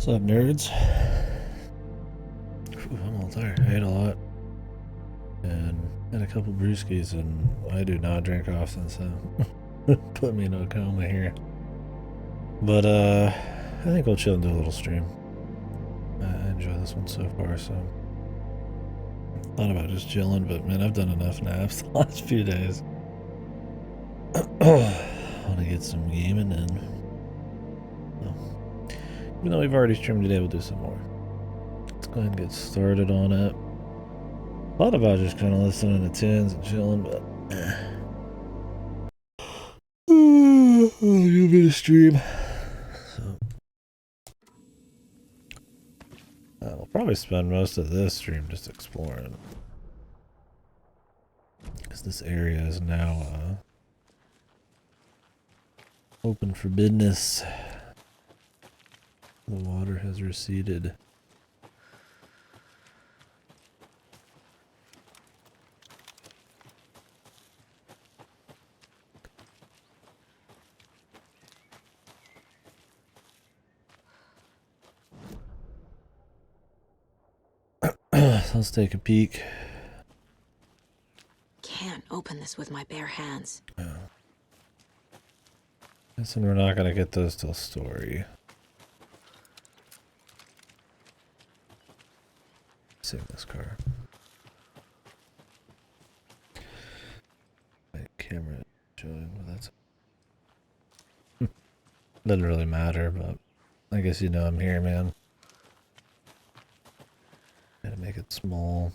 What's up, nerds? I'm all tired. I ate a lot and had a couple brewskis, and I do not drink often, so put me in a coma here. But I think we'll chill and do a little stream. I enjoy this one so far, so thought about just chilling, but man, I've done enough naps the last few days. I want to get some gaming in. So, even though we've already streamed today, we'll do some more. Let's go ahead and get started on it. Thought about just kind of listening to tunes and chilling, but I'll do a bit of stream. So I'll probably spend most of this stream just exploring, because this area is now open for business. The water has receded. So let's take a peek. Can't open this with my bare hands. Oh. Guessing we're not gonna get those till story. Save this car. My camera showing, but that's doesn't really matter, but I guess you know I'm here, man. Gotta make it small.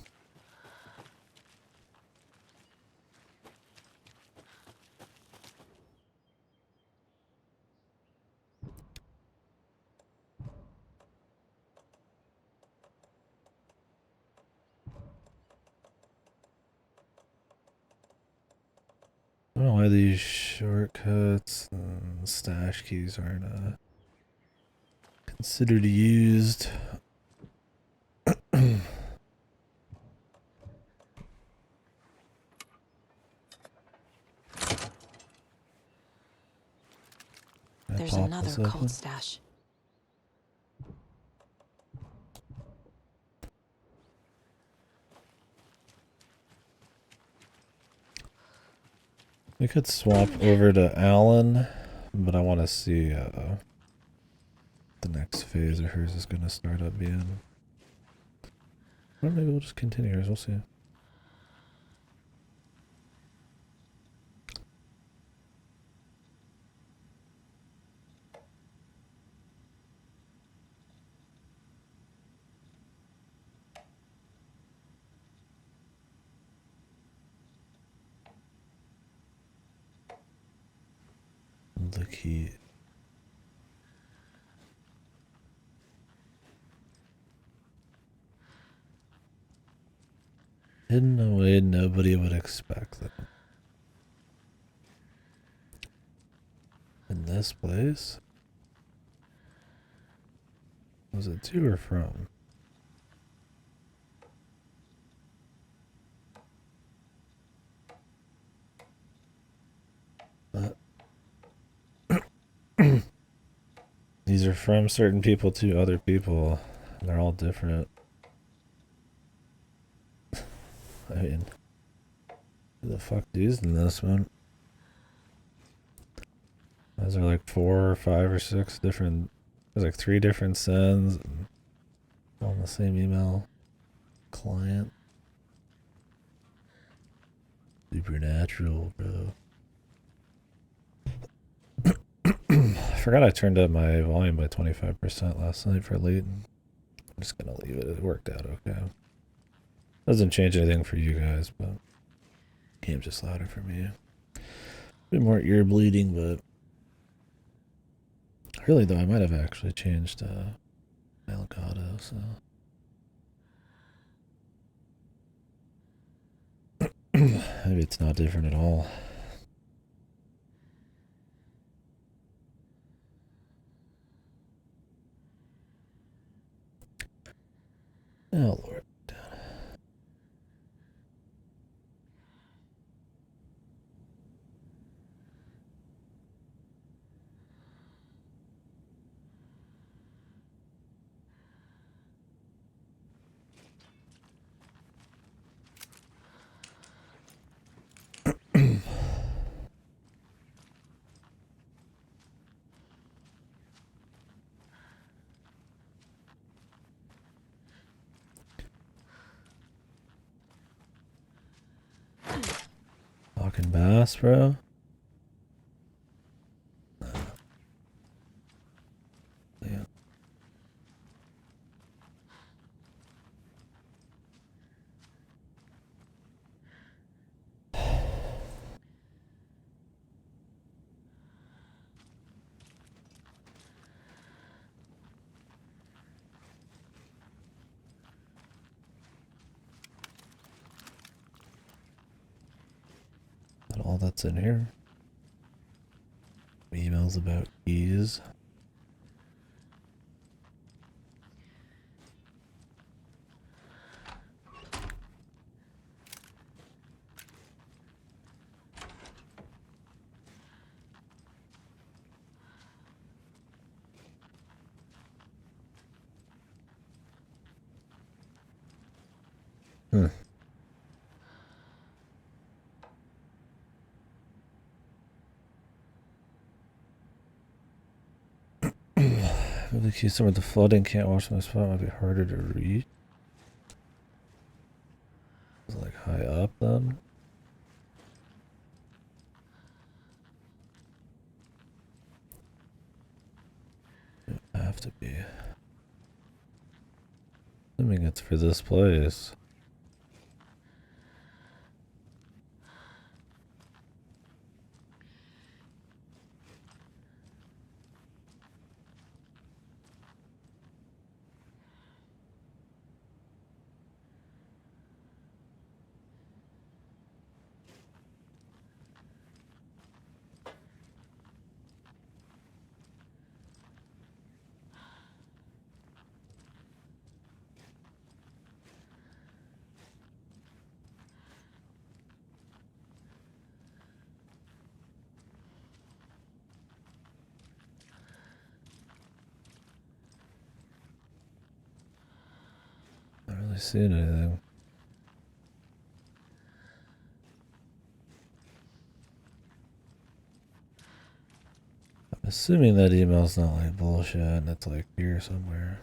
I don't know why these shortcuts and stash keys aren't considered used. There's another cold stash. We could swap over to Alan, but I want to see the next phase of hers is going to start up being. Or maybe we'll just continue hers, we'll see. The key. Hidden away nobody would expect them. In this place? Was it to or from? These are from certain people to other people. They're all different. I mean, who the fuck used in this one? Those are like 4 or 5 or 6 different. There's like 3 different sends, and all in the same email client. Supernatural, bro. I forgot I turned up my volume by 25% last night for late. I'm just gonna leave it. It worked out okay. Doesn't change anything for you guys, but game's just louder for me. A bit more ear bleeding, but really though, I might have actually changed Elgato, so maybe it's not different at all. Oh Lord. Bass, bro? Yeah. That all that's in here? Emails about keys. If the keys somewhere the flooding can't watch my spot, might be harder to reach. Is it like high up then? It would have to be. Assuming it's for this place. Not really seeing anything. I'm assuming that email's not like bullshit and it's like here somewhere.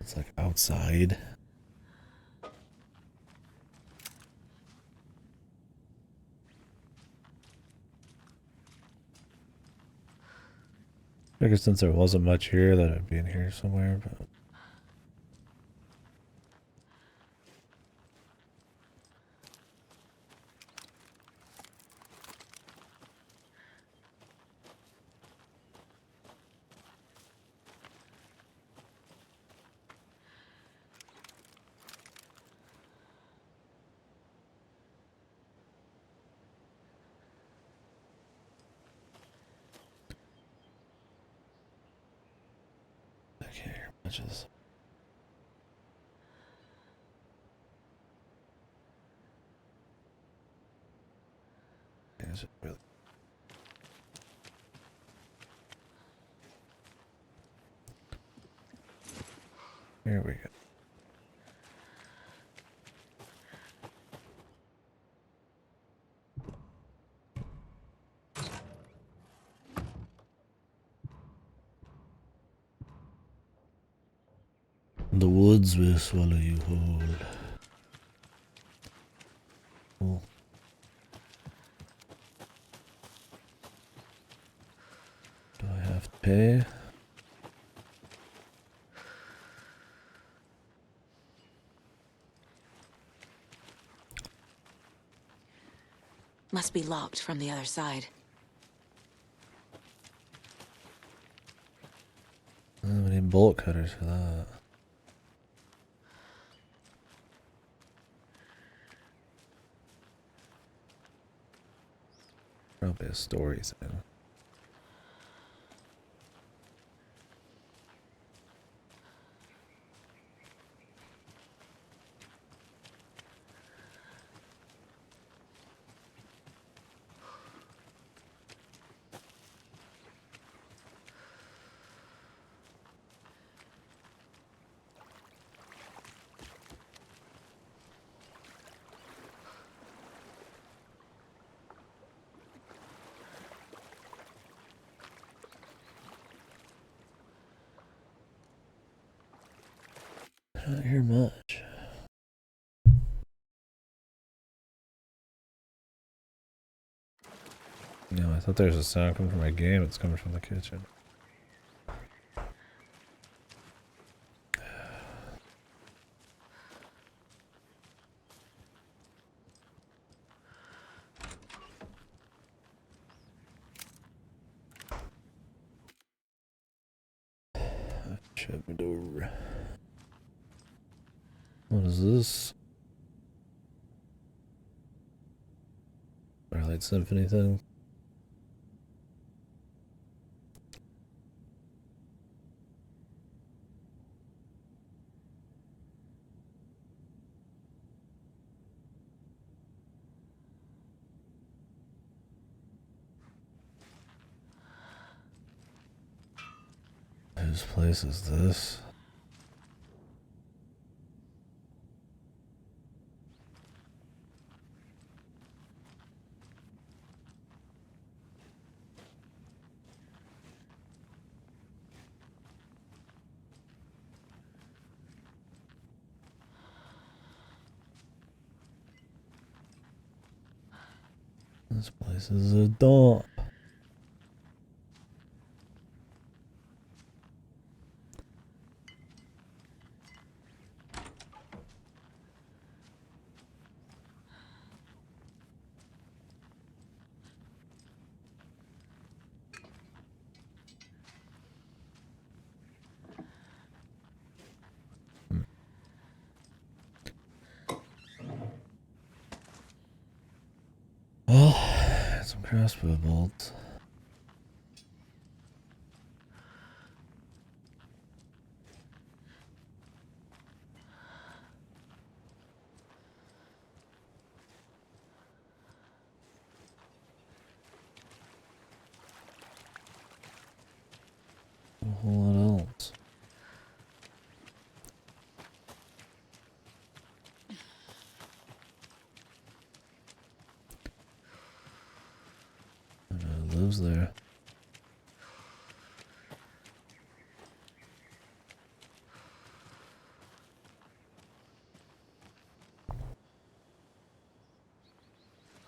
It's like outside. I guess since there wasn't much here, that it'd be in here somewhere, but I can't hear much of this. Is it really? Here we go. The woods will swallow you whole. Cool. Do I have to pay? Must be locked from the other side. We need bolt cutters for that. Probably a story thing. Not hear much. No, I thought there was a sound coming from my game. It's coming from the kitchen. Shut my door. What is this? Twilight Symphony thing? Whose place is this? This place is a dump. Well, some crossbow bolts. A whole lot else. It lives there.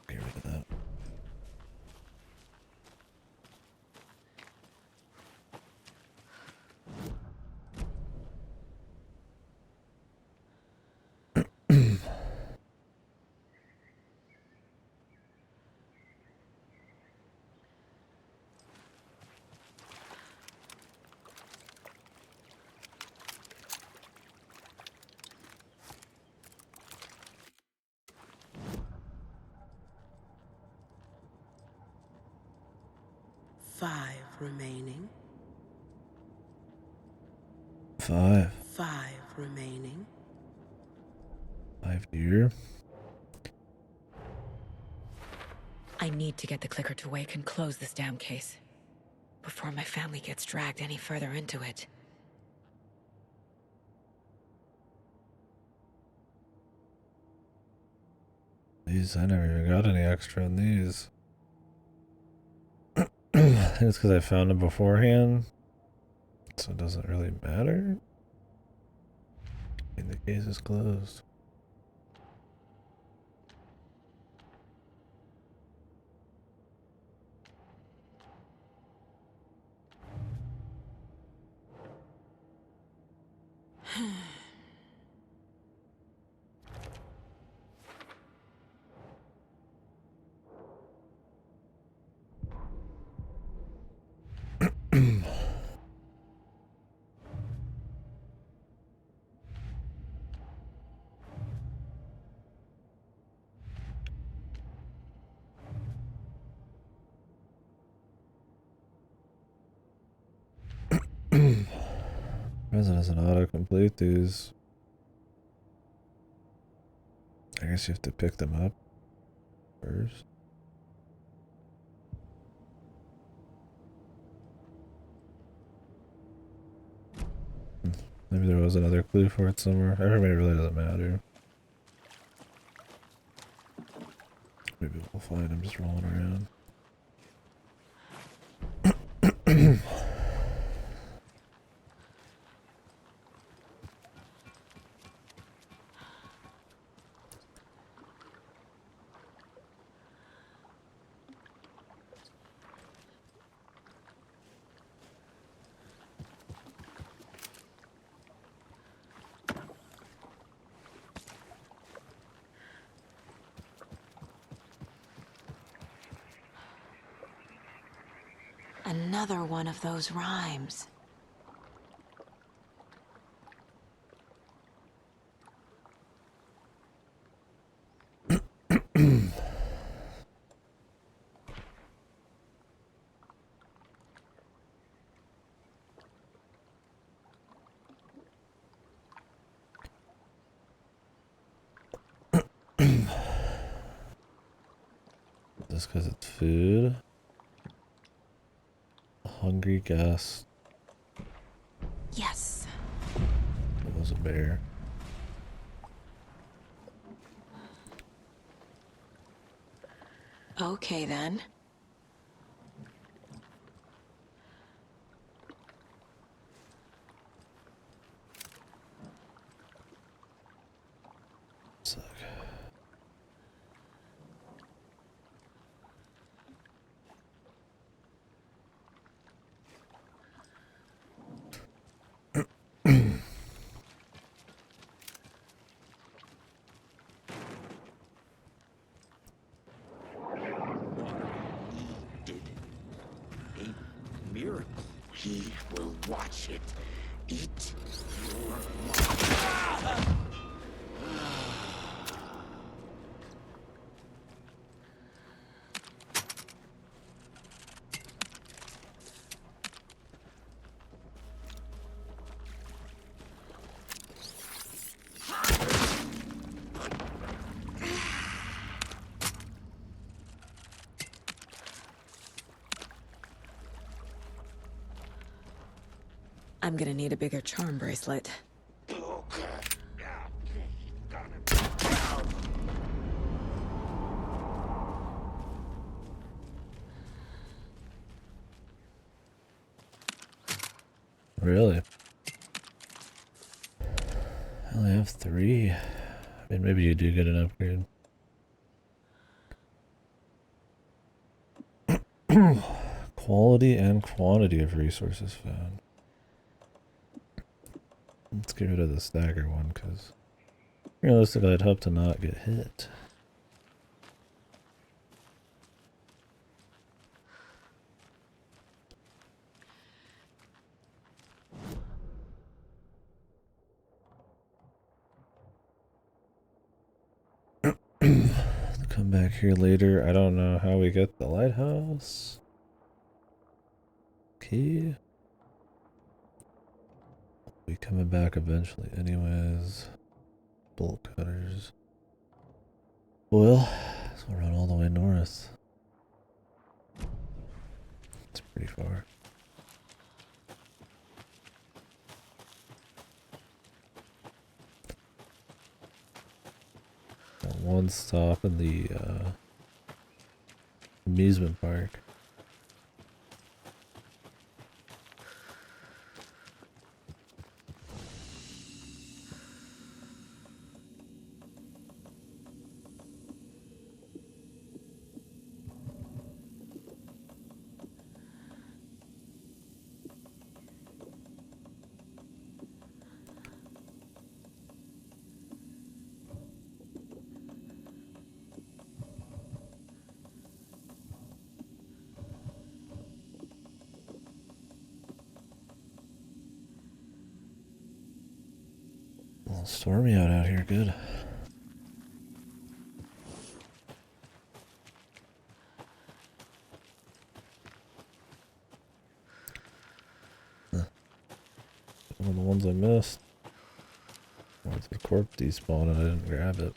Get rid of that. Five remaining. 5. 5 remaining. 5 here. I need to get the clicker to wake and close this damn case before my family gets dragged any further into it. These, I never even got any extra in these. It's because I found them beforehand, so it doesn't really matter. And the case is closed. Resin doesn't autocomplete these. I guess you have to pick them up first. Maybe there was another clue for it somewhere. Everybody really doesn't matter. Maybe we'll find him just rolling around. Another one of those rhymes. Just because it's food. Hungry gas. Yes. It was a bear. Okay then. Suck. A miracle. He will watch it eat your I'm gonna need a bigger charm bracelet. Really? I only have 3. I mean, maybe you do get an upgrade. Quality and quantity of resources found. Let's get rid of the stagger one, because realistically I'd hope to not get hit. Come back here later. I don't know how we get the lighthouse. Key. We coming back eventually anyways. Bolt cutters. Well, so we'll run all the way north. It's pretty far. Got one stop in the amusement park. A little stormy out here, good. One of the ones I missed. Oh, it's a corpse despawn and I didn't grab it.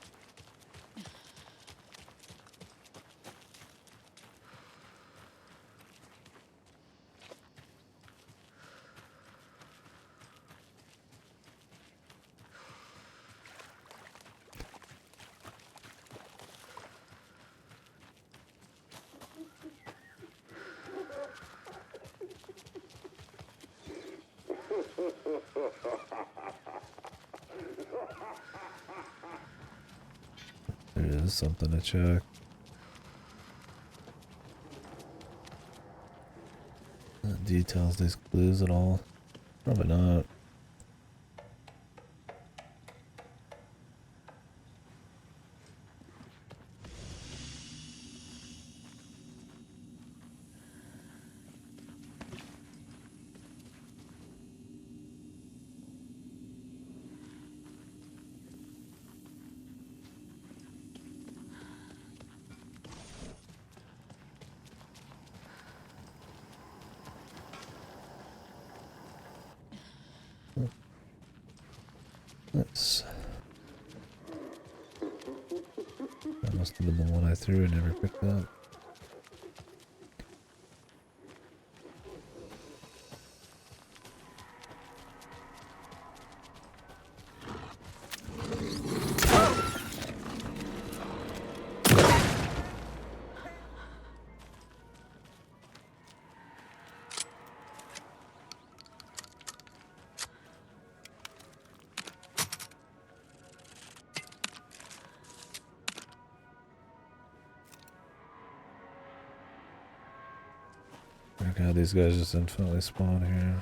There is something to check. That details these clues at all? Probably not. Nice. That must have been the one I threw and never picked up. Oh god, these guys just infinitely spawn here.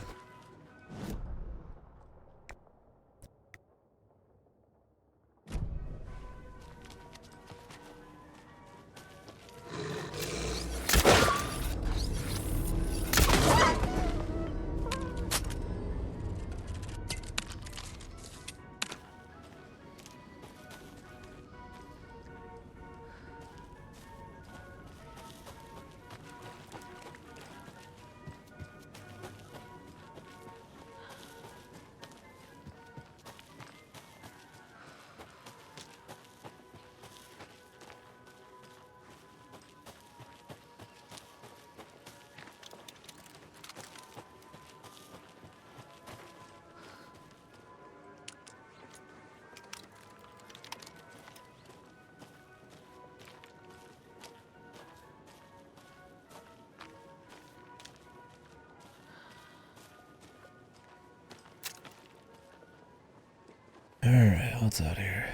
Alright, what's out here?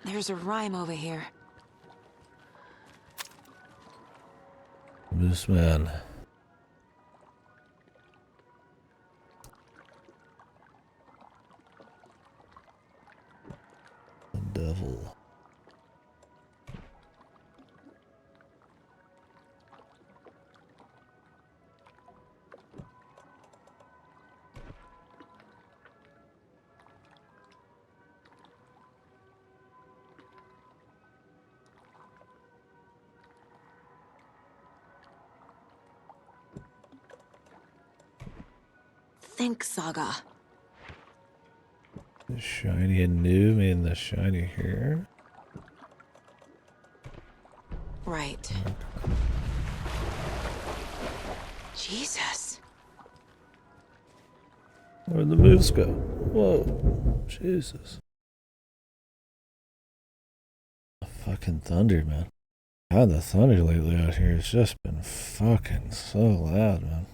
There's a rhyme over here. Moose man. The devil. Think Saga. The shiny and new mean the shiny here. Right. Jesus. Where'd the moose go? Whoa. Jesus. Fucking thunder, man. God, the thunder lately out here has just been fucking so loud, man.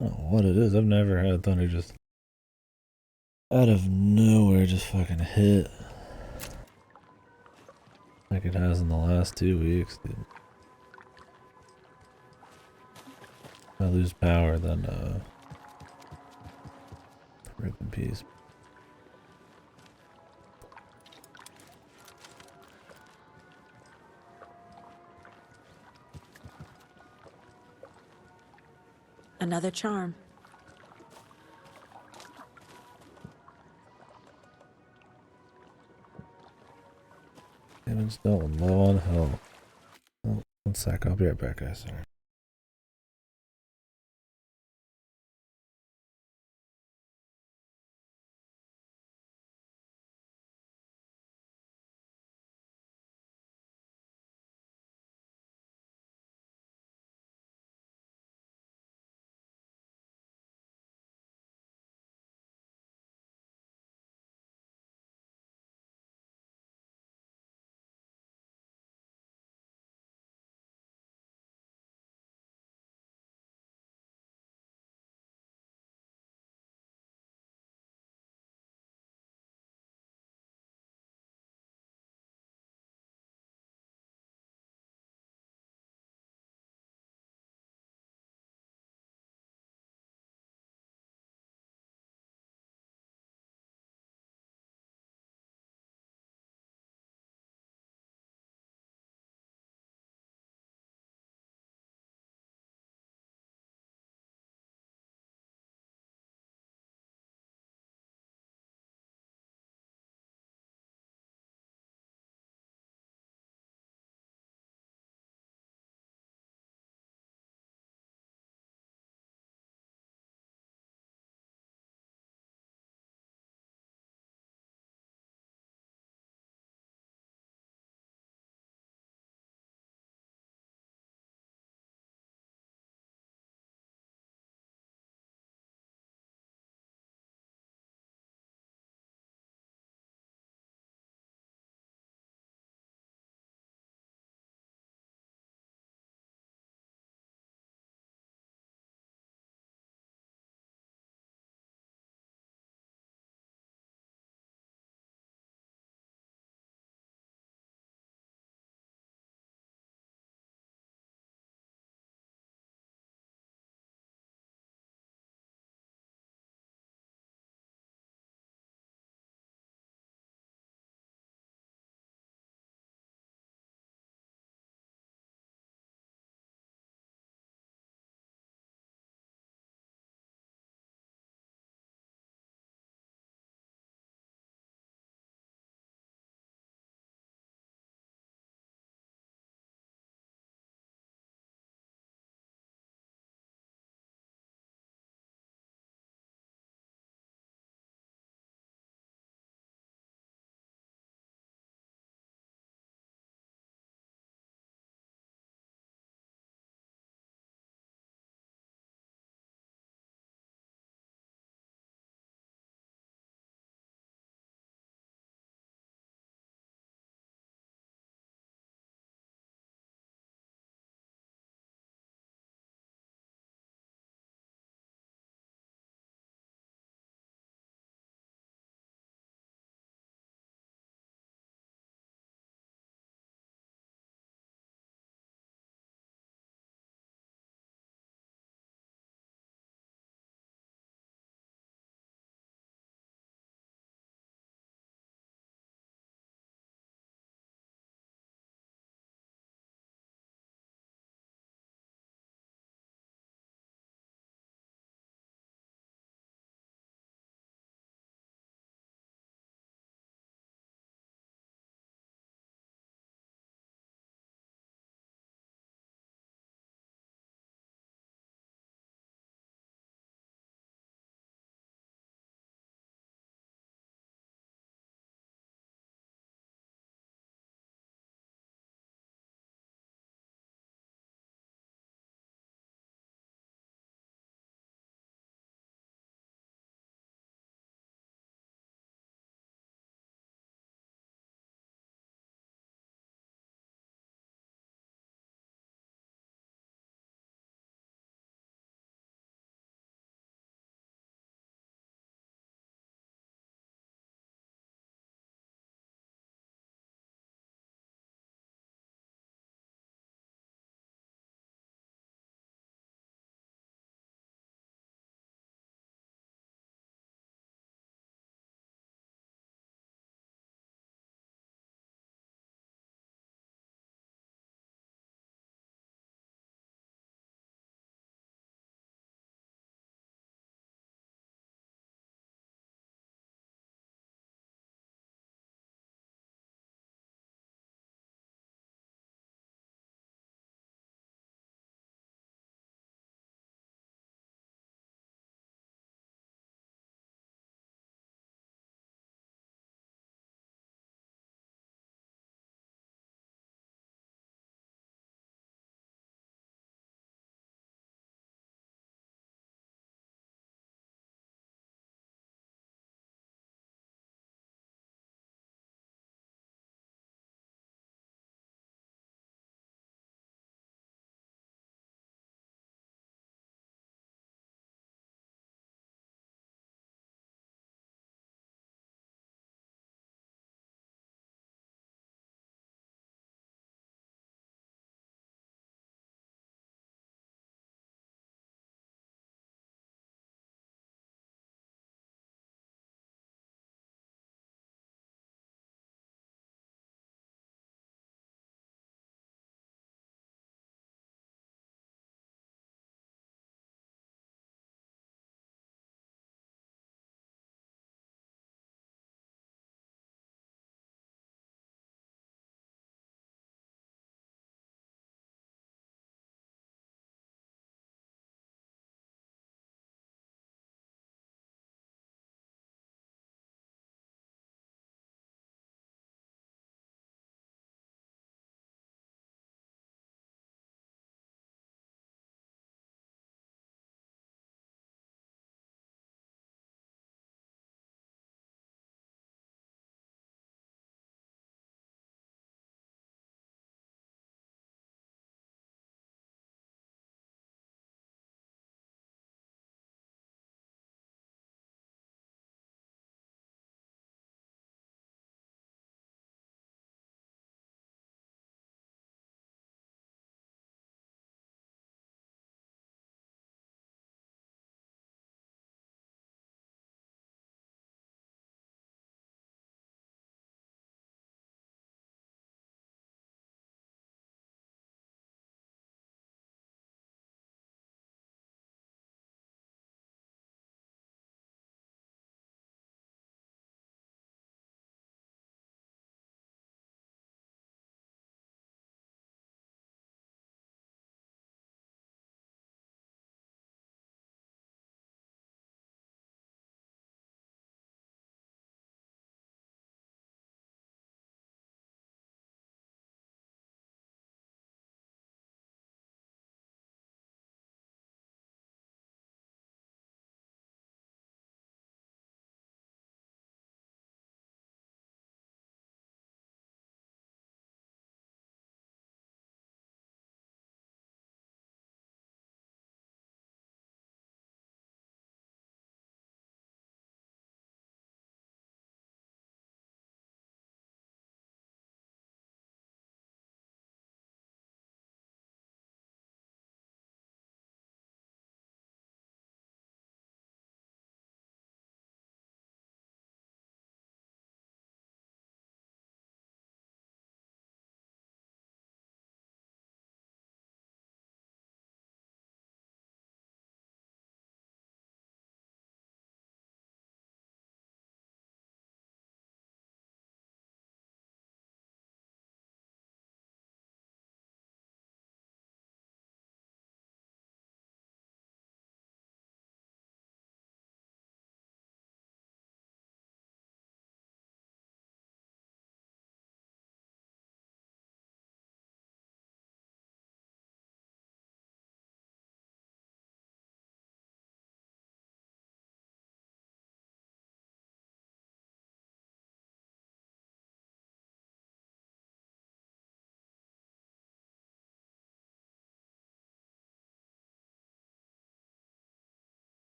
I don't know what it is. I've never had thunder just out of nowhere just fucking hit like it has in the last 2 weeks, dude. If I lose power, then rip in peace. Another charm. And it's still low on health. Oh, 1 sec, I'll be right back, guys. Sorry.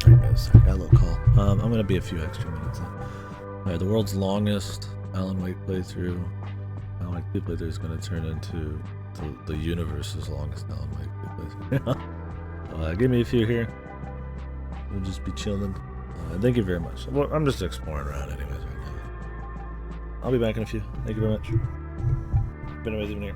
Alright guys, I got a little call. I'm gonna be a few extra minutes. Alright, the world's longest Alan Wake playthrough. Alan Wake 2 playthrough is gonna turn into the universe's longest Alan Wake 2 playthrough. Give me a few here. We'll just be chilling. Thank you very much. Well, I'm just exploring around anyways right now. I'll be back in a few. Thank you very much. Been amazing here.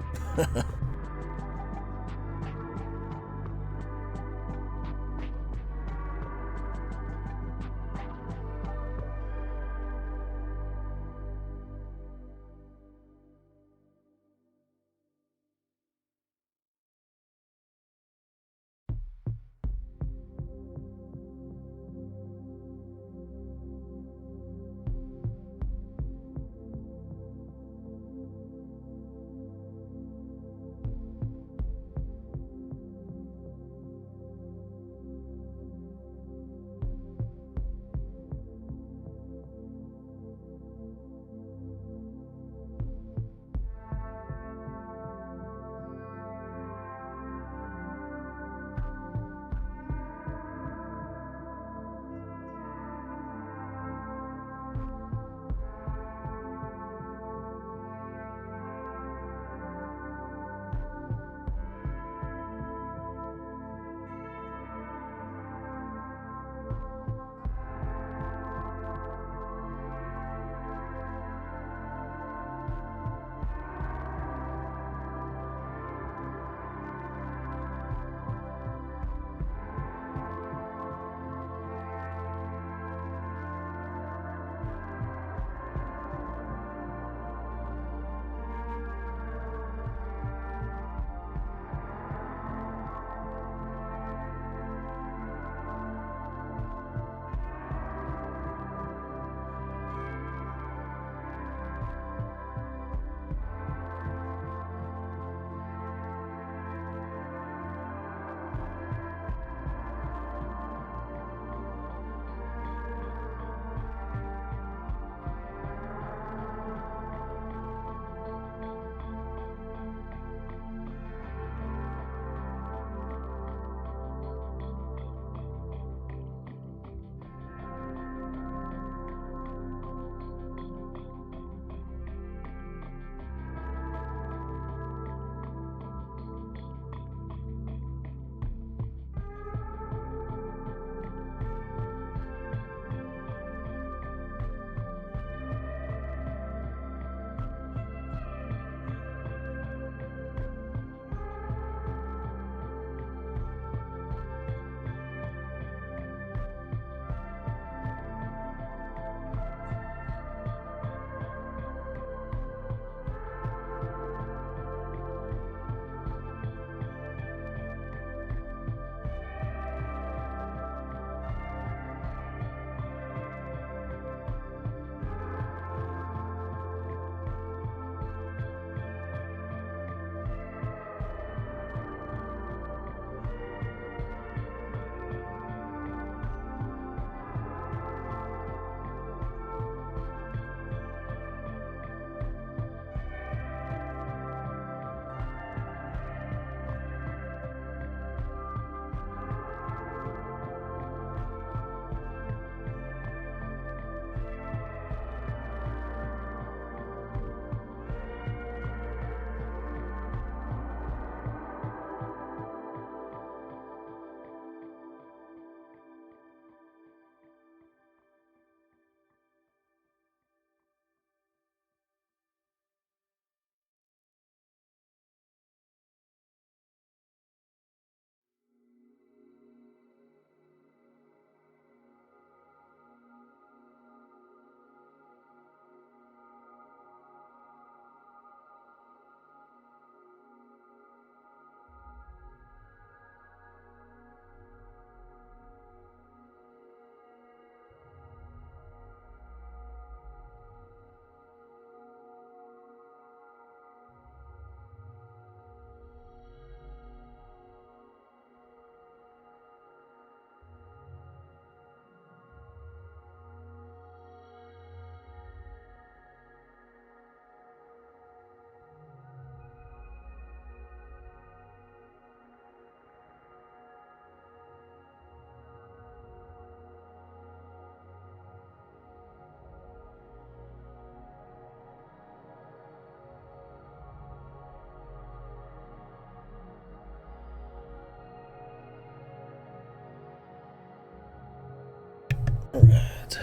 Alright.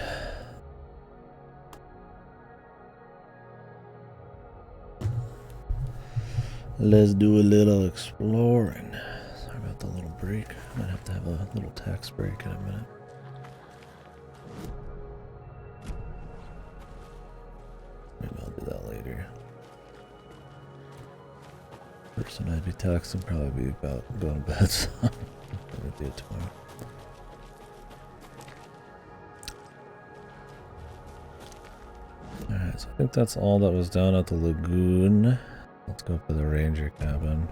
Let's do a little exploring. Sorry about the little break. Might have to have a little tax break in a minute. Maybe I'll do that later. Person I'd be taxing probably be about going to bed, so I'll do it tomorrow. Alright, so I think that's all that was down at the lagoon. Let's go up to the ranger cabin.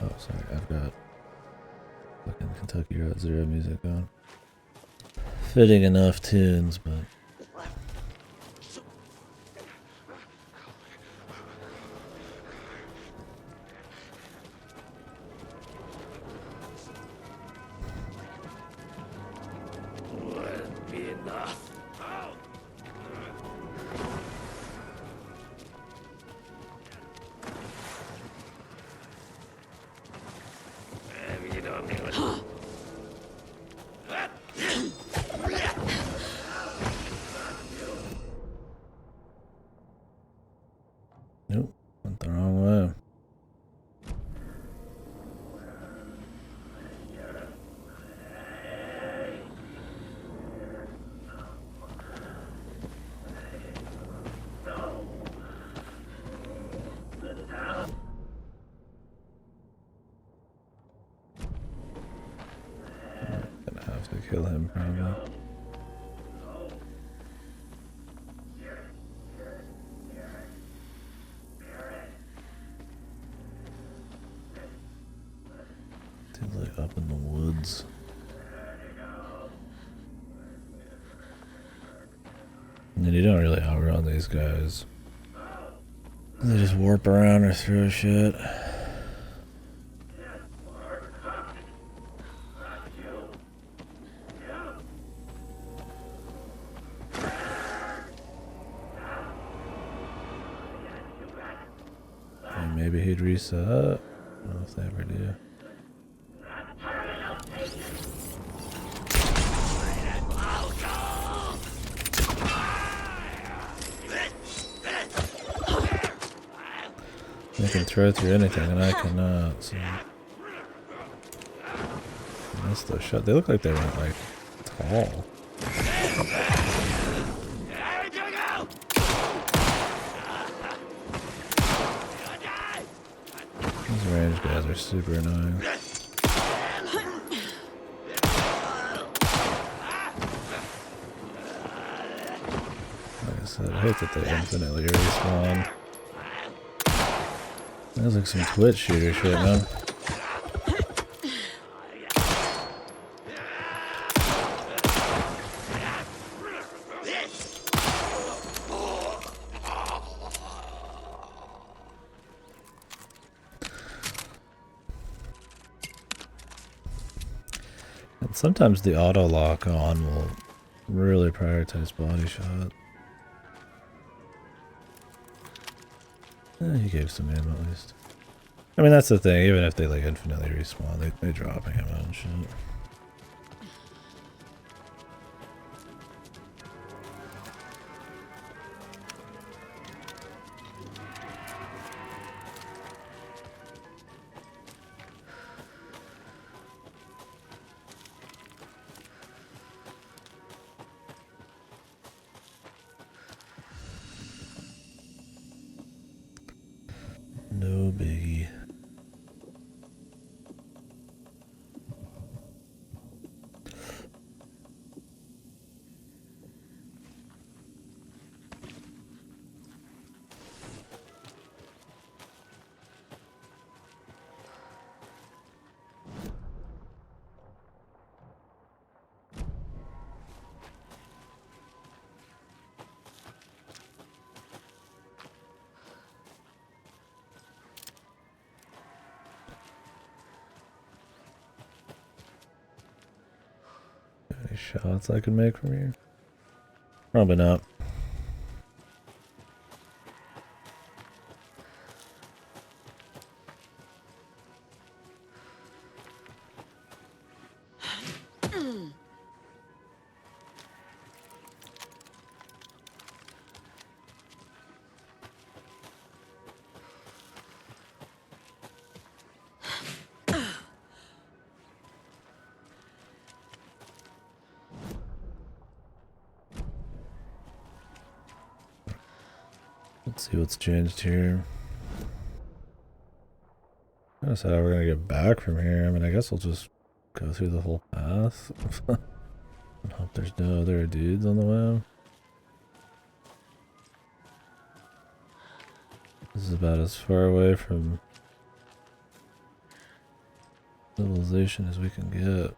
Oh, sorry, I've got fucking Kentucky Route Zero music on. Fitting enough tunes, but... Won't be enough. Nope, went the wrong way. Gonna have to kill him probably. Seems like up in the woods. And then you don't really outrun these guys. They just warp around or throw shit. And maybe he'd reset. I don't know if they ever do. They can throw through anything and I cannot, so. That's the shot. They look like they went like tall. These range guys are super annoying. Like I said, I hate that they infinitely respawn. That looks like some Twitch shooter shit, man. And sometimes the auto lock on will really prioritize body shot. He gave some ammo at least. I mean, that's the thing. Even if they like infinitely respawn, they drop ammo and shit. No biggie. Any shots I can make from here? Probably not. Let's see what's changed here. I don't know how we're gonna get back from here. I mean, I guess we'll just go through the whole path. And hope there's no other dudes on the way. This is about as far away from civilization as we can get.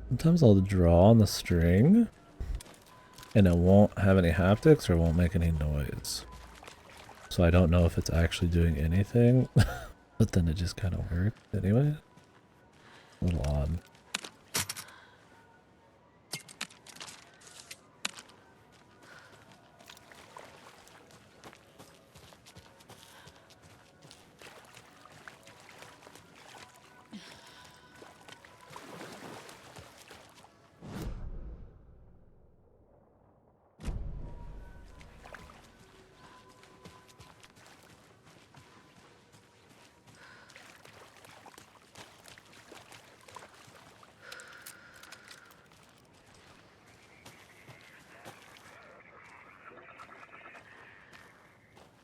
Sometimes I'll draw on the string and it won't have any haptics or won't make any noise. So I don't know if it's actually doing anything, but then it just kind of worked anyway. A little odd.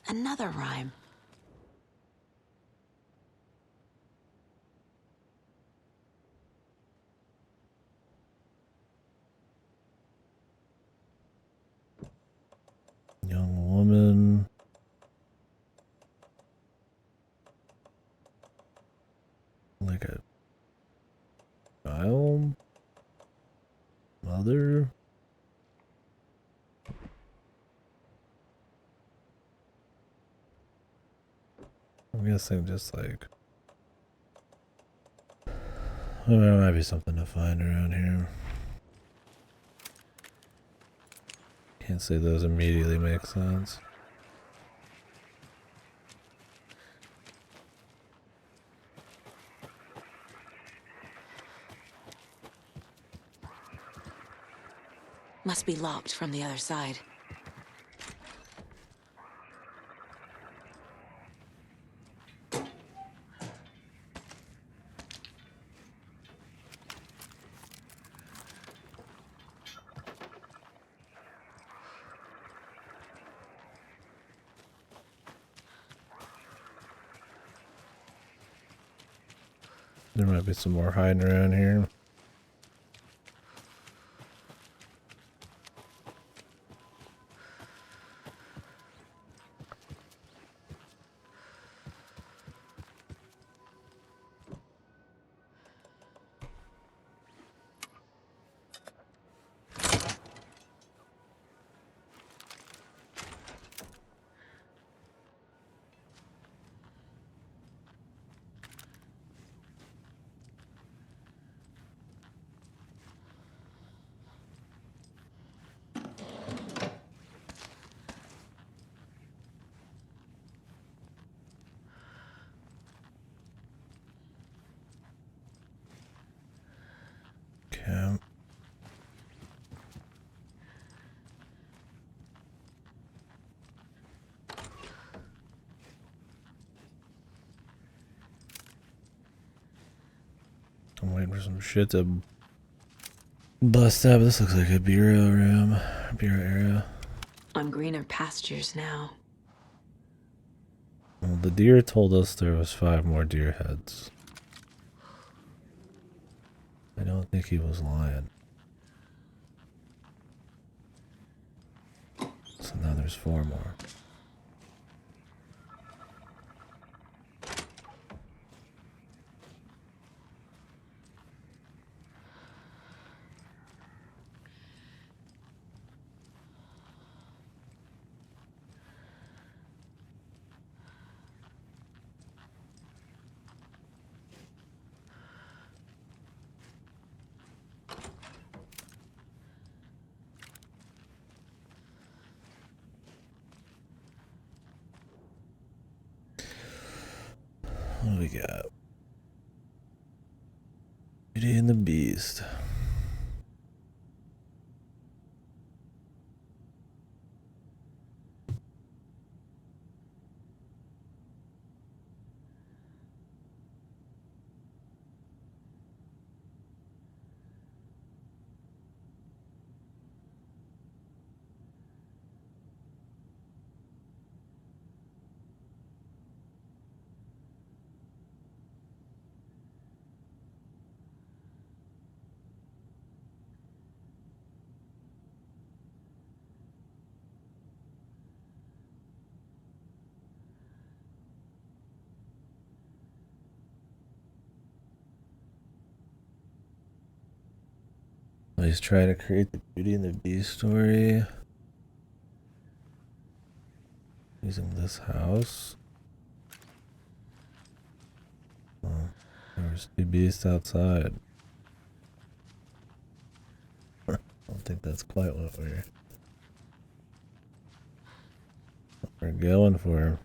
Another rhyme. Young woman. Like a child. Mother. I'm guessing just like there might be something to find around here. Can't say those immediately make sense. Must be locked from the other side. There might be some more hiding around here. Okay. I'm waiting for some shit to bust up. This looks like a bureau room. Bureau area. On greener pastures now. Well, the deer told us there was 5 more deer heads. I don't think he was lying. So now there's 4 more. we got? Beauty and the Beast. He's trying to create the Beauty and the Beast story using this house. Oh, there's two beasts outside. I don't think that's quite what we're going for.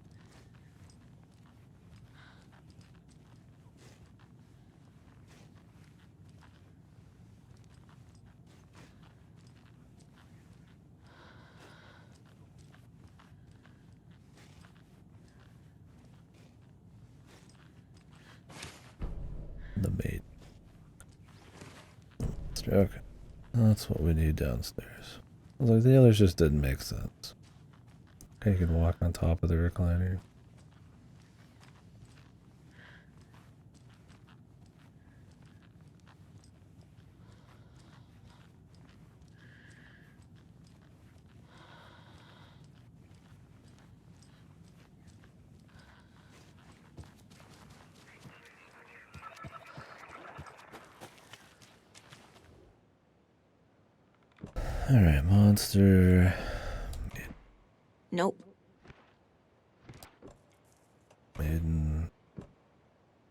The maid. Okay. That's what we need downstairs. I was like, the others just didn't make sense. Okay, you can walk on top of the recliner. Alright, monster. Nope. Maiden.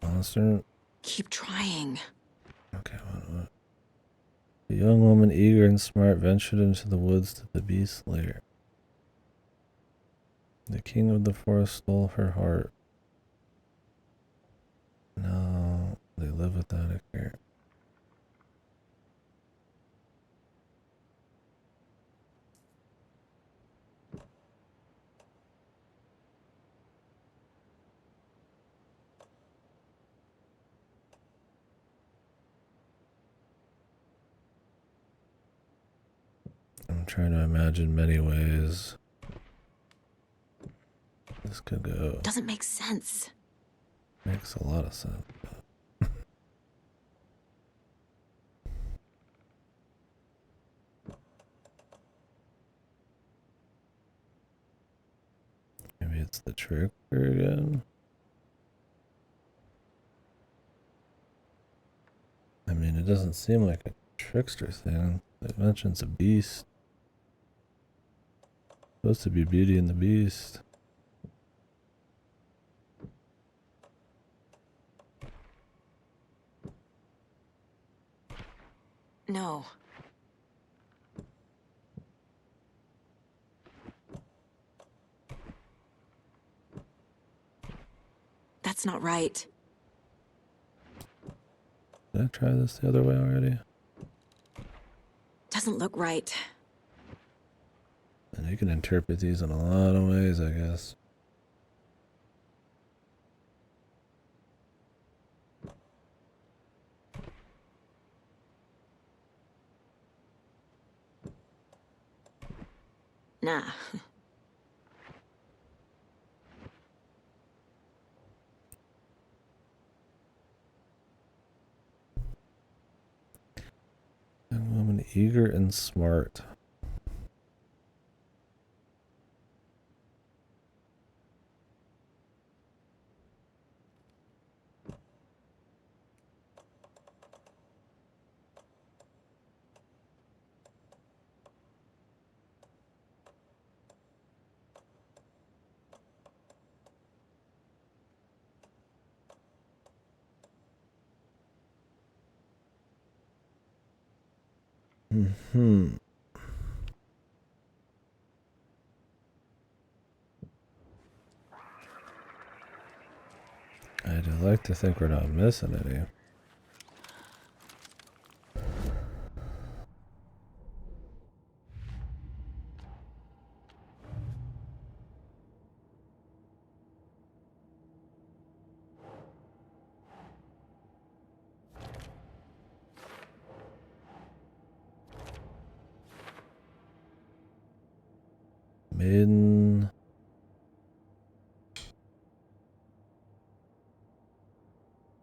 Monster. Keep trying. Okay, what? A young woman, eager and smart, ventured into the woods to the beast's lair. The king of the forest stole her heart. Now they live without a care. I'm trying to imagine many ways this could go. Doesn't make sense. Makes a lot of sense. Maybe it's the trickster again. I mean, it doesn't seem like a trickster thing. It mentions a beast. Supposed to be Beauty and the Beast. No. That's not right. Did I try this the other way already? Doesn't look right. And you can interpret these in a lot of ways, I guess. Nah. Young woman, eager and smart. Hmm. Idle I'd like to think we're not missing any. Maiden.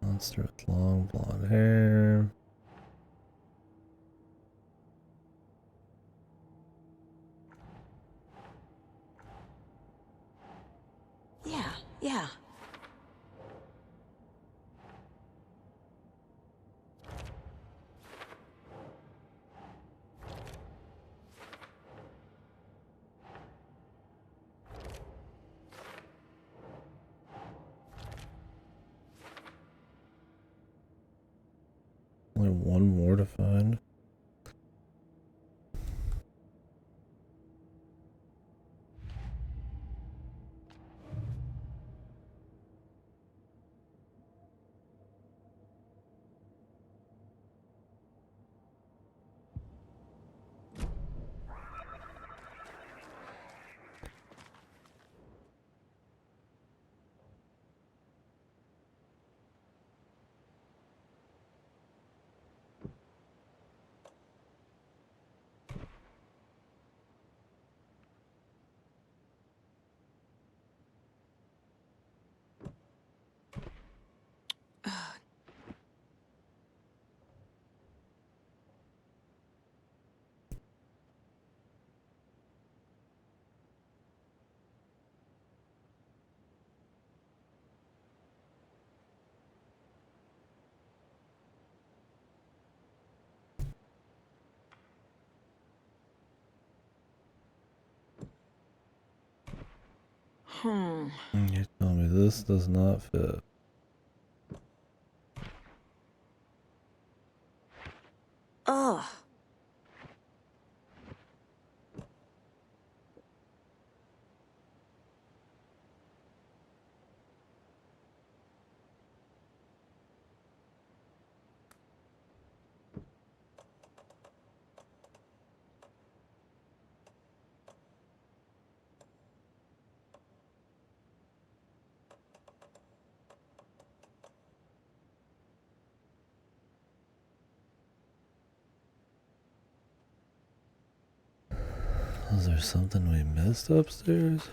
Monster with long blonde hair. Yeah. Only one more to find. You tell me this does not fit. Ugh. Is there something we missed upstairs?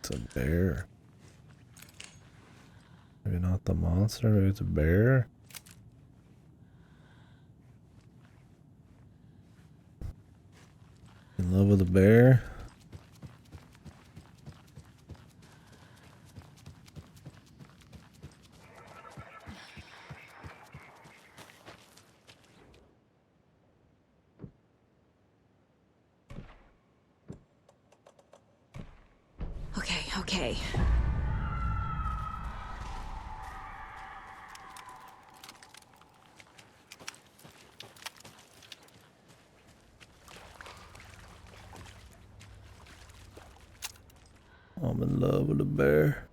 It's a bear. Maybe not the monster, maybe it's a bear. In love with a bear? Okay. I'm in love with a bear.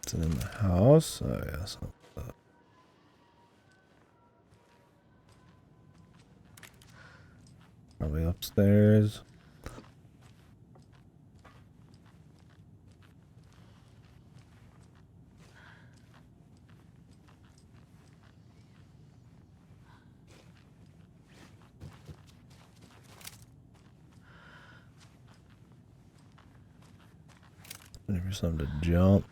Is it in the house? Oh, yeah. So, probably upstairs. Looking for something to jump.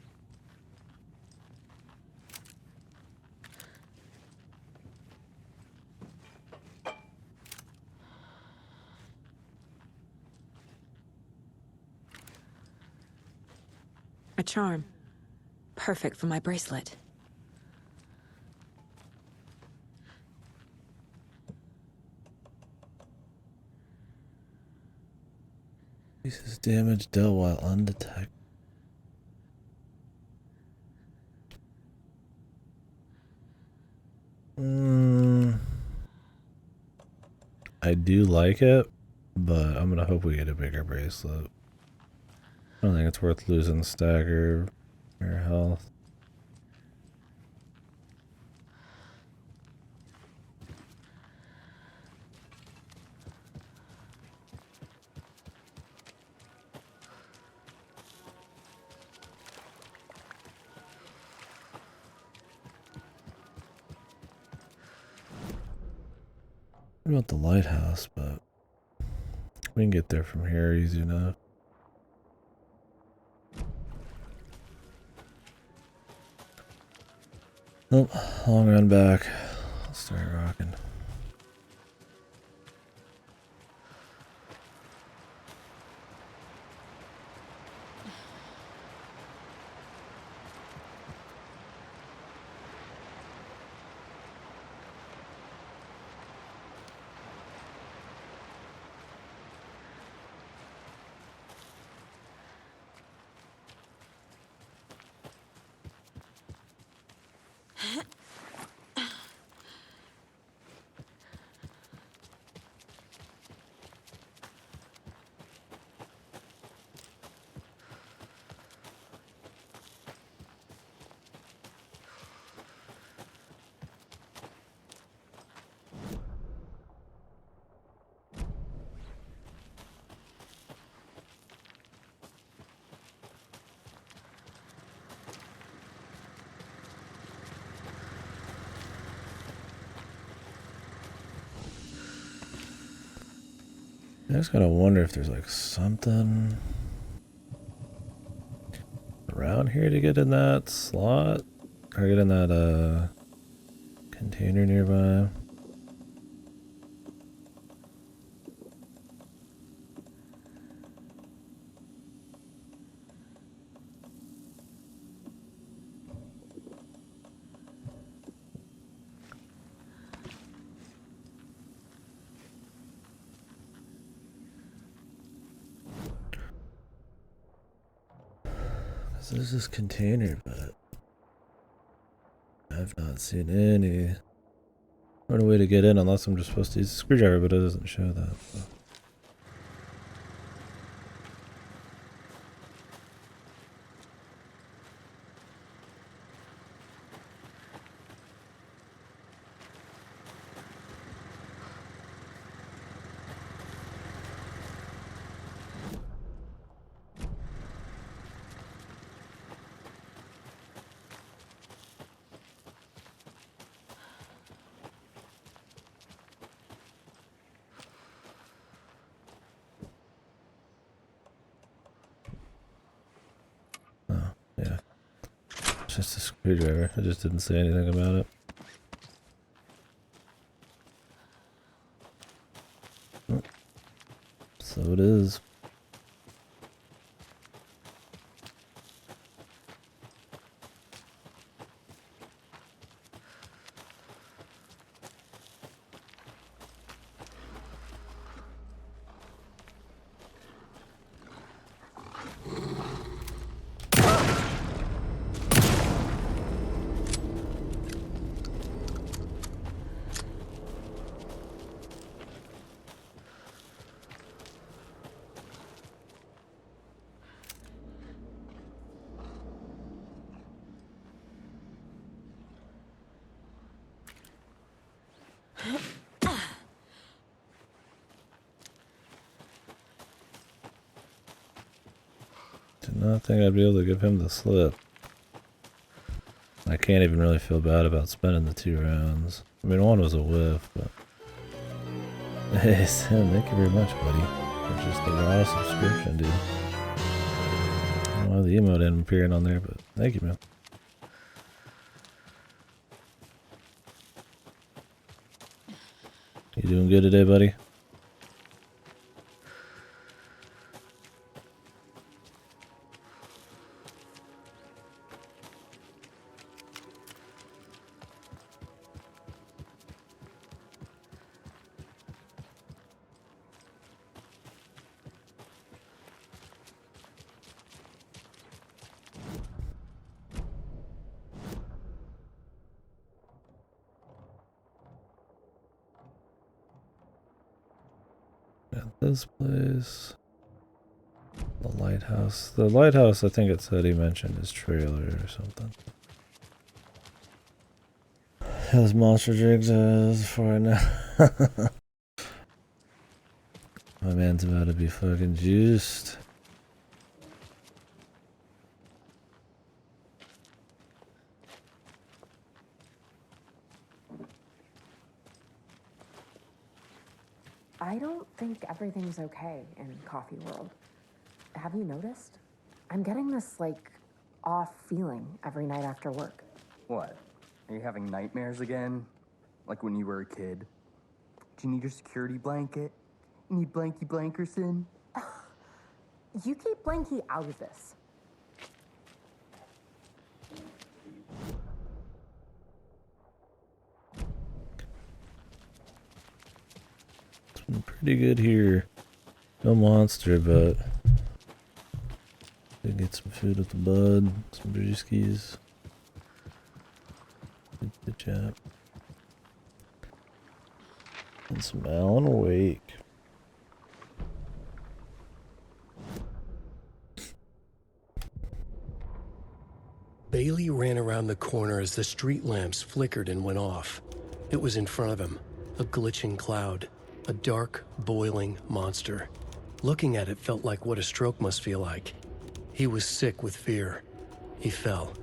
A charm. Perfect for my bracelet. Pieces damage dealt while undetected. I do like it, but I'm gonna hope we get a bigger bracelet. I don't think it's worth losing stagger or health. What about the lighthouse? But we can get there from here easy enough. Oh, long run back. Let's start rocking. I just gotta wonder if there's like something around here to get in that slot or get in that container nearby. There's this container, but I've not seen any way to get in unless I'm just supposed to use a screwdriver, but it doesn't show that. So. Yeah. It's just a screwdriver. I just didn't say anything about it. Oh. So it is. Did not think I'd be able to give him the slip. I can't even really feel bad about spending the 2 rounds. I mean, one was a whiff, but... Hey, Sam, thank you very much, buddy. For just the raw subscription, dude. I don't know why the emote didn't appear on there, but thank you, man. You doing good today, buddy? At this place. The lighthouse. The lighthouse, I think it said he mentioned his trailer or something. Those monster drinks before I know. My man's about to be fucking juiced. I don't think everything's okay in Coffee World. Have you noticed? I'm getting this, like, off feeling every night after work. What? Are you having nightmares again? Like when you were a kid? Do you need your security blanket? You need Blanky Blankerson? You keep Blanky out of this. It's been pretty good here. No monster, but did get some food with the bud, some brewskis. Good job. And some Alan Wake. Bailey ran around the corner as the street lamps flickered and went off. It was in front of him, a glitching cloud, a dark, boiling monster. Looking at it felt like what a stroke must feel like. He was sick with fear. He fell.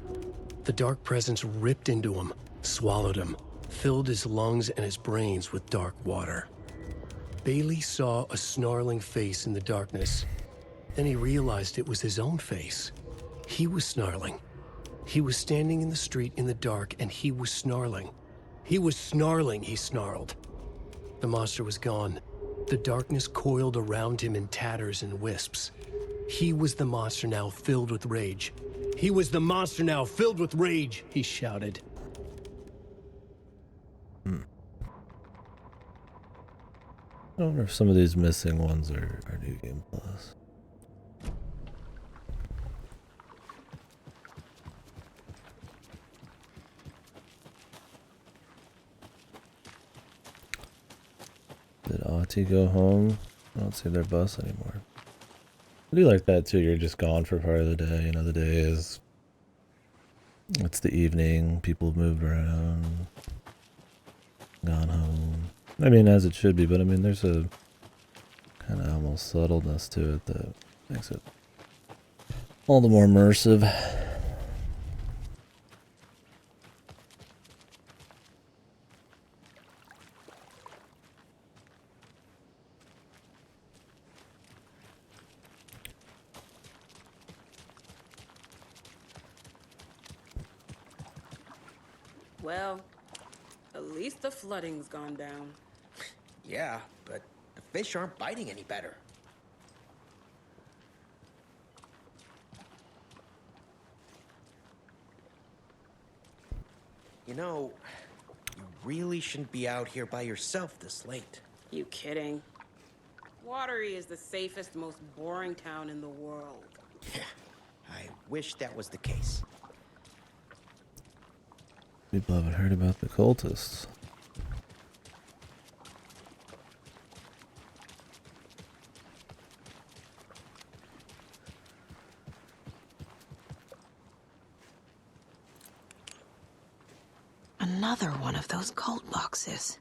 The dark presence ripped into him, swallowed him, filled his lungs and his brains with dark water. Bailey saw a snarling face in the darkness. Then he realized it was his own face. He was snarling. He was standing in the street in the dark, and he was snarling. He was snarling, he snarled. The monster was gone. The darkness coiled around him in tatters and wisps. He was the monster now filled with rage. He was the monster now filled with rage, he shouted. I wonder if some of these missing ones are New Game Plus. Did Auntie go home? I don't see their bus anymore. I do like that too. You're just gone for part of the day. You know, the day is... It's the evening. People have moved around. Gone home. I mean, as it should be, but I mean, there's a kind of almost subtleness to it that makes it all the more immersive. Well, at least the flooding's gone down. Yeah, but the fish aren't biting any better. You know, you really shouldn't be out here by yourself this late. You kidding? Watery is the safest, most boring town in the world. Yeah, I wish that was the case. People haven't heard about the cultists. Another one of those cult boxes.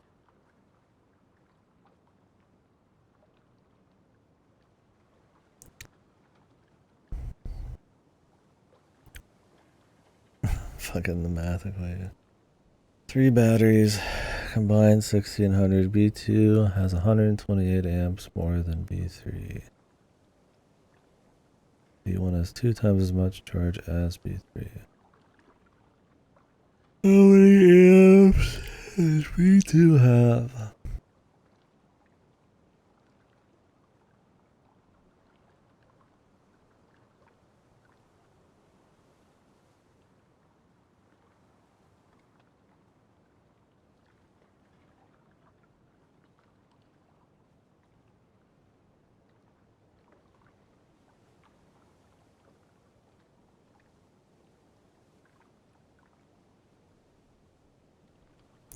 Fucking the math equation. 3 batteries, combined 1600. B2 has 128 amps more than B3. B1 has 2 times as much charge as B3. How many amps does B2 have?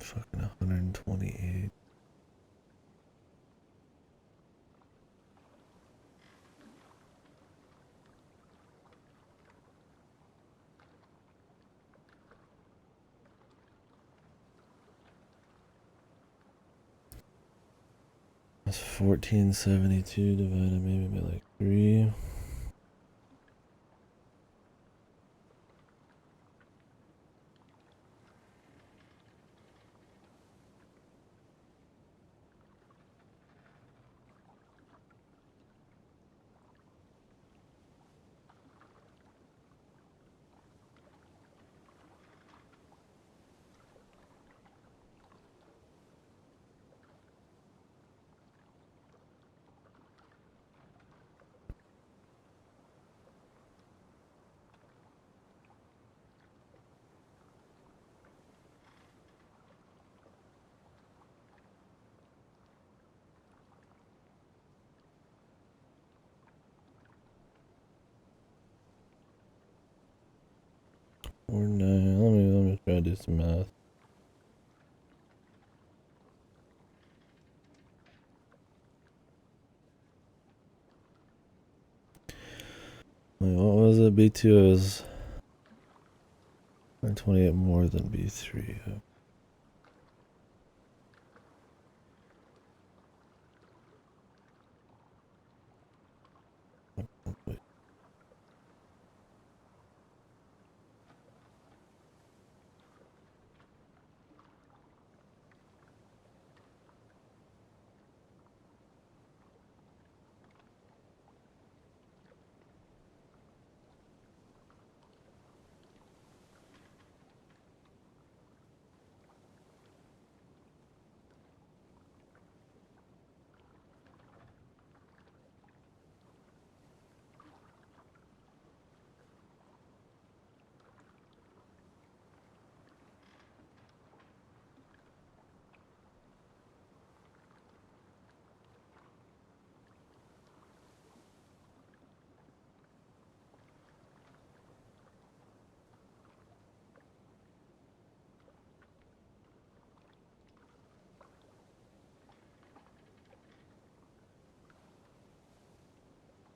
Fucking 128. That's 1472 divided maybe by like 3. Or 9. Let me try to do some math. Wait, what was it? B2 is 128 more than B3. Wait.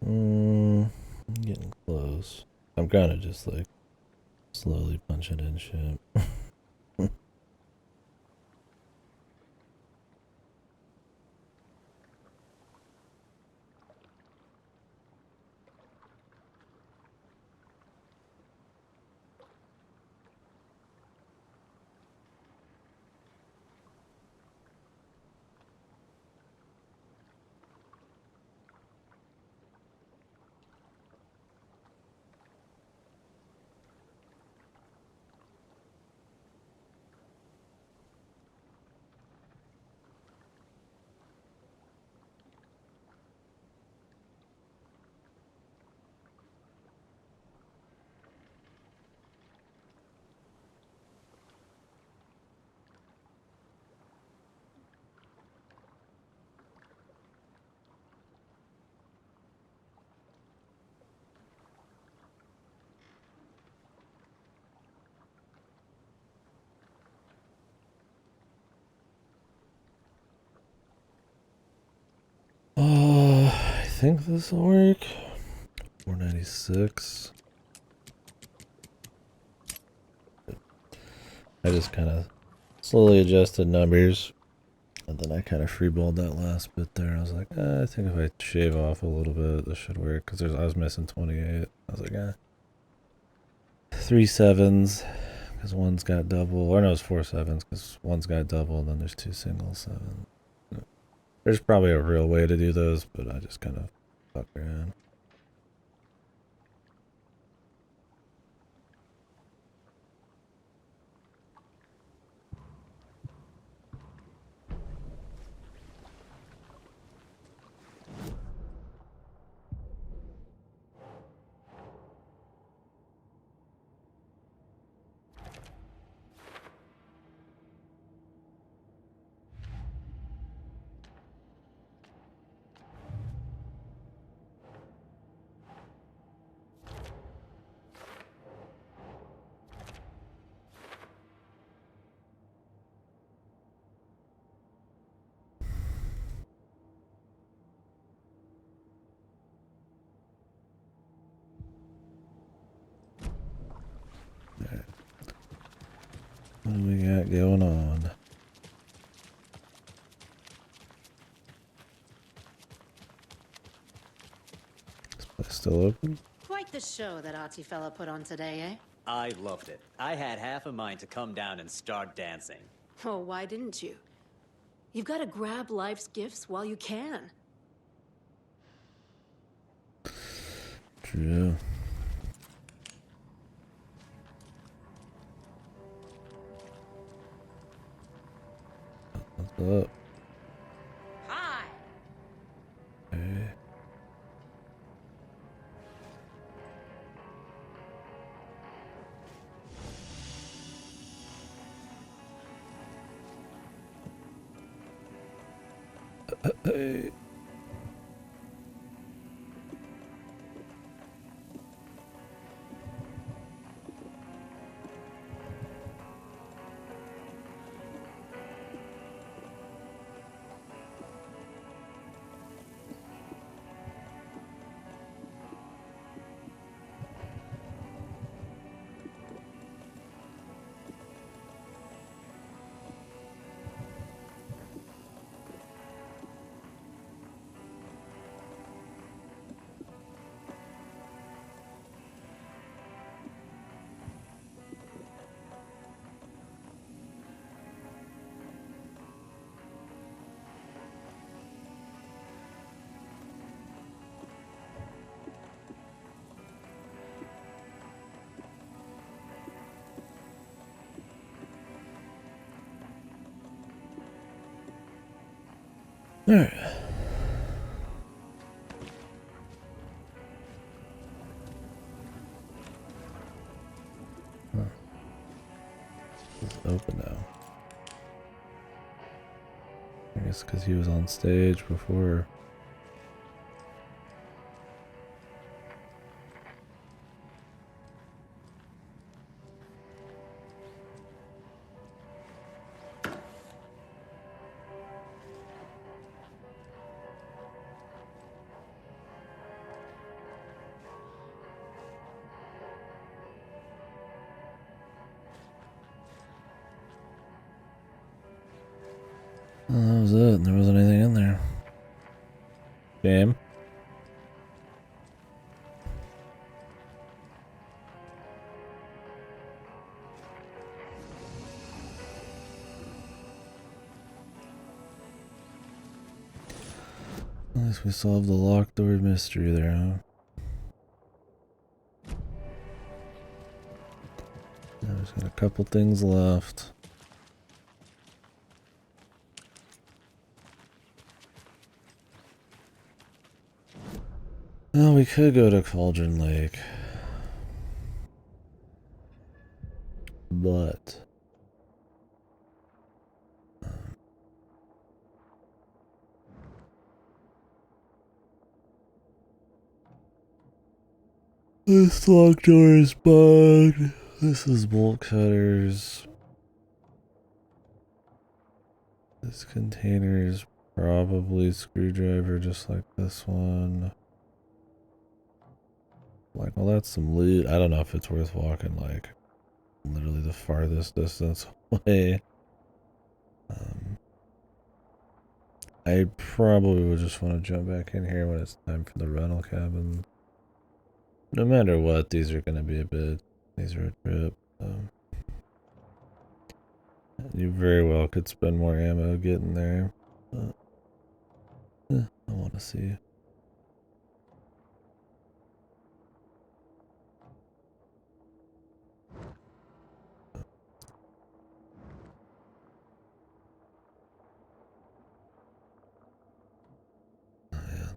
I'm getting close. I'm kind of just like slowly punching in shit. I think this will work. 496. I just kind of slowly adjusted numbers, and then I kind of freeballed that last bit there. I was like, I think if I shave off a little bit, this should work, because I was missing 28. I was like, 3 7s Because one's got double, or no, it's 4 sevens, because one's got double, and then there's 2 single sevens. There's probably a real way to do those, but I just kind of fuck around. What do we got going on? This place still open? Quite the show that artsy fella put on today, eh? I loved it. I had half a mind to come down and start dancing. Oh, why didn't you? You've got to grab life's gifts while you can. True. What's up? Hi. Hey. Hey. All right. Huh. It's open now. I guess because he was on stage before. Well, that was it. There wasn't anything in there. Damn. At least we solved the locked door mystery there, huh? Now there's got a couple things left. Well, we could go to Cauldron Lake. But this locked door is bugged. This is bolt cutters. This container is probably screwdriver, just like this one. Like, well, that's some loot. I don't know if it's worth walking, like, literally the farthest distance away. I probably would just want to jump back in here when it's time for the rental cabin. No matter what, these are going to be a bit. These are a trip. You very well could spend more ammo getting there. But, I want to see.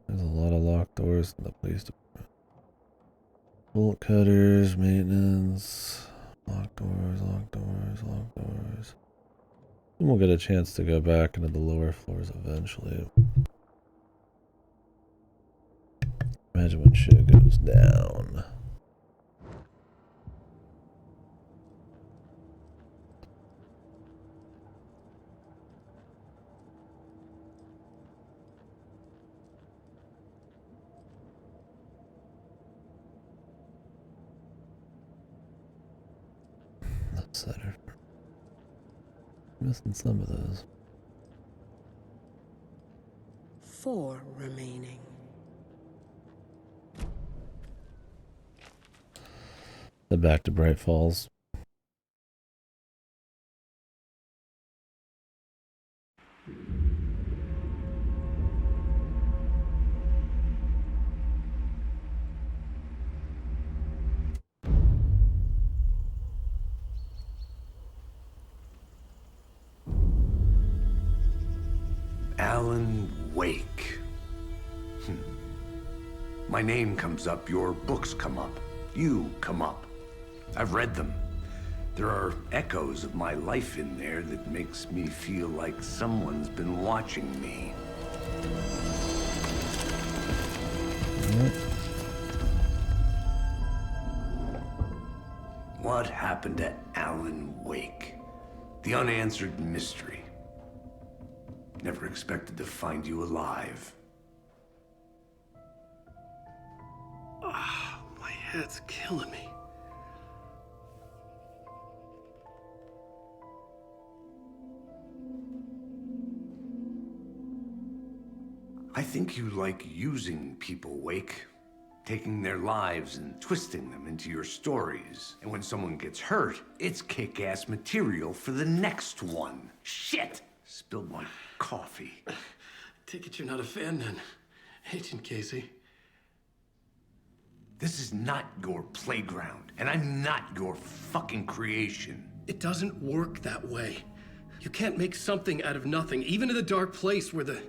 There's a lot of locked doors in the police department. Bolt cutters, maintenance, locked doors, locked doors, locked doors. And we'll get a chance to go back into the lower floors eventually. Imagine when shit goes down. Upsetter. Missing some of those. 4 remaining. Head back to Bright Falls. Alan Wake. My name comes up, your books come up, you come up. I've read them. There are echoes of my life in there that makes me feel like someone's been watching me. What happened to Alan Wake? The unanswered mystery. Never expected to find you alive. Ah, my head's killing me. I think you like using people, Wake. Taking their lives and twisting them into your stories. And when someone gets hurt, it's kick-ass material for the next one. Shit! Spilled my coffee. Take it you're not a fan then, Agent Casey. This is not your playground, and I'm not your fucking creation. It doesn't work that way. You can't make something out of nothing, even in a dark place where the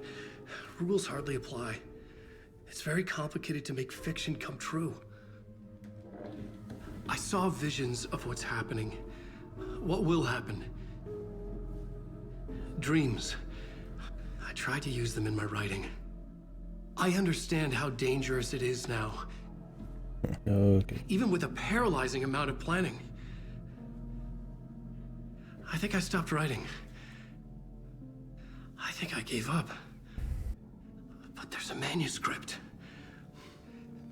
rules hardly apply. It's very complicated to make fiction come true. I saw visions of what's happening, what will happen. Dreams. I tried to use them in my writing. I understand how dangerous it is now. Okay. Even with a paralyzing amount of planning. I think I stopped writing. I think I gave up. But there's a manuscript.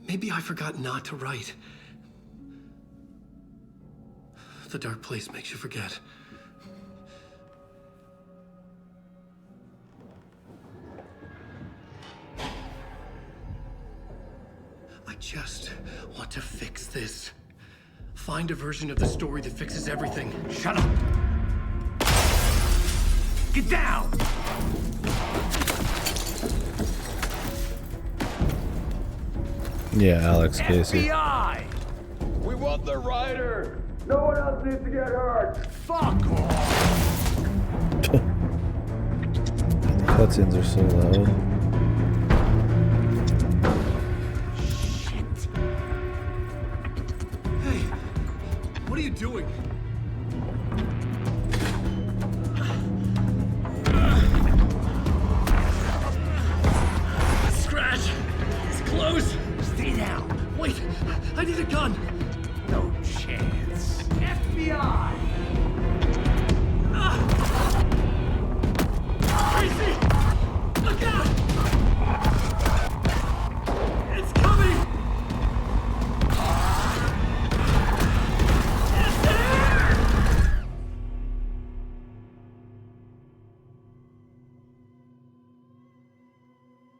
Maybe I forgot not to write. The dark place makes you forget. I just want to fix this. Find a version of the story that fixes everything. Shut up! Get down! Yeah, Alex Casey. FBI! We want the rider! No one else needs to get hurt! Fuck off! The cutscenes are so loud. Hey, what are you doing? Scratch! It's close! Stay down! Wait, I need a gun! No chance. FBI! Casey! Look out! It's coming! It's there!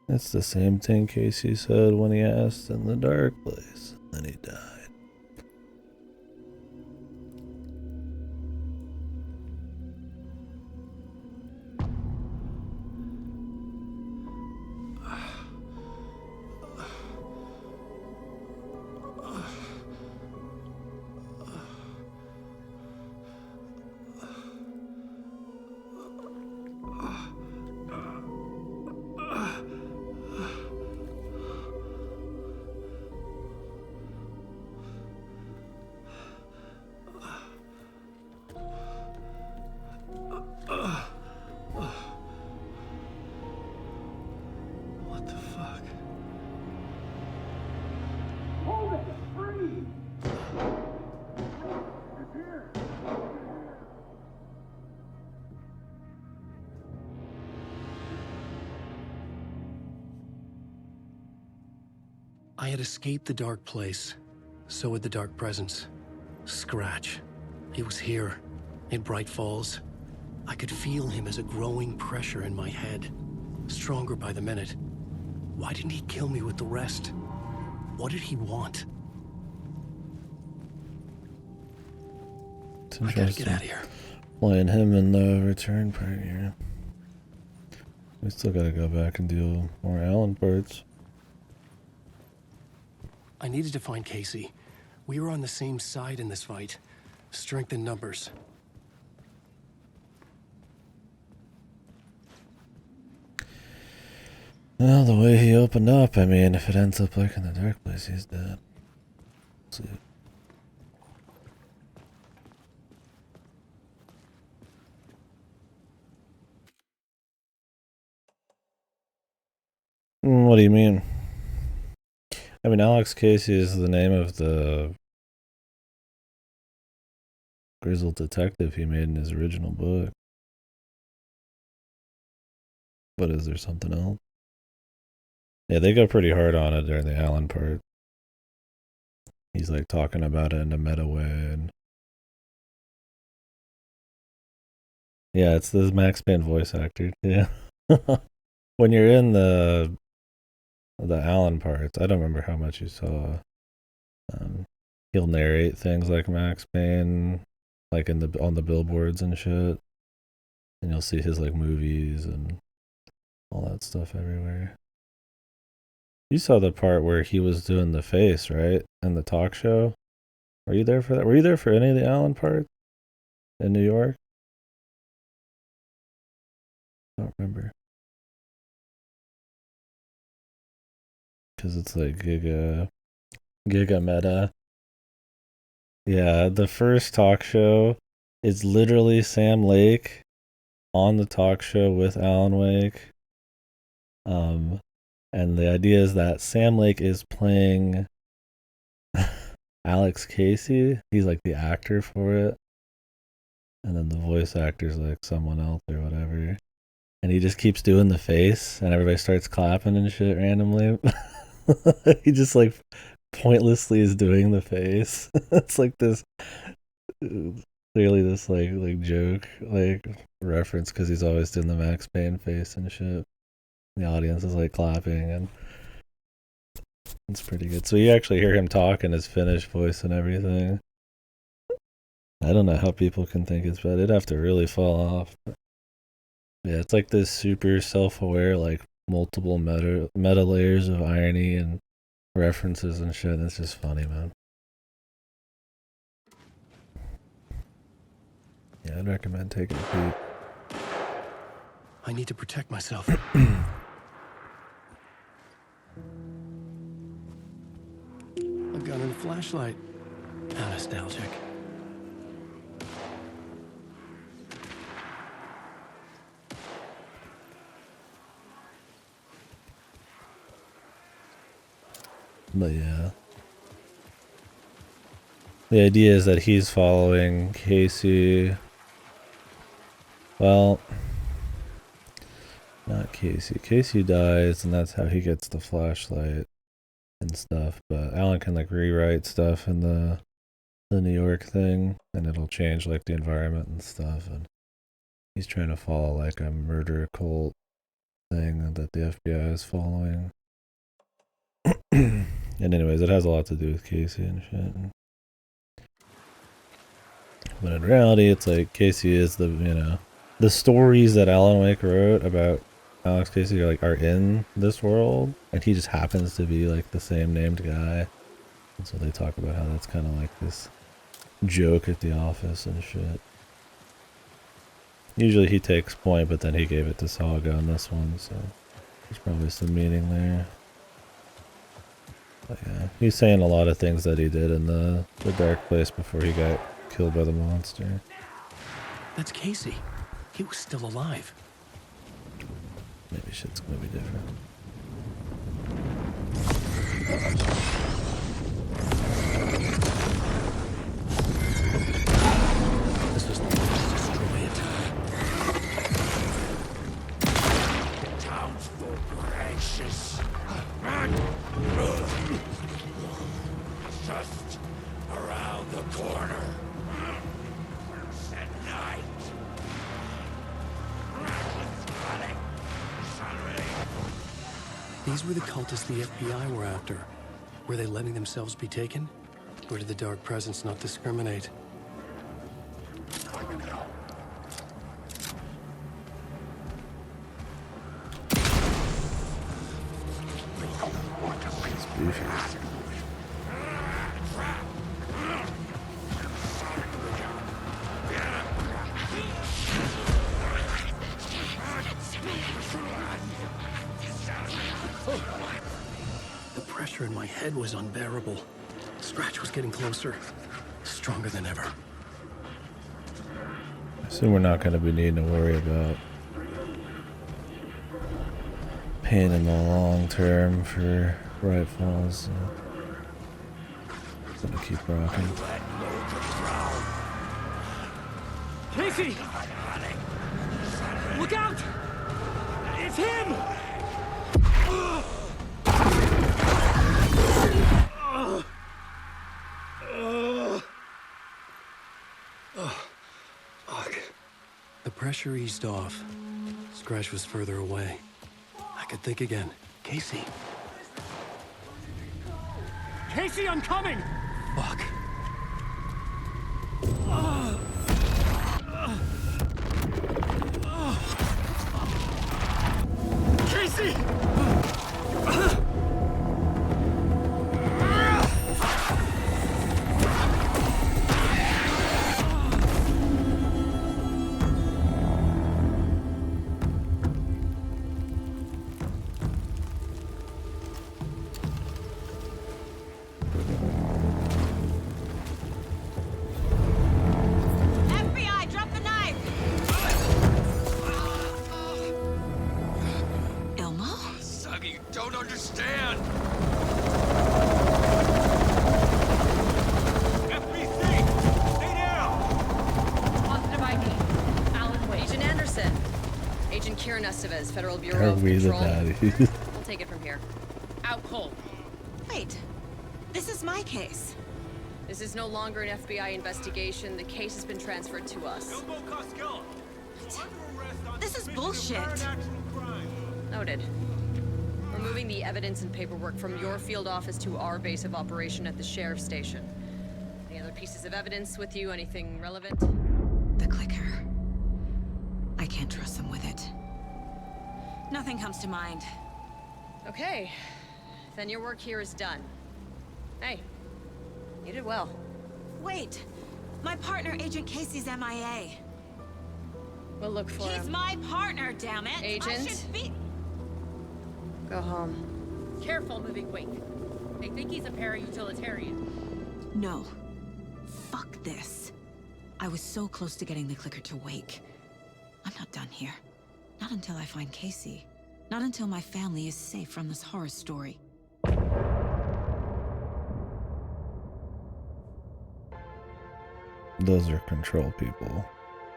That's the same thing Casey said when he asked in the dark place. Then he died. I had escaped the dark place. So had the dark presence. Scratch. It was here, in Bright Falls. I could feel him as a growing pressure in my head. Stronger by the minute. Why didn't he kill me with the rest? What did he want? It's I gotta get out of here. Playing him in the return part here. We still gotta go back and do more Alan parts. I needed to find Casey. We were on the same side in this fight. Strength in numbers. Well, the way he opened up, I mean, if it ends up like in the dark place, he's dead. Let's see. What do you mean? I mean, Alex Casey is the name of the grizzled detective he made in his original book. But is there something else? Yeah, they go pretty hard on it during the Alan part. He's like talking about it in a meta way. And yeah, it's the Max Payne voice actor. Yeah. When you're in the Alan parts, I don't remember how much you saw. He'll narrate things like Max Payne, like on the billboards and shit. And you'll see his like movies and all that stuff everywhere. You saw the part where he was doing the face, right? In the talk show. Were you there for that? Were you there for any of the Alan parts in New York? I don't remember. Because it's like Giga Meta. Yeah, the first talk show is literally Sam Lake on the talk show with Alan Wake. And the idea is that Sam Lake is playing Alex Casey. He's like the actor for it. And then the voice actor's like someone else or whatever. And he just keeps doing the face and everybody starts clapping and shit randomly. He just like pointlessly is doing the face. It's like this clearly this like joke like reference because he's always doing the Max Payne face and shit. The audience is like clapping and it's pretty good. So you actually hear him talk in his Finnish voice and everything. I don't know how people can think it's bad. It'd have to really fall off. But yeah, it's like this super self-aware, like multiple meta layers of irony and references and shit. It's just funny, man. Yeah, I'd recommend taking a peek. I need to protect myself. A gun and a flashlight. How nostalgic. But yeah. The idea is that he's following Casey. Well, not Casey. Casey dies, and that's how he gets the flashlight and stuff. But Alan can like rewrite stuff in the New York thing, and it'll change like the environment and stuff. And he's trying to follow like a murder cult thing that the FBI is following. And anyways, it has a lot to do with Casey and shit. But in reality, it's like Casey is the stories that Alan Wake wrote about Alex Casey are in this world, and he just happens to be like the same named guy. And so they talk about how that's kind of like this joke at the office and shit. Usually he takes point, but then he gave it to Saga on this one, so there's probably some meaning there. But yeah, he's saying a lot of things that he did in the dark place before he got killed by the monster. That's Casey. He was still alive. Maybe shit's gonna be different. This was the place to destroy it. Town's for precious. These were the cultists the FBI were after. Were they letting themselves be taken? Or did the Dark Presence not discriminate? The pressure in my head was unbearable. Scratch was getting closer, stronger than ever. I assume we're not going to be needing to worry about pain in the long term for rifles. So gonna keep rocking. Casey! Look out! It's him! Fuck. The pressure eased off. Scratch was further away. I could think again. Casey. Casey, I'm coming! Fuck. Casey! FBI, drop the knife! Elmo? Suggy, you don't understand! FBC! Stay down! Positive ID. Alan Wade. Agent Anderson. Agent Kieran Estevez, Federal Bureau Are of we the Control. baddies? We'll take it from here. Out cold. Wait, this is my case. This is no longer an FBI investigation. The case has been transferred to us. This is bullshit. Noted. We're moving the evidence and paperwork from your field office to our base of operation at the sheriff's station. Any other pieces of evidence with you? Anything relevant? The clicker. I can't trust them with it. Nothing comes to mind. Okay. Then your work here is done. Hey, you did well. Wait, my partner, Agent Casey's MIA. We'll look for him. He's my partner, damn it! Agent? I should be... Go home. Careful moving Wake. They think he's a para-utilitarian. No. Fuck this. I was so close to getting the clicker to wake. I'm not done here. Not until I find Casey. Not until my family is safe from this horror story. Those are control people.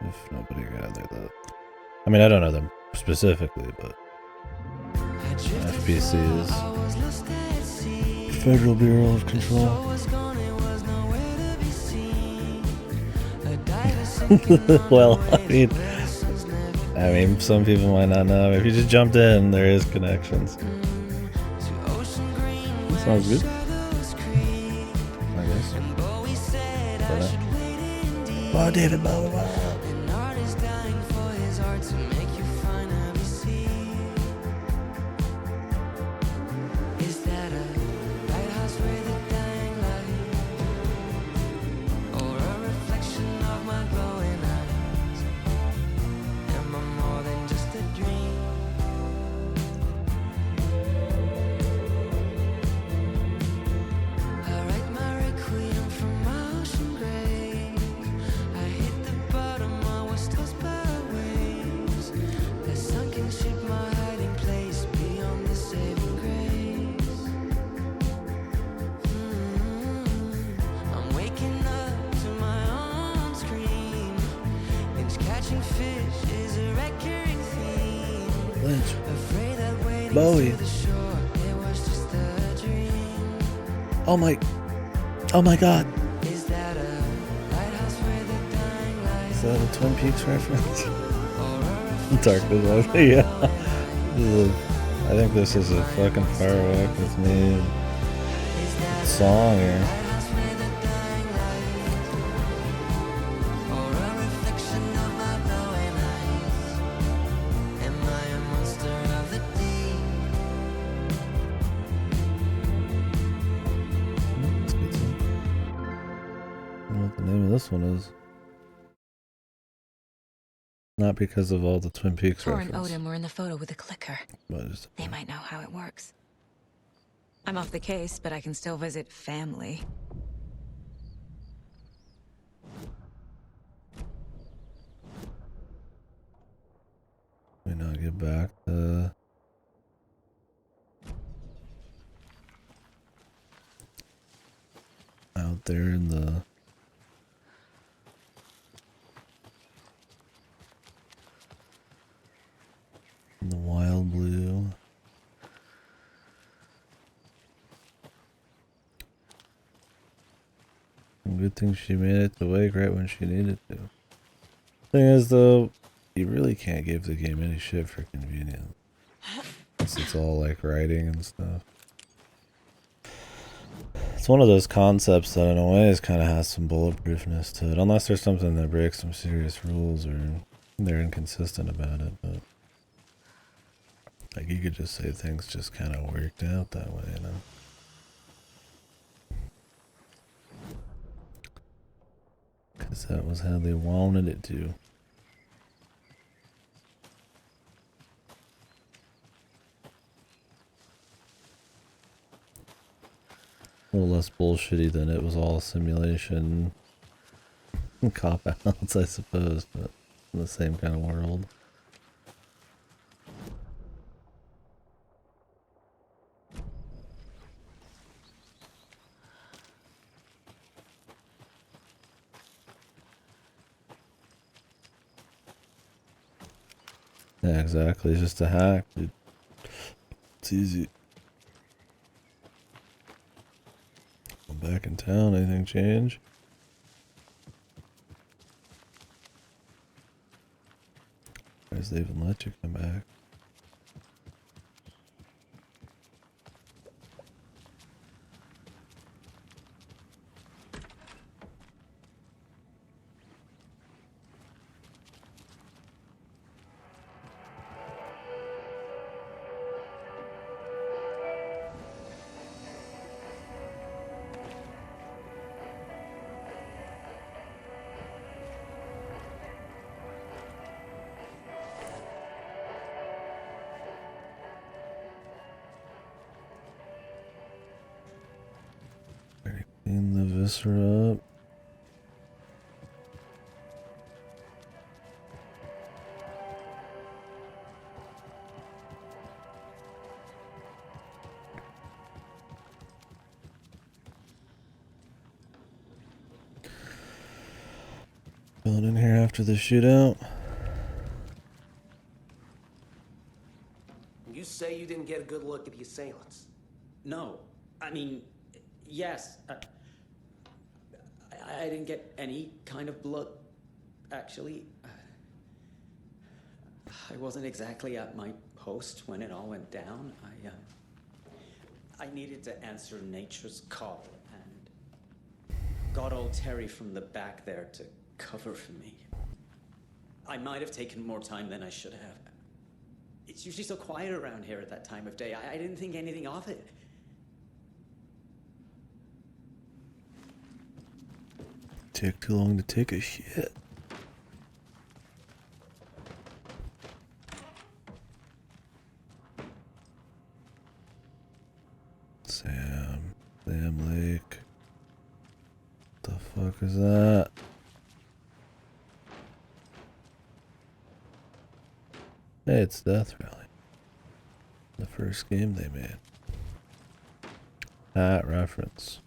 If nobody gathered that. I mean, I don't know them specifically, but FBC is Federal Bureau of Control. Well, I mean, some people might not know. If you just jumped in, there is connections. Sounds good. I guess. Oh, David Bowie. Bowie. Oh my god. Is that a Twin Peaks reference? Darkness, yeah. I think this is a fucking firework with me song here. I don't know what the name of this one is. Not because of all the Twin Peaks Tor and reference. Odin were in the photo with a clicker. They might know how it works. I'm off the case, but I can still visit family. May not get back to out there in the wild blue. Good thing she made it to Wake right when she needed to. Thing is, though, you really can't give the game any shit for convenience. It's all like writing and stuff. It's one of those concepts that in a way is kind of has some bulletproofness to it. Unless there's something that breaks some serious rules or they're inconsistent about it. But like you could just say things just kind of worked out that way, you know? Because that was how they wanted it to. A little less bullshitty than it was all simulation cop-outs, I suppose, but in the same kind of world. Yeah, exactly. It's just a hack, dude. It's easy. I'm back in town. Anything change? Why does they even let you come back? Clean the viscera up. Going in here after the shootout. You say you didn't get a good look at the assailants. No, I mean, yes. I didn't get any kind of blood, actually. I wasn't exactly at my post when it all went down. I needed to answer nature's call and got old Terry from the back there to cover for me. I might have taken more time than I should have. It's usually so quiet around here at that time of day. I didn't think anything of it. Take too long to take a shit. Sam Lake. What the fuck is that? Hey, it's Death Rally. The first game they made. That reference.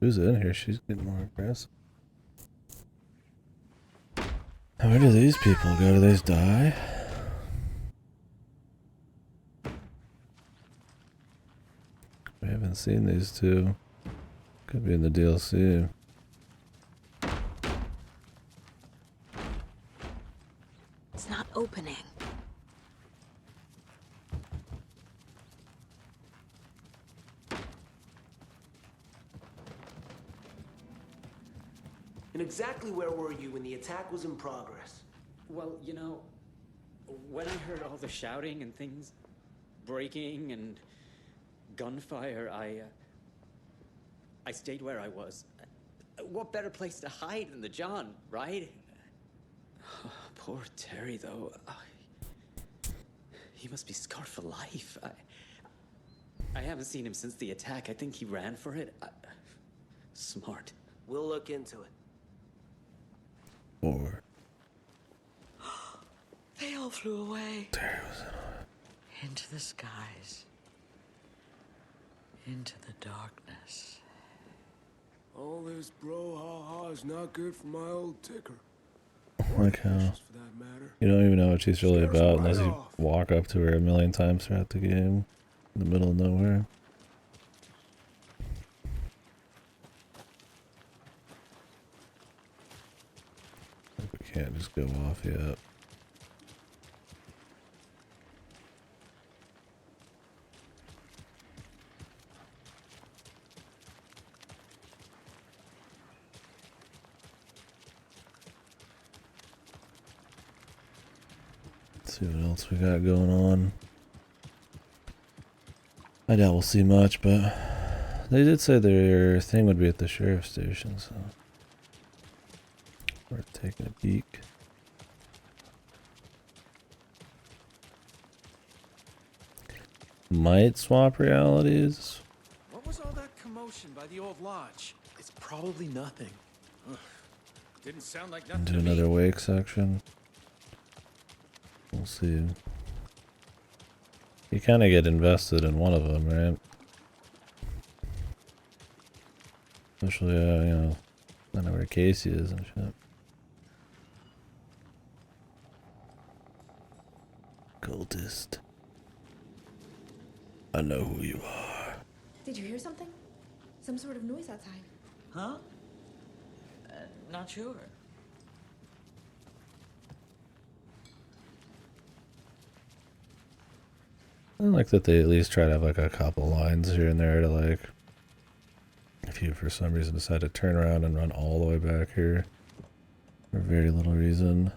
Who's in here? She's getting more aggressive. Where do these people go? Do they just die? We haven't seen these two. Could be in the DLC. It's not opening. And exactly where were you when the attack was in progress? Well, you know, when I heard all the shouting and things breaking and gunfire, I stayed where I was. What better place to hide than the John, right? Poor Terry, though. He must be scarred for life. I haven't seen him since the attack. I think he ran for it. Smart. We'll look into it. Or They all flew away. Terry was in on it. Into the skies. Into the darkness. All this brouhaha is not good for my old ticker. Like how you don't even know what she's really about unless you walk up to her a million times throughout the game in the middle of nowhere. We can't just go off yet. Let's see what else we got going on. I doubt we'll see much, but they did say their thing would be at the sheriff's station, so we're taking a peek. Might swap realities. What was all that commotion by the old lodge? It's probably nothing. Ugh. Didn't sound like nothing Into to me. another wake section. We'll see. You kind of get invested in one of them, right? Especially, you know, I know where Casey is and shit. Cultist. I know who you are. Did you hear something? Some sort of noise outside. Huh? Not sure. I like that they at least try to have like a couple lines here and there to like, if you for some reason decide to turn around and run all the way back here for very little reason,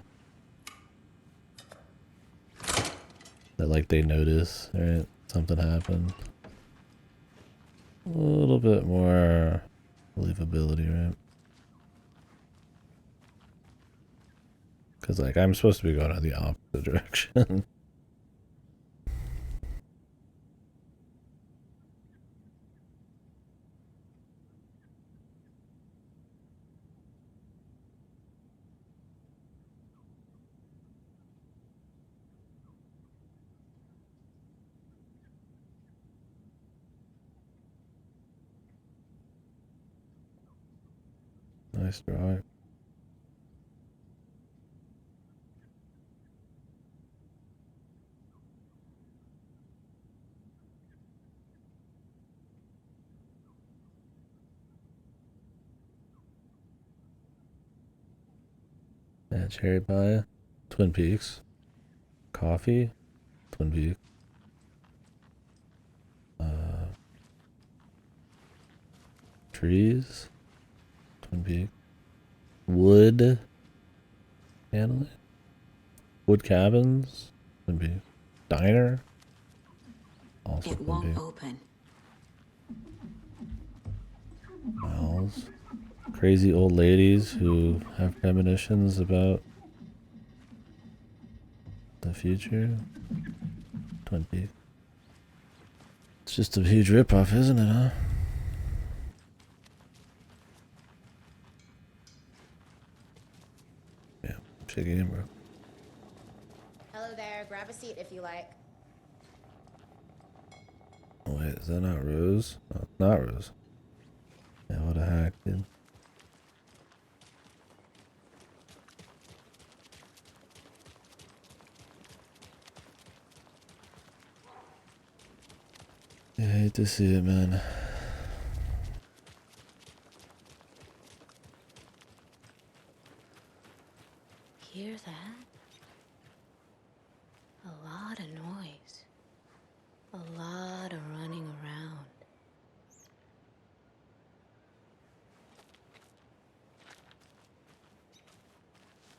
that like they notice, right? Something happened. A little bit more believability, right? Because like I'm supposed to be going in the opposite direction. Nice drive. Yeah, cherry pie, Twin Peaks, coffee, Twin Peaks, trees, Twin Peaks, wood paneling, wood cabins, Twin Peaks, diner, also It Twin won't Peaks. open. Owls. Crazy old ladies who have premonitions about the future. Twin Peaks. It's just a huge ripoff, isn't it, huh? Yeah, check it in, bro. Hello there. Grab a seat if you like. Oh, wait, is that not Rose? No, it's not Rose. Yeah, what a got hacked, dude. I hate to see it, man. Hear that? A lot of noise. A lot of running around.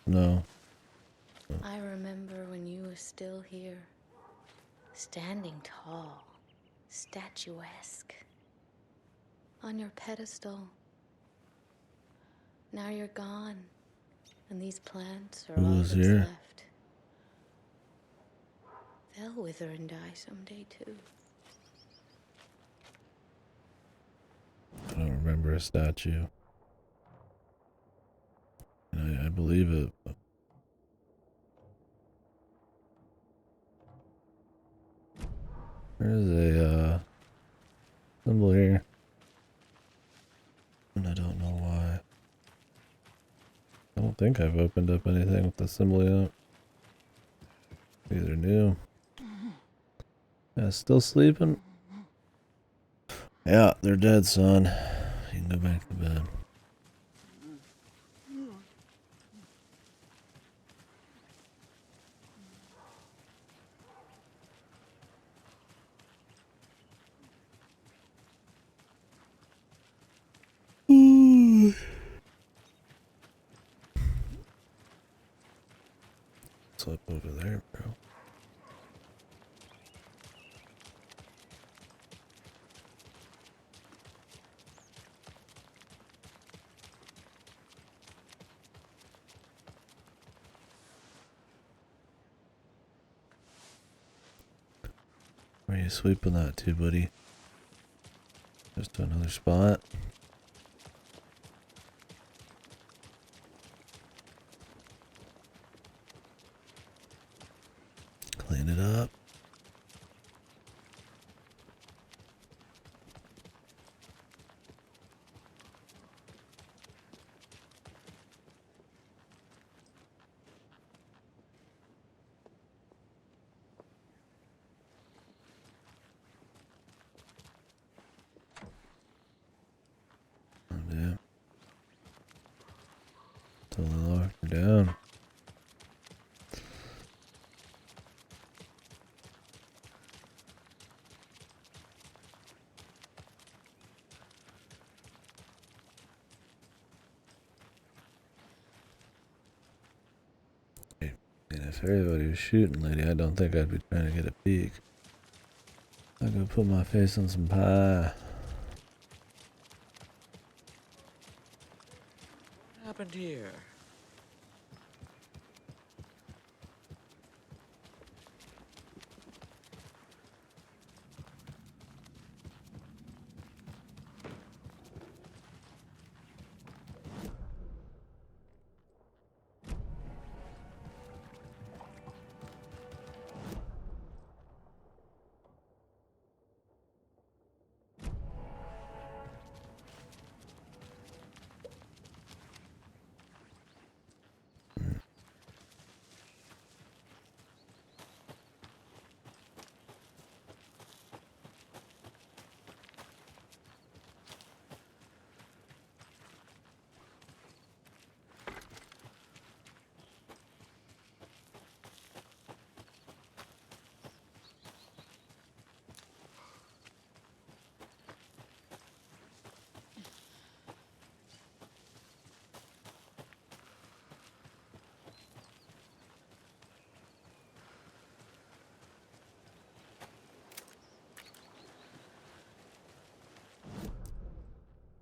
No. I remember when you were still here, standing tall, statuesque, on your pedestal. Now you're gone, and these plants are Who all was that's here? left. They'll wither and die someday too. I don't remember a statue. And I believe it. But there's a symbol here. And I don't know why. I don't think I've opened up anything with the symbol yet. Either new. Yeah, still sleeping? Yeah, they're dead, son. You can go back to bed. What's up over there, bro? Where are you sweeping that to, buddy? Just to another spot. Clean it up. Oh, damn. Totally locked her down. And if everybody was shooting, lady, I don't think I'd be trying to get a peek. I'll go put my face on some pie. What happened here?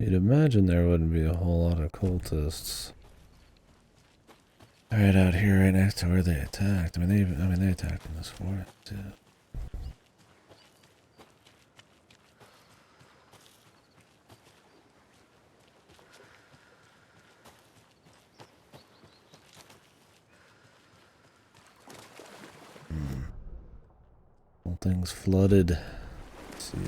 You'd imagine there wouldn't be a whole lot of cultists right out here, right next to where they attacked. I mean, they attacked in this forest too. Whole thing's flooded. Let's see.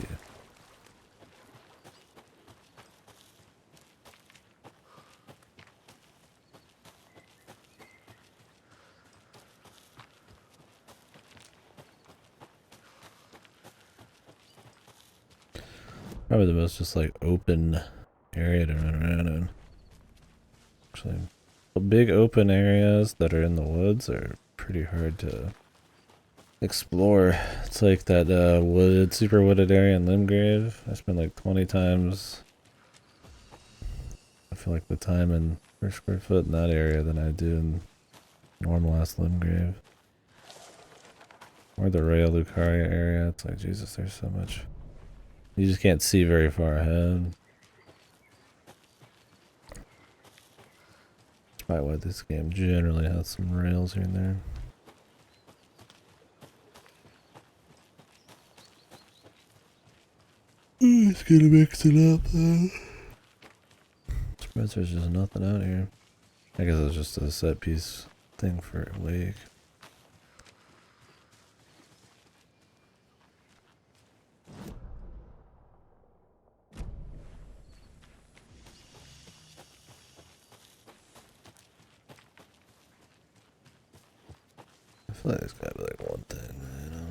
Probably the most just like open area to run around in. Actually, the big open areas that are in the woods are pretty hard to explore. It's like that wooded, super wooded area in Limgrave. I spent like 20 times. I feel like the time in per square foot in that area than I do in normal ass Limgrave. Or the Raya Lucaria area. It's like, Jesus, there's so much. You just can't see very far ahead. That's probably why this game generally has some rails here and there. It's gonna mix it up though. Surprised there's just nothing out here. I guess it's just a set piece thing for Wake. I feel like there's gotta be like one thing, you know.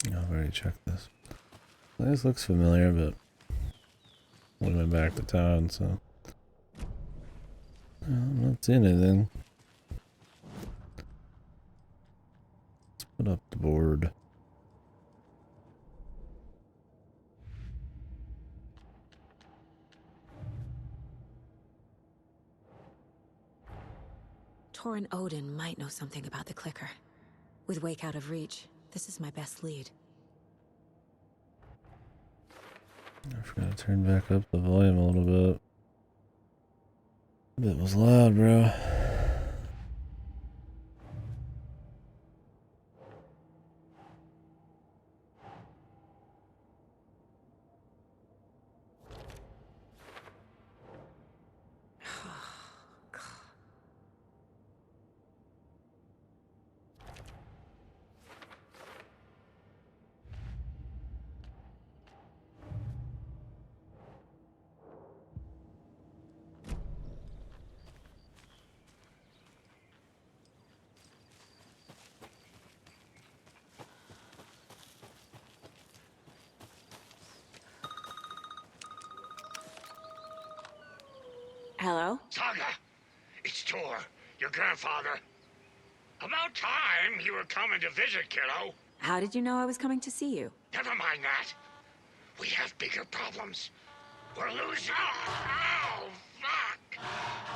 I've already checked this. This looks familiar, but we went back to town, so I'm not seeing anything. Let's put up the board. Torrin Odin might know something about the clicker. With Wake out of reach, this is my best lead. I forgot to turn back up the volume a little bit. It was loud, bro. Hello? Saga! It's Tor, your grandfather. About time you were coming to visit, kiddo. How did you know I was coming to see you? Never mind that. We have bigger problems. We're losing. Oh, fuck!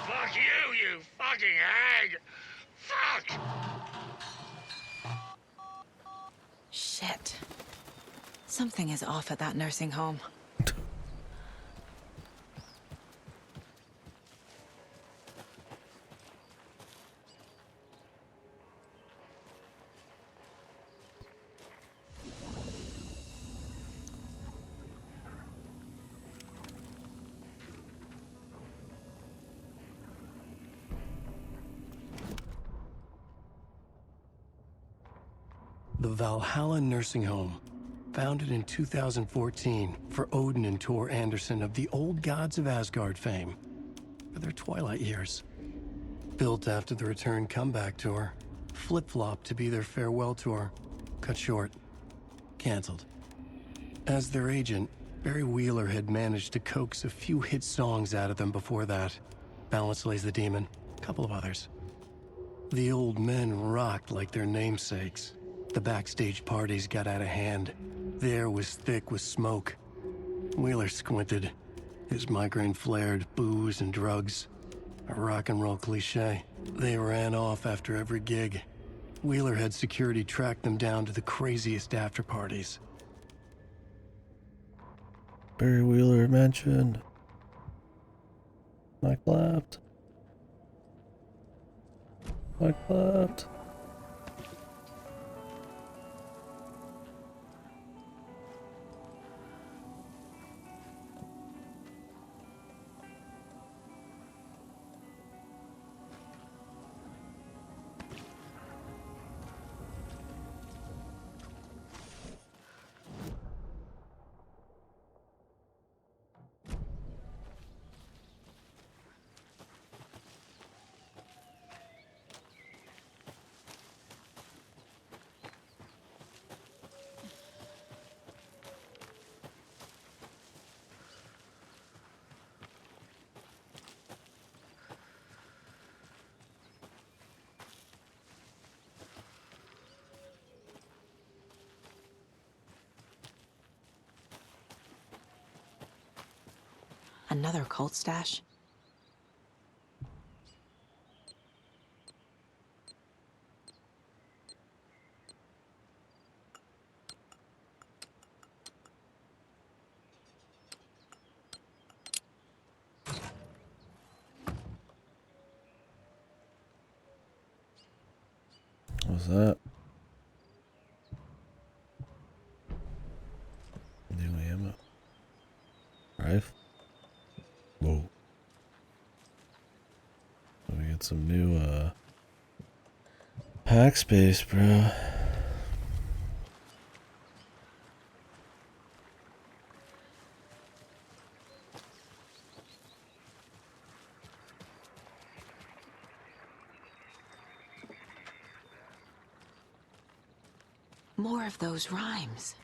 Fuck you, you fucking hag! Fuck! Shit. Something is off at that nursing home. The Valhalla Nursing Home. founded in 2014 for Odin and Tor Anderson of the Old Gods of Asgard fame for their Twilight years. Built after the Return comeback tour, flip-flopped to be their farewell tour, cut short, canceled. As their agent, Barry Wheeler had managed to coax a few hit songs out of them before that. Balance Lays the Demon, a couple of others. The old men rocked like their namesakes. The backstage parties got out of hand. The air was thick with smoke. Wheeler squinted. His migraine flared, booze and drugs. A rock and roll cliche. They ran off after every gig. Wheeler had security track them down to the craziest after parties. Barry Wheeler mentioned. I clapped. I clapped. Another cult stash? What's that? New ammo. Rifle. Whoa. Let me get some new pack space, bro. More of those rhymes.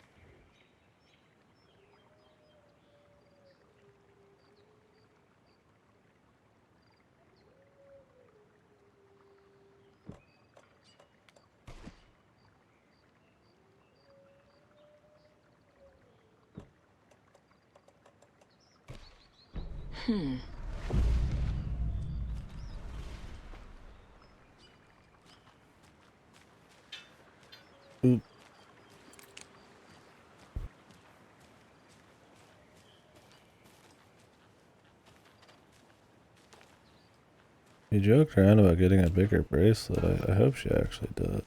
Oop. You joked around about getting a bigger bracelet. I hope she actually does.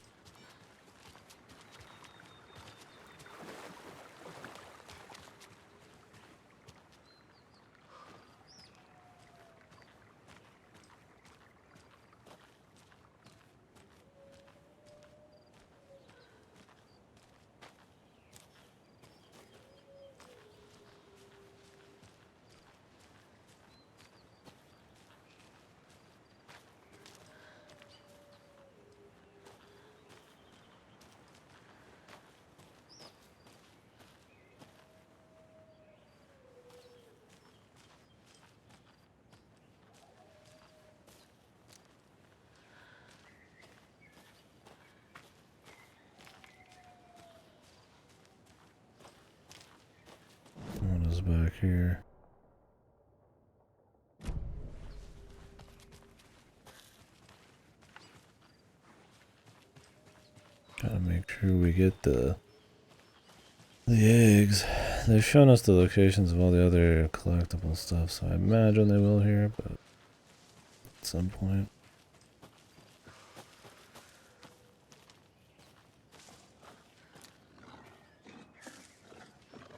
What is back here? Gotta make sure we get the eggs. They've shown us the locations of all the other collectible stuff, so I imagine they will here, but at some point.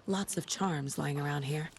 Lots of charms lying around here.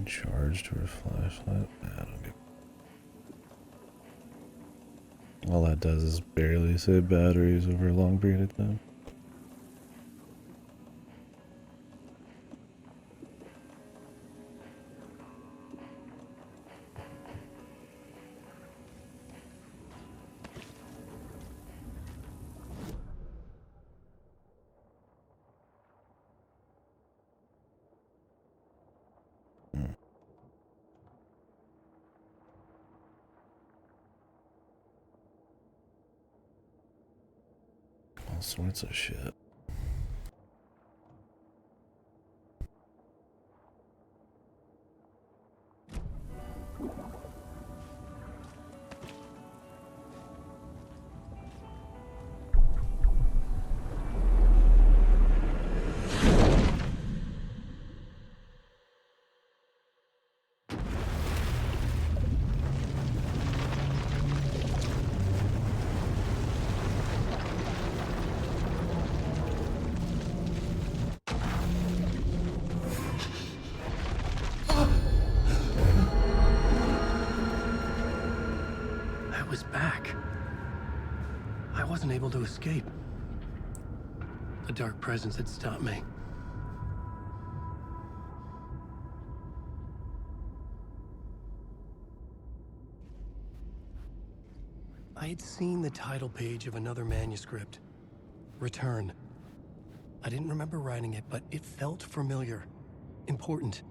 charge to her flashlight? Nah, I don't get. All that does is barely save batteries over a long period of time. All sorts of shit. I was back. I wasn't able to escape. A dark presence had stopped me. I had seen the title page of another manuscript. Return. I didn't remember writing it, but it felt familiar. Important.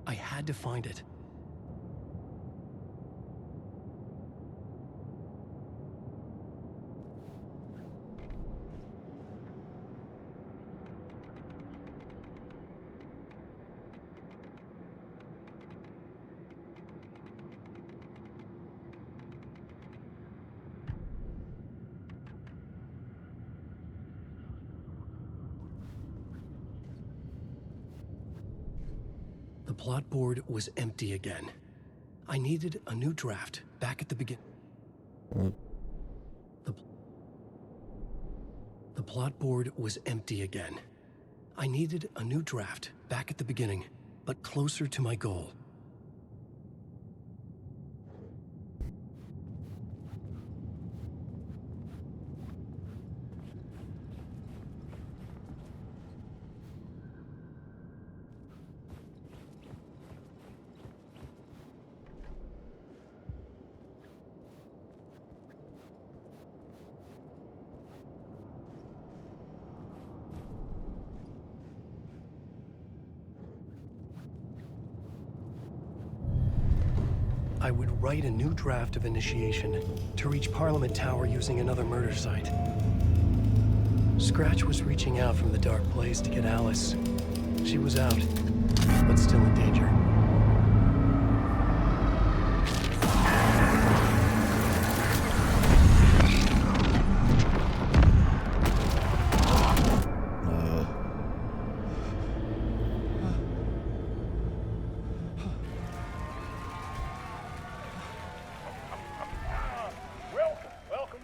I had to find it. The plot board was empty again. I needed a new draft back at the beginning. The plot board was empty again. I needed a new draft back at the beginning, but closer to my goal. I would write a new draft of initiation to reach Parliament Tower using another murder site. Scratch was reaching out from the dark place to get Alice. She was out, but still in danger.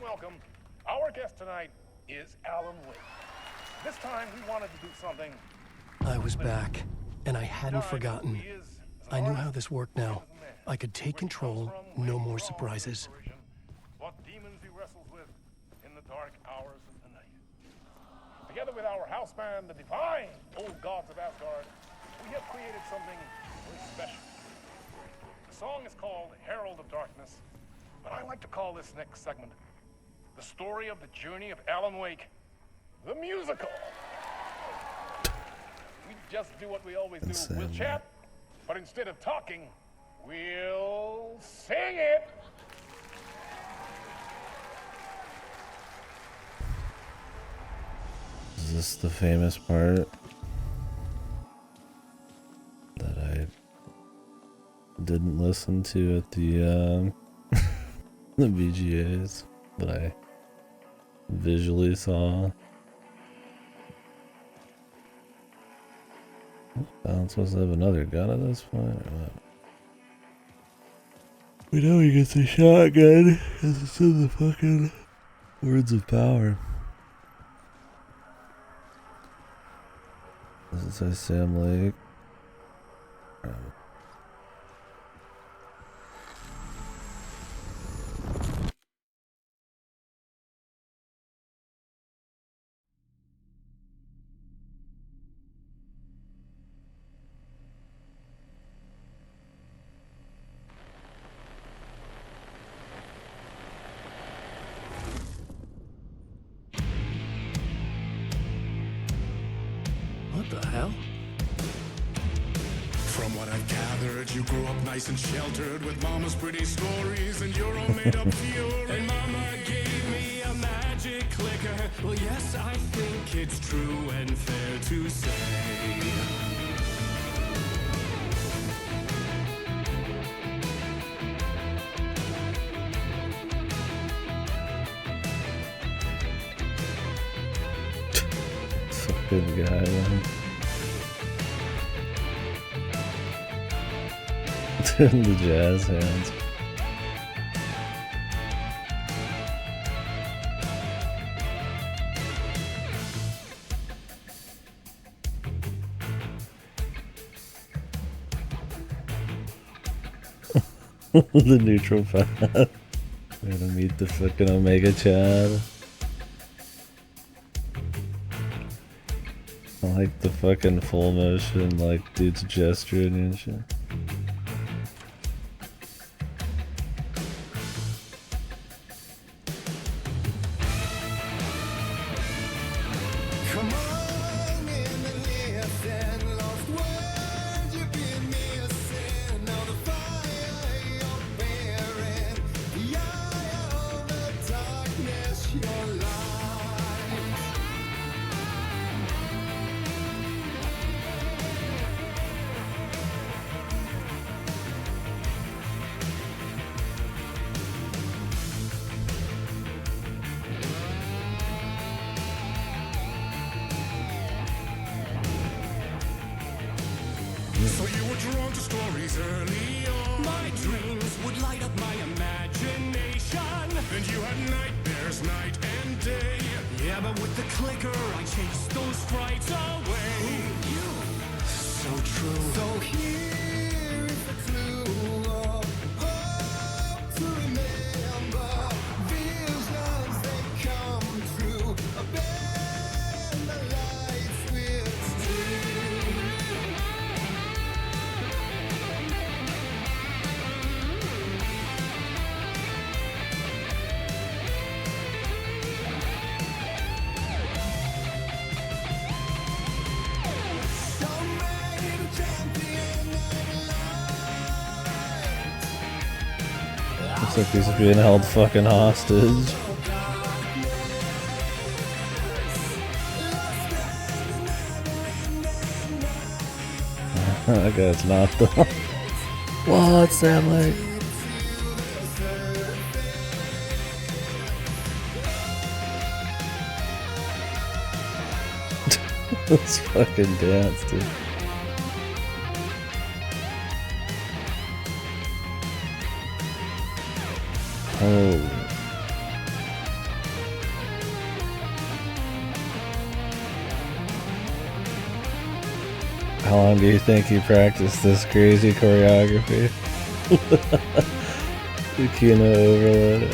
Welcome. Our guest tonight is Alan Wake. This time we wanted to do something. I was back, and I hadn't forgotten. I knew how this worked now. I could take control, no more surprises. What demons he wrestles with in the dark hours of the night. Together with our house band, the Divine Old Gods of Asgard, we have created something very special. The song is called Herald of Darkness, but I like to call this next segment the story of the journey of Alan Wake, the musical. We just do what we always do. We'll chat, but instead of talking, we'll sing it. Is this the famous part that I didn't listen to at the the VGAs, but I visually saw? I'm supposed to have another gun at this point, or what? We know he gets a shotgun because it's in the fucking Words of Power. Does it say Sam Lake? What the hell? From what I've gathered, you grew up nice and sheltered with mama's pretty stories and your own made-up fury. And mama gave me a magic clicker. Well, yes, I think it's true and fair to say. Fucking guy, man. The jazz hands. The neutral path. We're gonna meet the fucking Omega Chad. I like the fucking full motion, like dude's gesturing and shit. So you were drawn to stories early on. My dreams would light up my imagination. And you had nightmares night and day. Yeah, but with the clicker, I chased those frights away. So true. So here is the clue of hope to remember. Visions, they come true. Bend the lights with steel. Looks like he's being held fucking hostage. That guy's not the. What's that like? This fucking dance, dude. Oh. How long do you think you practiced this crazy choreography? The Kino overload.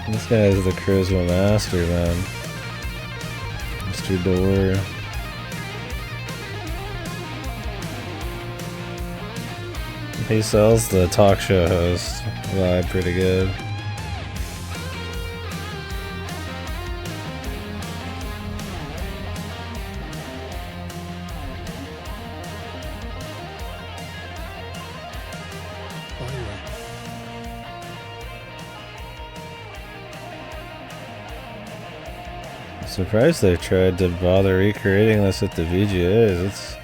This guy is the charisma master, man. Mr. Door. He sells the talk show host vibe pretty good. I'm surprised they tried to bother recreating this at the VGAs.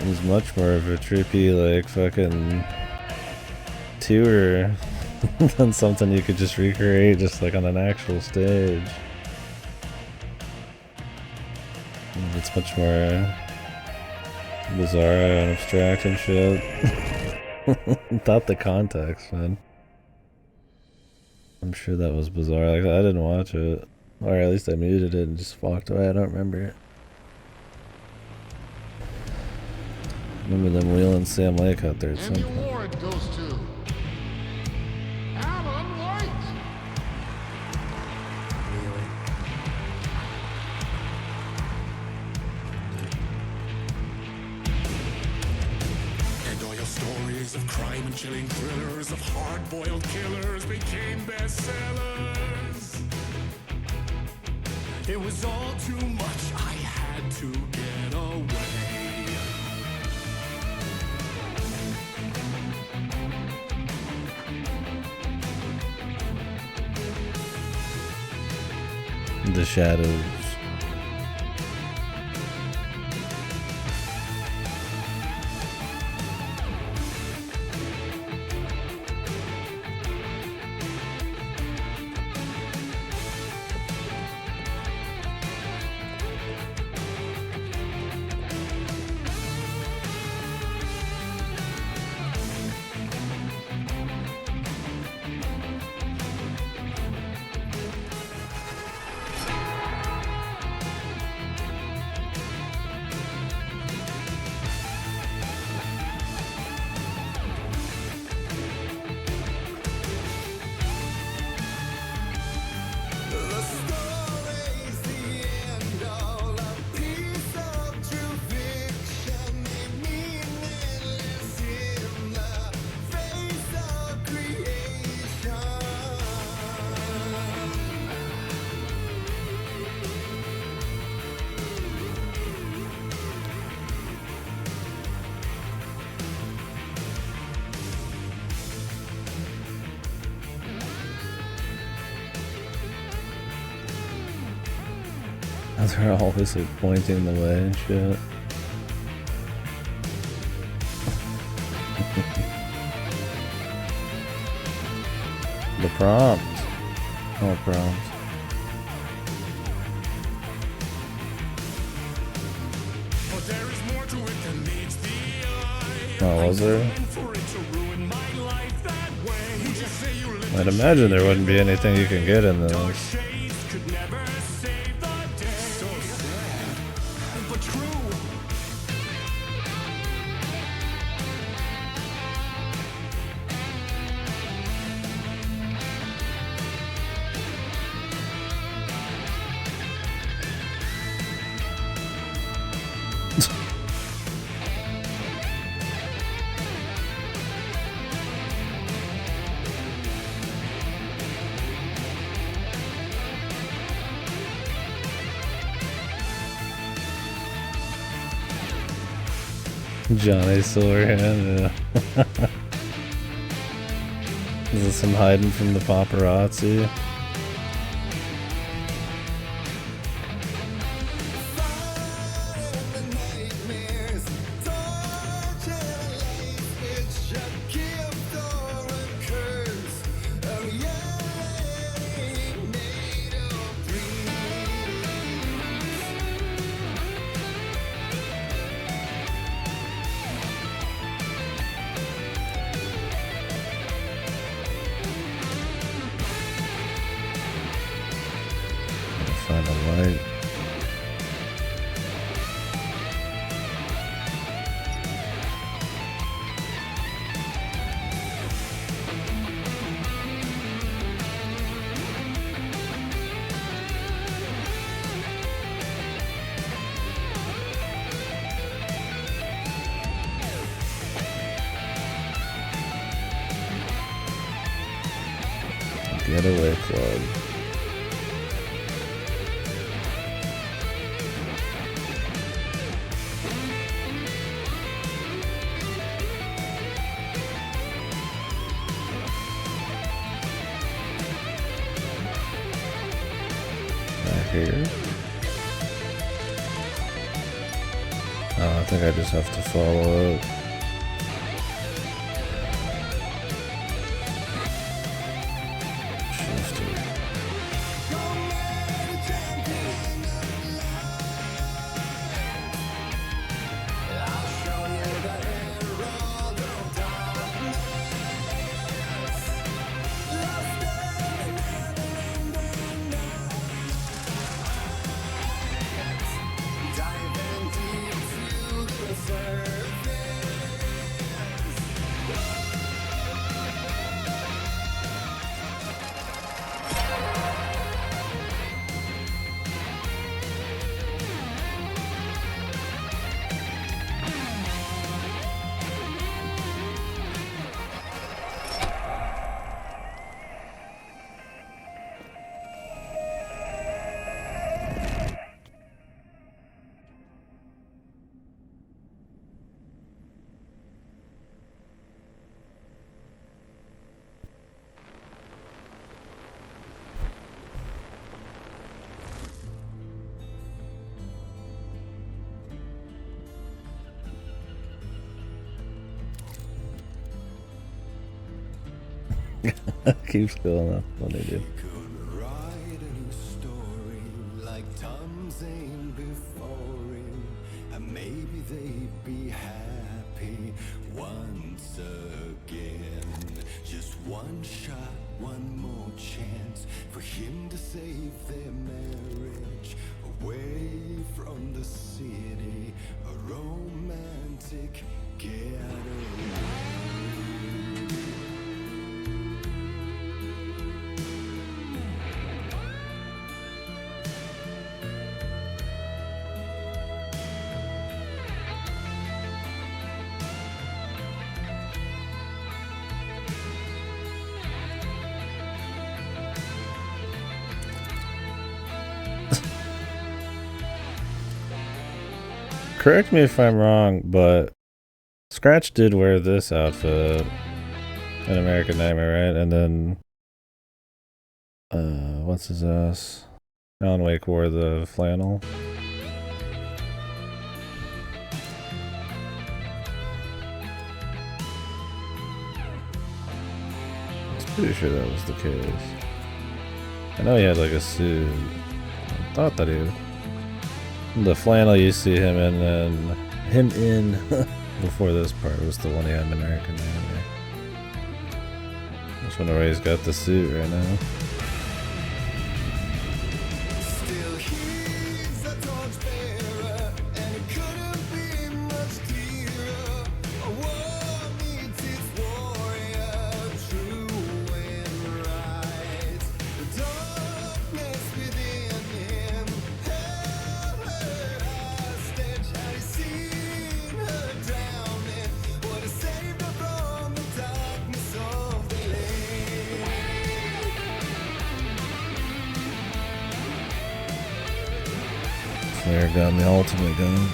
It's much more of a trippy, like, fucking tour than something you could just recreate just like on an actual stage. It's much more bizarre and abstract and shit. Without the context, man. I'm sure that was bizarre. Like, I didn't watch it. Or at least I muted it and just walked away. I don't remember it. Remember them wheeling Sam Lake out there at some And point. the award goes to Alan White. And all your stories of crime bone-chilling thrillers of hard-boiled killers became bestsellers. It was all too much, I had to get away. The shadows. They're always like pointing the way and shit. The prompt. Oh, prompt. Oh, was there? I'd imagine there wouldn't be anything you can get in this. Johnny Silverhand, yeah. Is this him hiding from the paparazzi? Find a light. Getaway Club. Here. Oh, I think I just have to follow it. Diving deep to the surface. Keeps going up when they do. Like Tom Zane before him, and maybe they'd be happy once again. Just one shot, one more chance for him to save their marriage away from the city, a romantic getaway. Correct me if I'm wrong, but Scratch did wear this outfit in American Nightmare, right? And then, what's his ass? Alan Wake wore the flannel. I was pretty sure that was the case. I know he had like a suit. I thought that he would. The flannel you see him in, and him in before this part was the one he had in American Nightmare. Just wonder why he's got the suit right now. Still he's a torchbearer, and it couldn't be much clearer. A war meets its warrior, true and right. The darkness within him held her hostage. Had he seen her drowning, would have saved her from the darkness of the lake. Flare gun, the ultimate gun.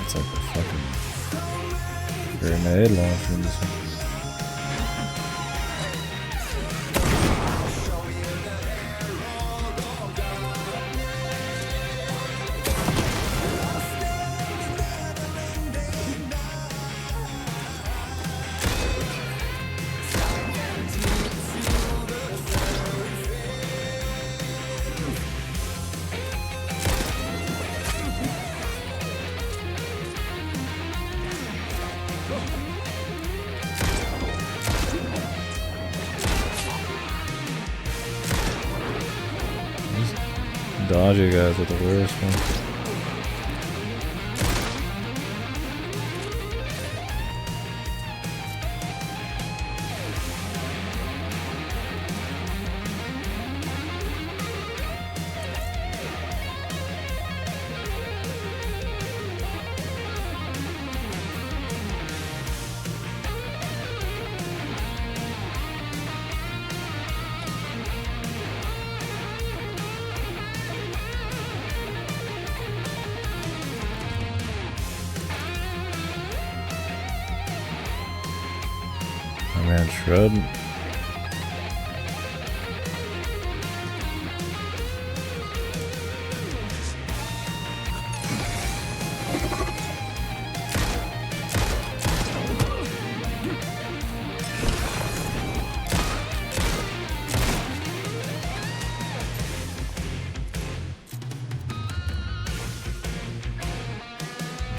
It's like a fucking grenade launcher in this one. Dodgy guys are the worst one. Man, Shred.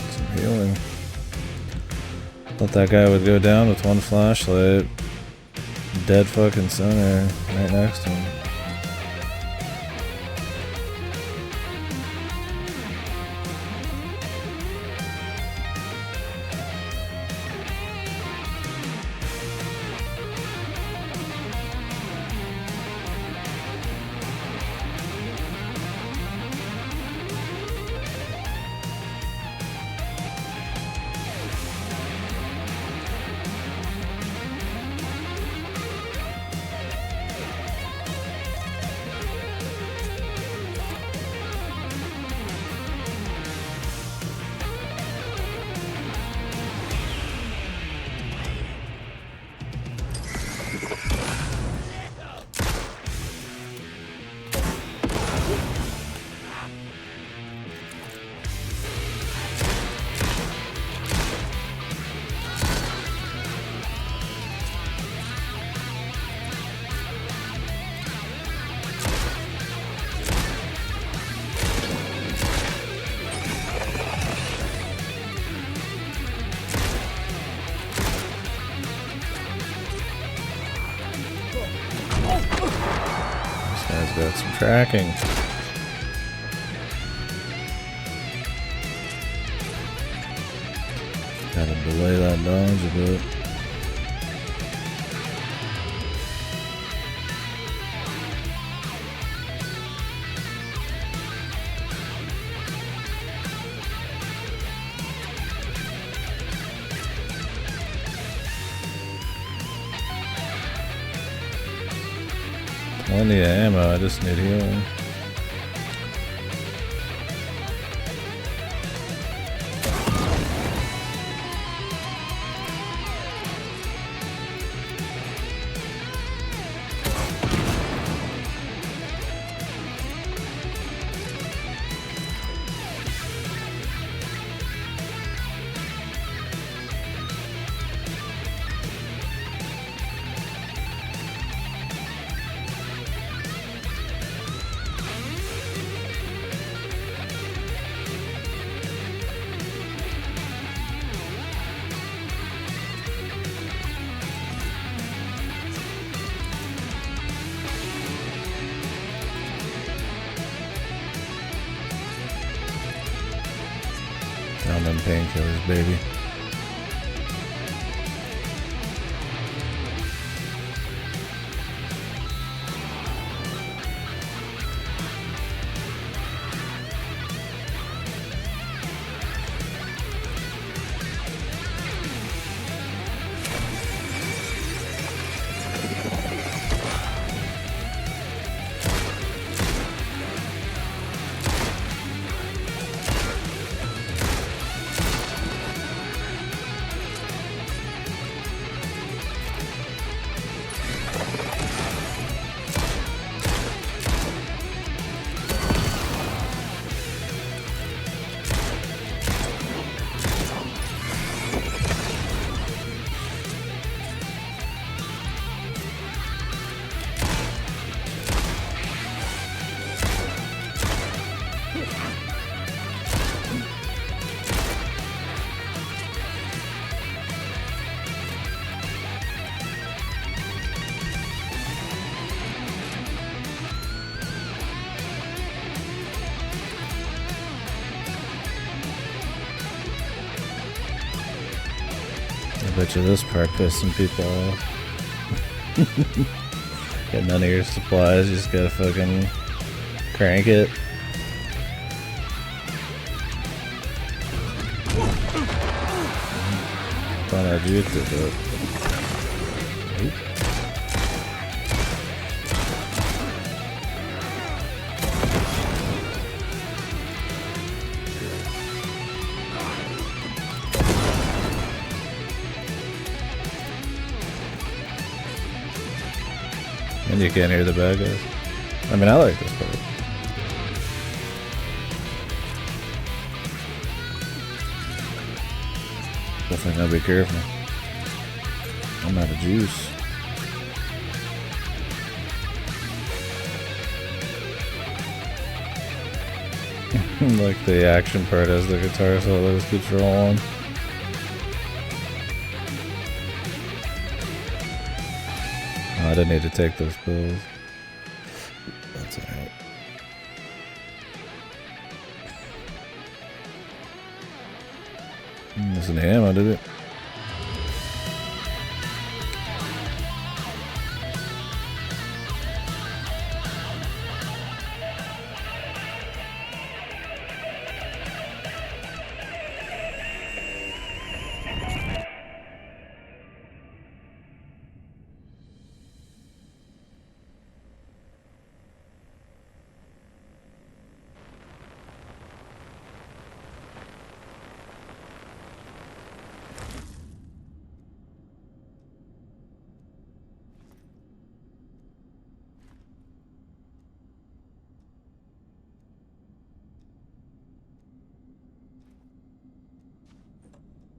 Some healing. Thought that guy would go down with one flashlight. Dead fucking center right next to him. got some tracking. Gotta delay that dodge a bit. Plenty of ammo, I just need healing. Down them painkillers, baby. I bet you this part pissed some people off. Got none of your supplies, you just gotta fucking crank it. Thought I juked it, but nope. And you can't hear the bad guys. I mean, I like this part. Definitely gotta be careful. I'm out of juice. Like the action part as the guitar solo just keeps rolling. I didn't need to take those pills. That's alright. There's an ammo, did it?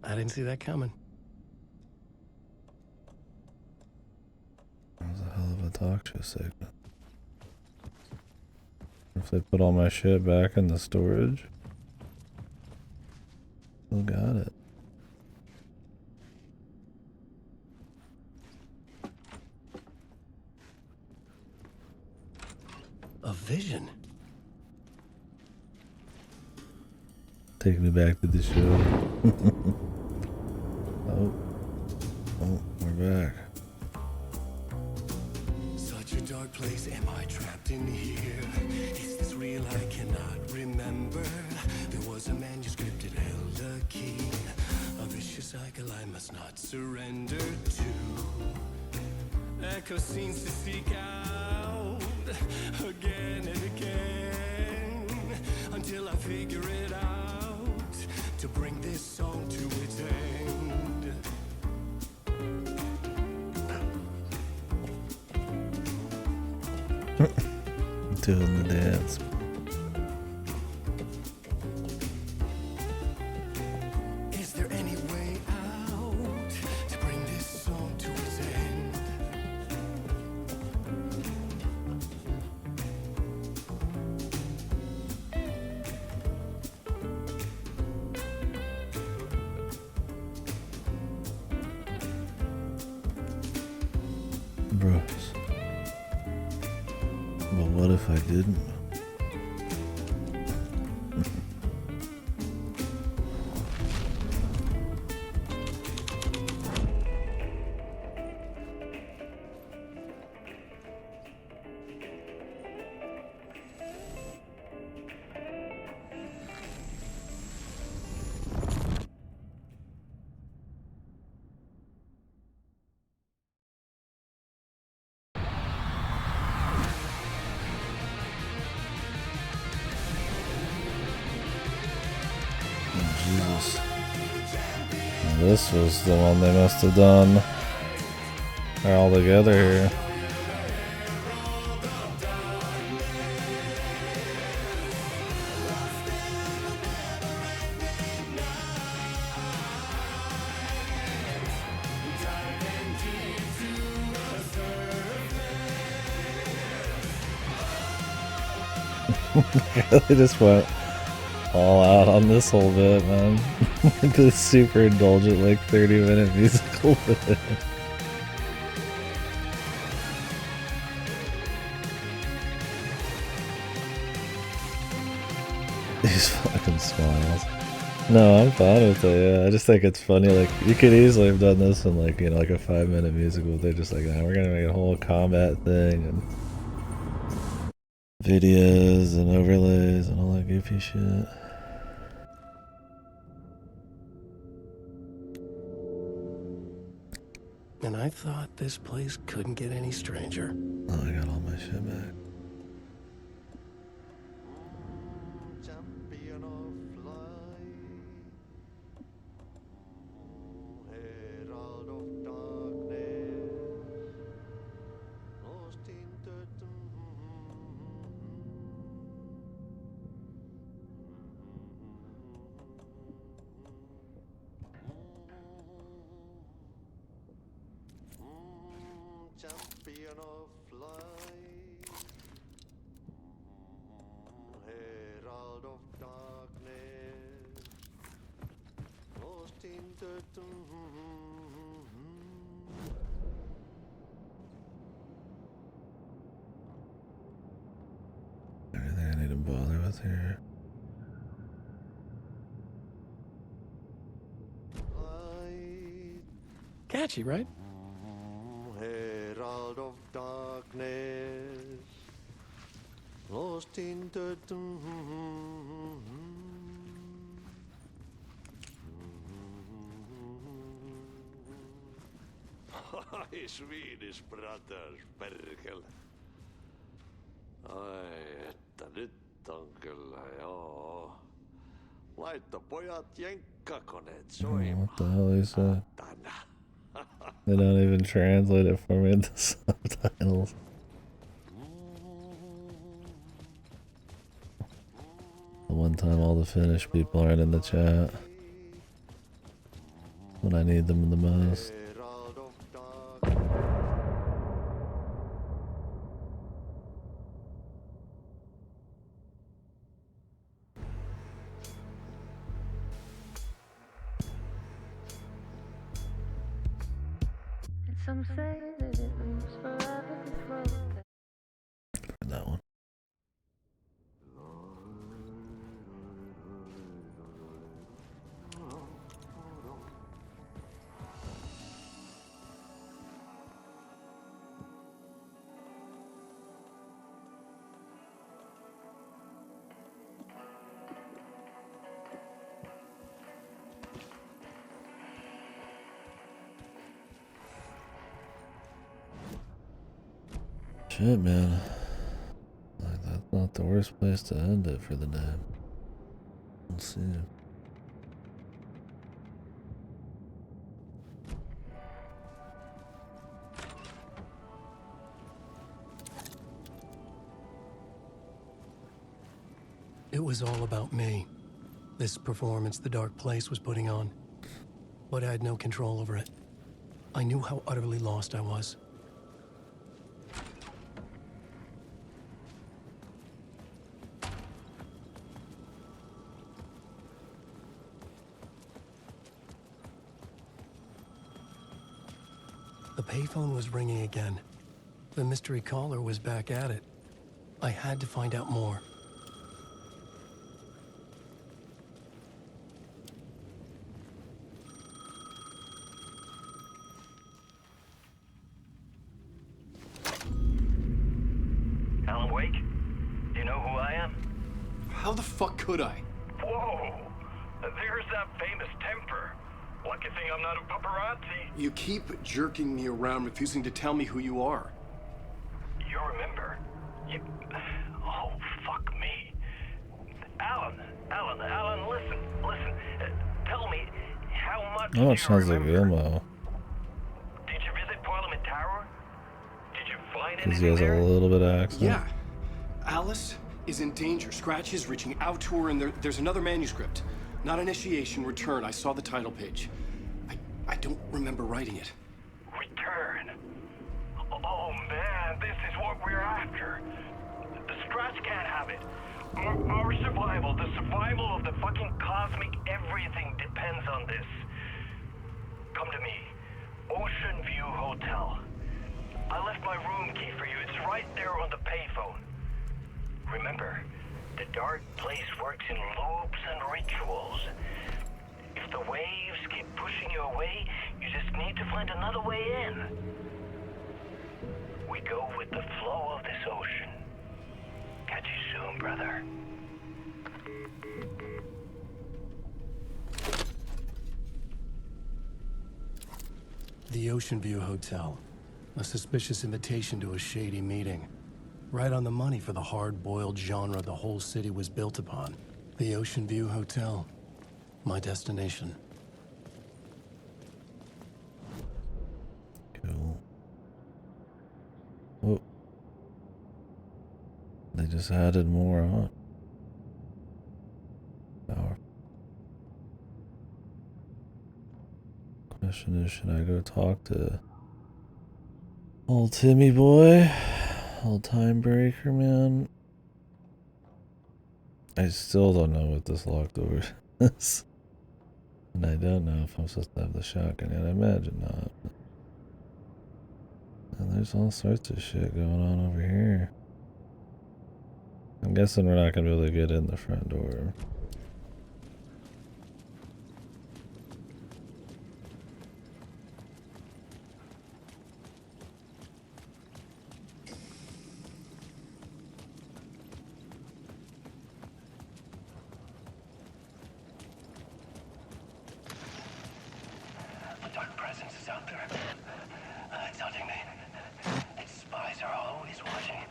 I didn't see that coming. That was a hell of a talk show segment. If they put all my shit back in the storage. Still got it. take me back to the show. Oh, we're back. Such a dark place, am I trapped in here? Is this real? I cannot remember. There was a manuscript, it held a key. A vicious cycle I must not surrender to. Echo scenes to seek out again and again until I figure it out to bring this song to its end. Doing the dance. Is there any way out to bring this song to its end? Bros. But what if I didn't? Jesus. This was the one they must have done. They're all together here. They just went all out on this whole bit, man. This super indulgent, like 30-minute musical bit. These fucking smiles. No, I'm fine with it, yeah. I just think it's funny, like, you could easily have done this in, like, you know, like a 5-minute musical. They're just like, nah, we're gonna make a whole combat thing and videos and overlays and all that goofy shit. And I thought this place couldn't get any stranger. Oh, I got all my shit back. Champion of light, herald of darkness, lost in the Everything I need to bother with here. Catchy, right? herald of darkness, lost in the Ai, Swedish brothers, perkele. Ai, että nyt on kyllä, joo. Laitto pojat jenkkakoneet soimaan. What the hell is that? They don't even translate it for me in the subtitles. The one time all the Finnish people aren't in the chat when I need them the most. Some say that it moves forever broken. That one. Shit, man. Like, that's not the worst place to end it for the day. We'll see. It was all about me. This performance the Dark Place was putting on. But I had no control over it. I knew how utterly lost I was. The payphone was ringing again. The mystery caller was back at it. I had to find out more. Alan Wake? Do you know who I am? How the fuck could I? Whoa! There's that famous temper. Lucky thing I'm not a paparazzi. You keep jerking me around, refusing to tell me who you are. You remember? You... Oh, fuck me. Alan, listen. Tell me, how much Oh, it sounds like Ilmo. Did you visit Parliament Tower? Did you find Because he anything has a there? little bit of accent. Yeah. Alice is in danger. Scratch is reaching out to her, and there's another manuscript. Not initiation, return. I saw the title page. I don't remember writing it. Return. Oh man, this is what we're after. The Scratch can't have it. Our survival, the survival of the fucking cosmic everything depends on this. Come to me. Ocean View Hotel. I left my room key for you. It's right there on the payphone. Remember, the Dark Place works in loops and rituals. If the waves keep pushing you away, you just need to find another way in. We go with the flow of this ocean. Catch you soon, brother. The Ocean View Hotel. A suspicious invitation to a shady meeting. Right on the money for the hard-boiled genre the whole city was built upon. The Ocean View Hotel. My destination. Cool. Whoa. They just added more on. Powerful. Question is, should I go talk to old Timmy boy? Old time breaker, man. I still don't know what this locked door is. And I don't know if I'm supposed to have the shotgun yet. I imagine not. And there's all sorts of shit going on over here. I'm guessing we're not going to be able to get in the front door. The dark presence is out there. It's hunting me. Its spies are always watching.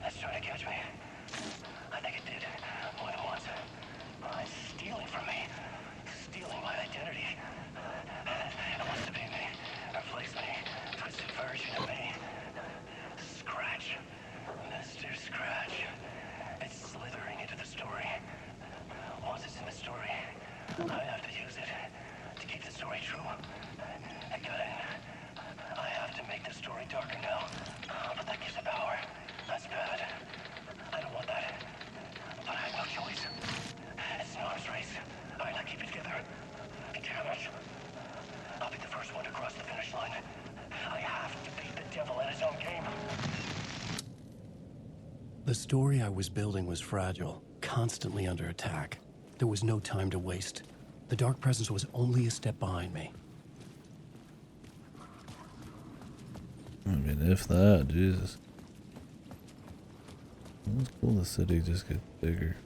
It's trying to catch me. I think it did more than once. It's stealing from me. Stealing my identity. It wants to be me. Replace me. Twisted version of me. Scratch. Mr. Scratch. It's slithering into the story. Once it's in the story, I have to use it to keep the story true. I got it. I have to make the story darker now. But that gives it power. That's bad. I don't want that. But I have no choice. It's an arms race. I gotta keep it together. Damn it. I'll be the first one to cross the finish line. I have to beat the devil at his own game. The story I was building was fragile, constantly under attack. There was no time to waste. The Dark Presence was only a step behind me. I mean, if that, Jesus. It's cool the city just gets bigger.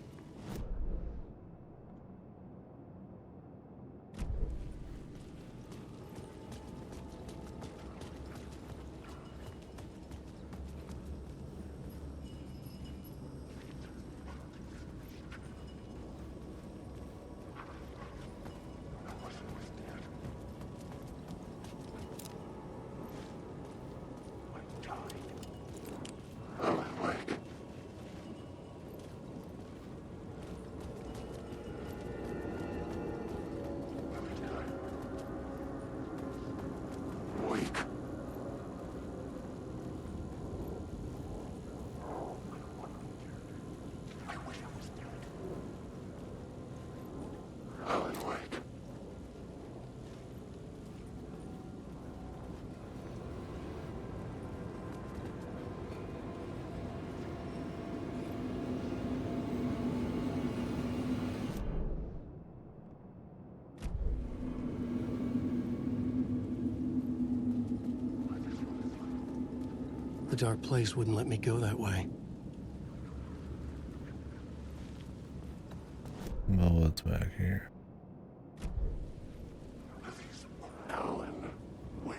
The dark place wouldn't let me go that way. Well, what's back here? Alan, wake.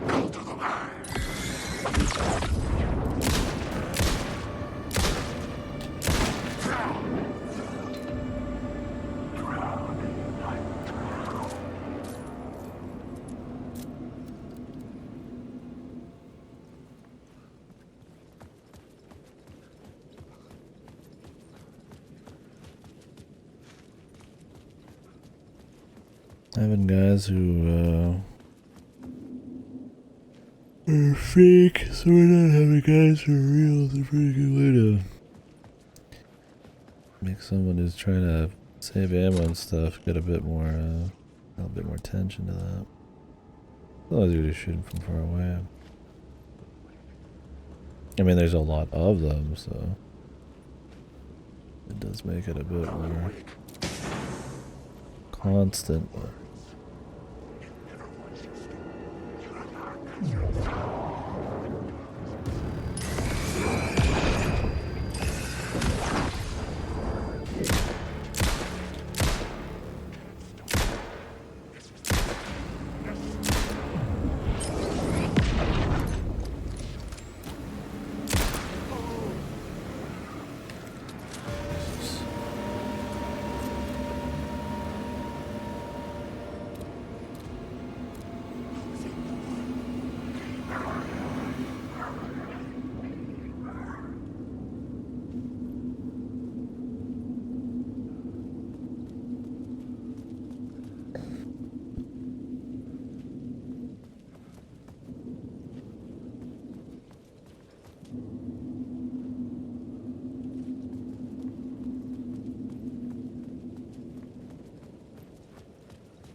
Go to the line. Having guys who are fake, so we're not having guys who are real. It's a pretty good way to make someone who's trying to save ammo and stuff get a bit more tension to that. Otherwise you're just shooting from far away. I mean, there's a lot of them, so it does make it a bit more constant. But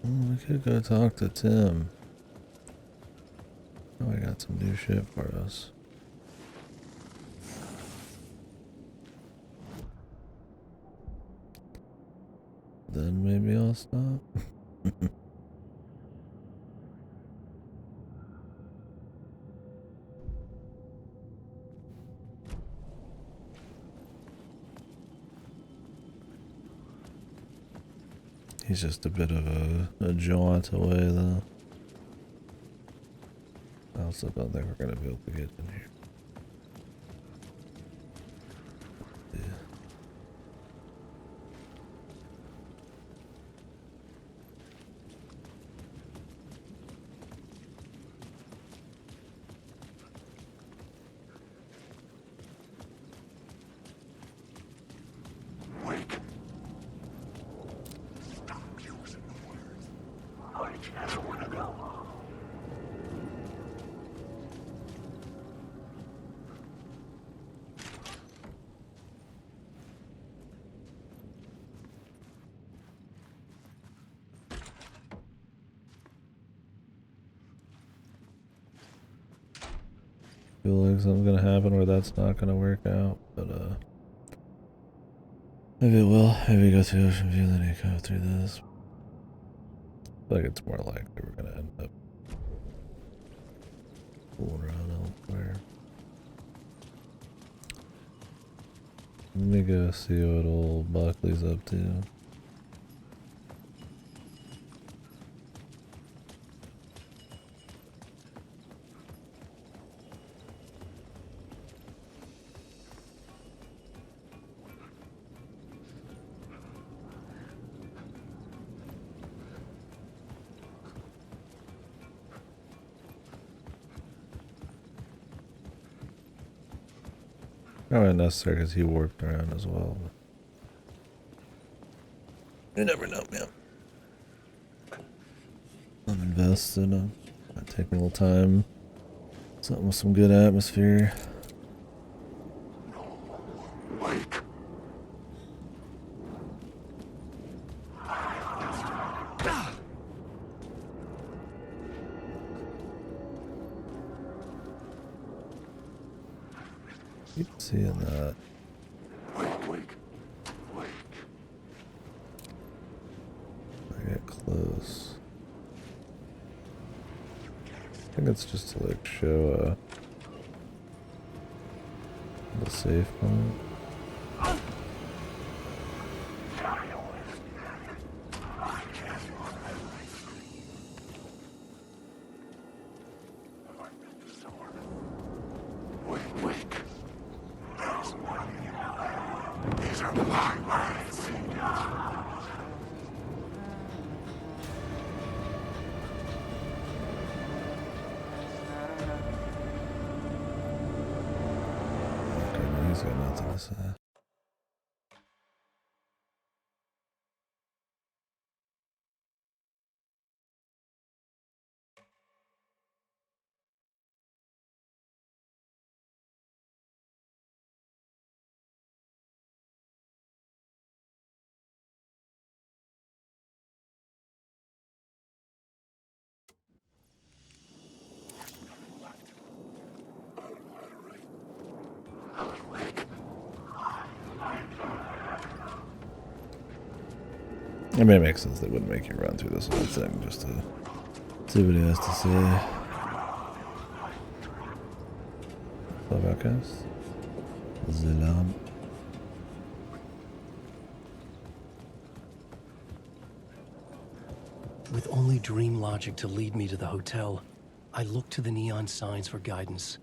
we could go talk to Tim. Oh, I got some new shit for us. Then maybe I'll stop. He's just a bit of a jaunt away, though. I also don't think we're gonna be able to get in here. Yeah. Feel like something's gonna happen where that's not gonna work out, but maybe it will. Maybe go through Ocean View, then you go through this. I feel like it's more likely we're gonna end up fooling around elsewhere. Let me go see what old Buckley's up to. Probably necessary because he warped around as well. But you never know, man. I'm invested. I take a little time. Something with some good atmosphere. Keep seeing that. lights just to like show the safe point. These are my words. Okay, no, he's got nothing to say. I mean, it makes sense they wouldn't make you run through this whole thing just to see what he has to say. Flavakas. Zelam. With only dream logic to lead me to the hotel, I looked to the neon signs for guidance.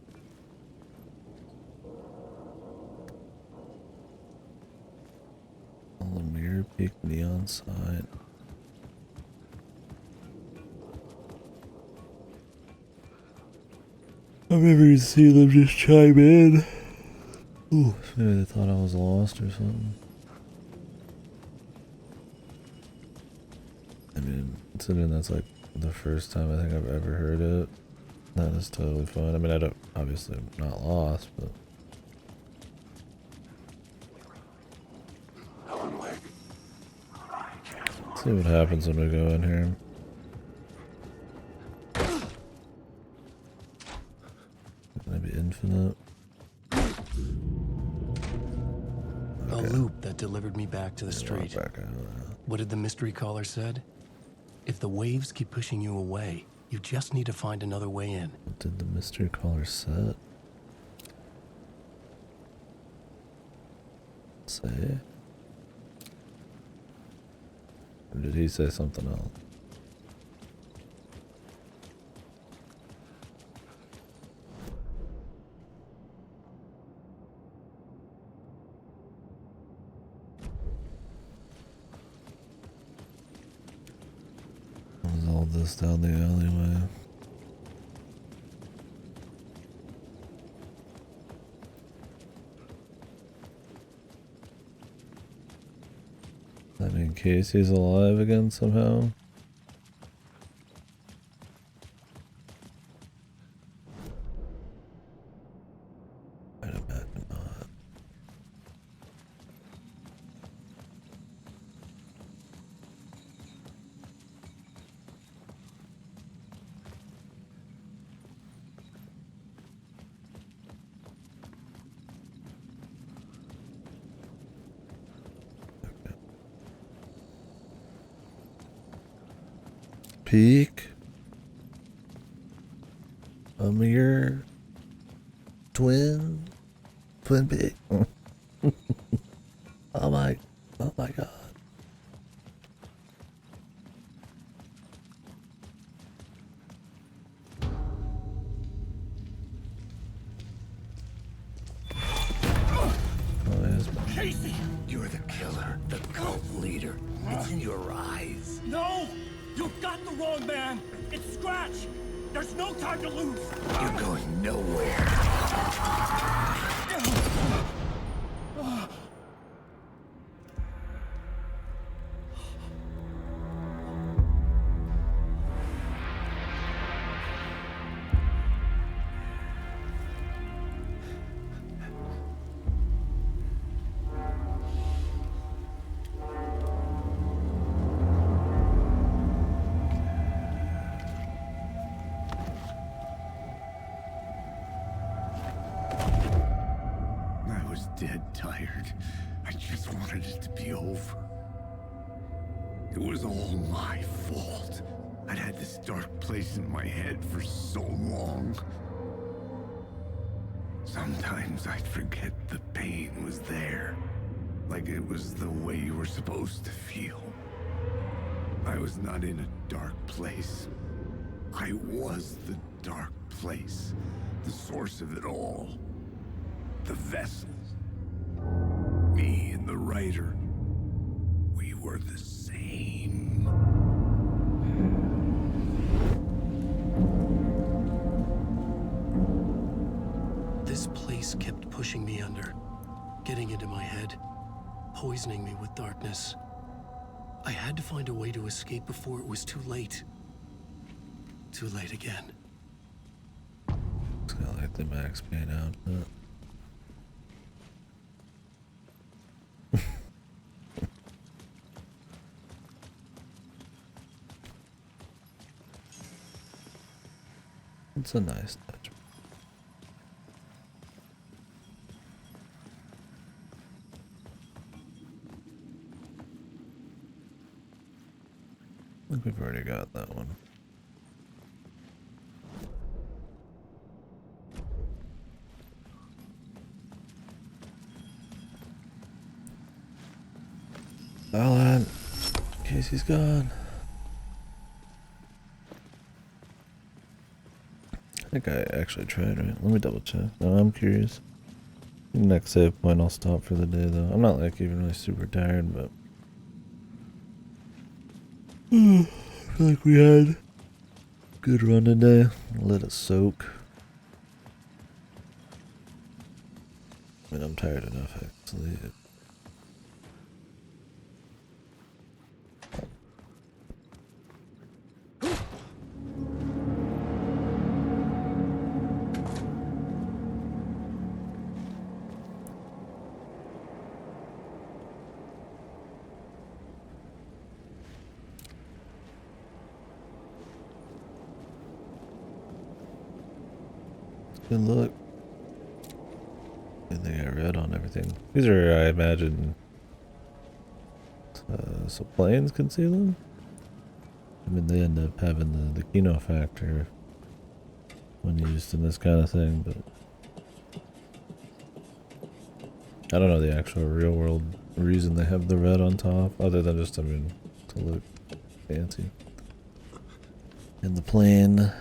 Lemire Peak neon sign. I've never seen them just chime in. Ooh, maybe they thought I was lost or something. I mean, considering that's like the first time I think I've ever heard it, that is totally fine. I mean, I don't, obviously I'm not lost, but... See what happens when we go in here. Gonna be infinite. A loop that delivered me back to the street. What did the mystery caller said? If the waves keep pushing you away, you just need to find another way in. What did the mystery caller say? Or did he say something else? There's all this down the alleyway. That mean Casey's alive again somehow? I'd imagine not. Peak. Lemire. Twin Peak. Oh my god. Casey! You're the killer, the cult leader. It's in your eyes. No! You've got the wrong man! It's Scratch! There's no time to lose! You're going nowhere. Dead tired. I just wanted it to be over. It was all my fault. I'd had this dark place in my head for so long. Sometimes I'd forget the pain was there. Like it was the way you were supposed to feel. I was not in a dark place. I was the dark place. The source of it all. The vessel. Me and the writer. We were the same. This place kept pushing me under, getting into my head, poisoning me with darkness. I had to find a way to escape before it was too late. Too late again. It's kind of like the Max Payne outfit. It's a nice touch. I think we've already got that one. Alan, Casey's gone. I think I actually tried, right? Let me double check. No, I'm curious. Next save point, I'll stop for the day, though. I'm not like even really super tired, but I feel like we had a good run today. Let it soak. I mean, I'm tired enough, actually. Good look. Good thing I read on everything. These are, I imagine, so planes can see them? I mean, they end up having the Kino factor when used in this kind of thing, but I don't know the actual real world reason they have the red on top, other than just, I mean, to look fancy. In the plane.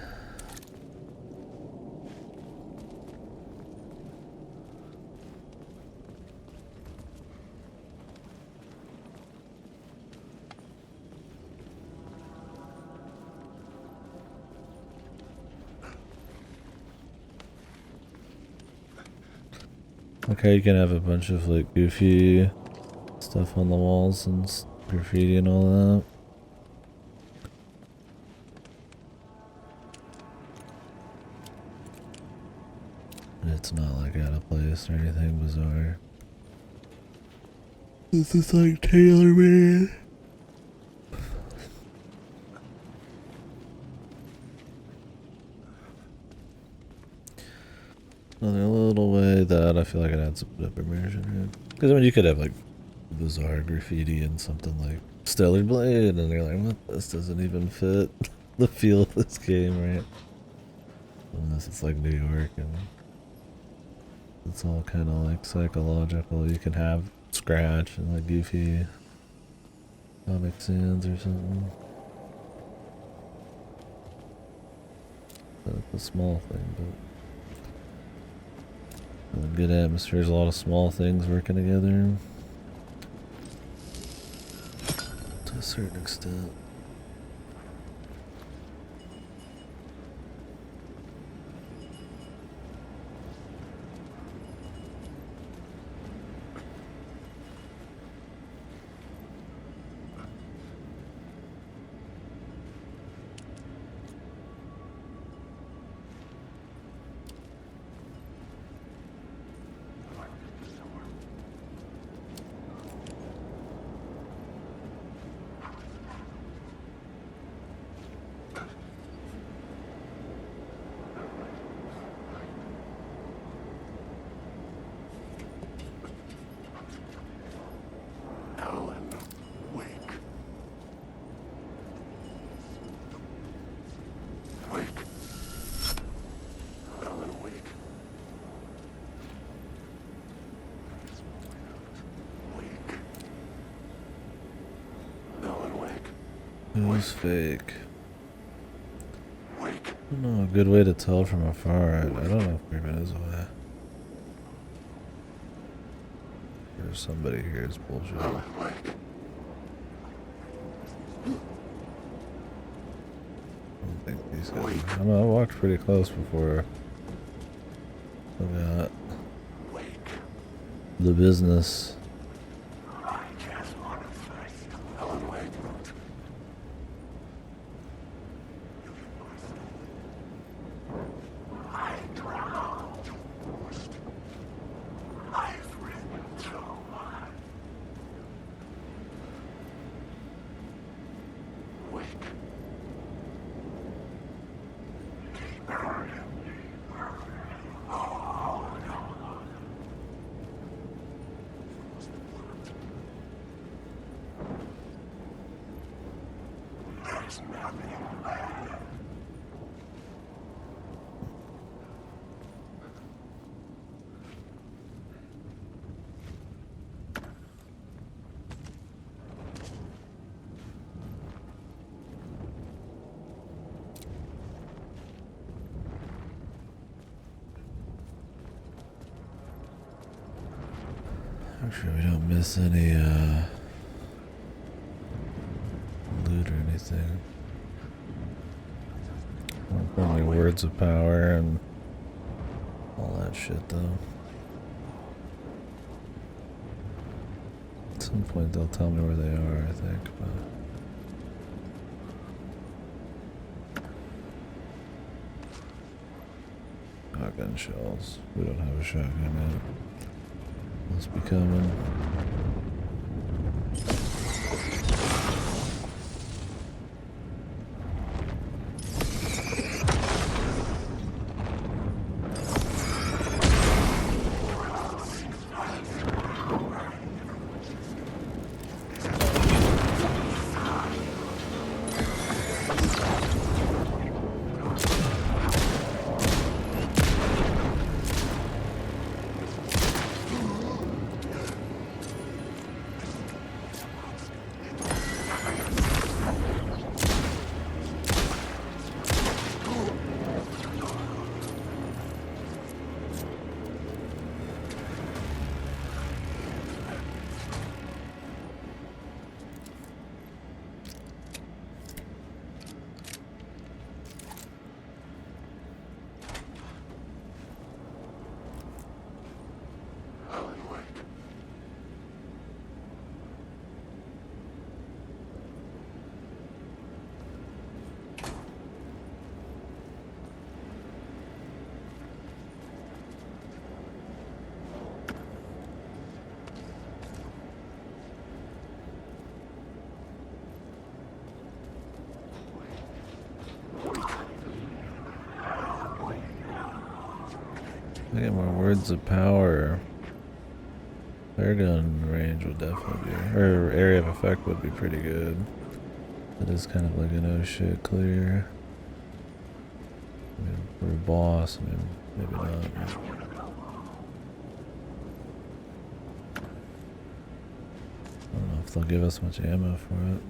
Okay, you can have a bunch of like goofy stuff on the walls and graffiti and all that. And it's not like out of place or anything bizarre. This is like tailor-made. Another little way that I feel like it adds a bit of immersion here. Because I mean, you could have like bizarre graffiti and something like Stellar Blade, and you're like, what? This doesn't even fit the feel of this game, right? Unless it's like New York and it's all kind of like psychological. You can have scratch and like goofy Comic Sans or something. But it's a small thing, but a good atmosphere. There's a lot of small things working together to a certain extent. Who's fake? I don't know, a good way to tell from afar. I don't know if Creeping is away. There's somebody here, it's bullshit. I don't think these guys. I know I walked pretty close before I got the business. Make sure we don't miss any loot or anything. Only words of power and all that shit though. At some point they'll tell me where they are, I think, but shotgun shells. We don't have a shotgun yet. Must be coming. I get more words of power. Flare gun range would definitely be, or area of effect would be pretty good. It is kind of like an oh shit clear. I mean, for a boss, I mean, maybe not. I don't know if they'll give us much ammo for it.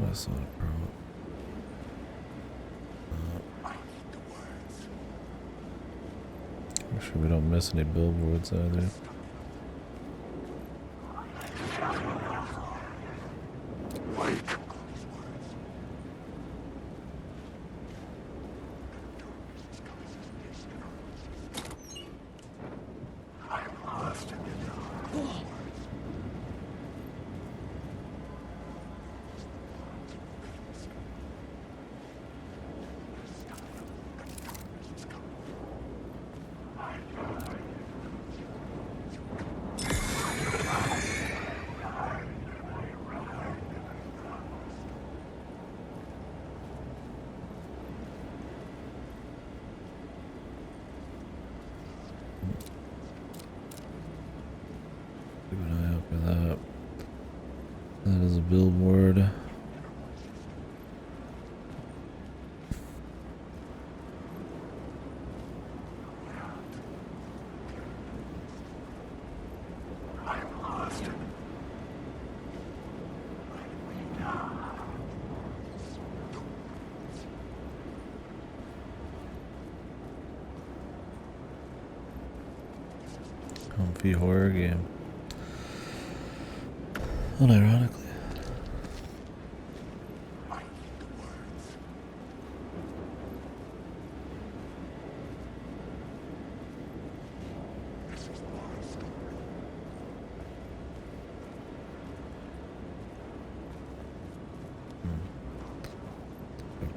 That's not a problem. Make sure we don't miss any billboards either. That is a billboard. Comfy horror game. Unironically.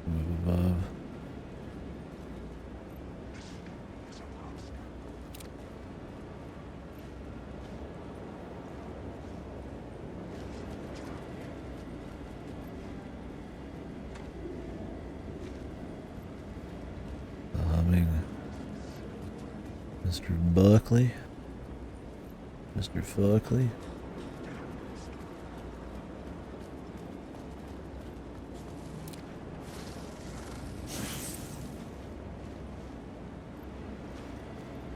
Move above. Humming. Mr. Buckley. Mr. Fuckley.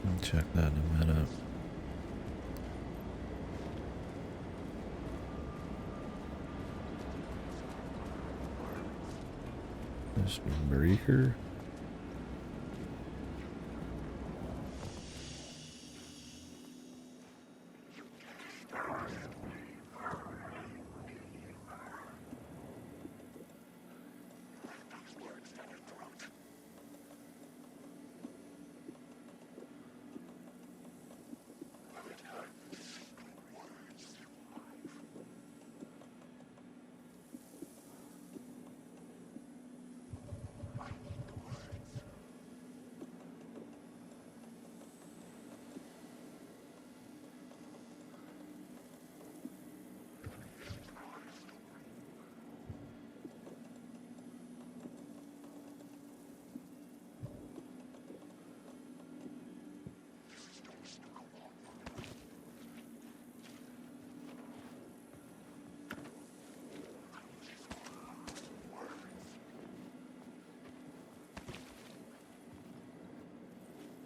I'll check that in a minute. Mr. Breaker.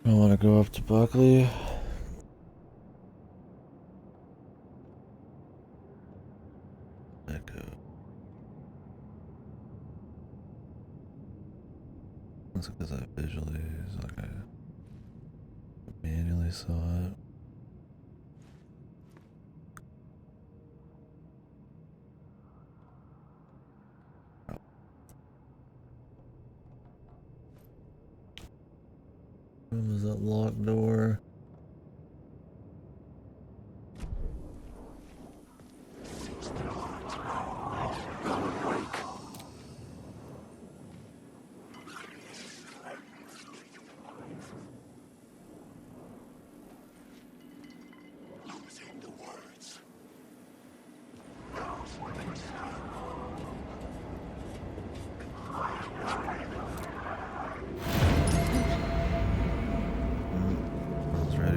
I want to go up to Buckley. Echo. That's because I visually, like I manually saw it. Room is that locked door?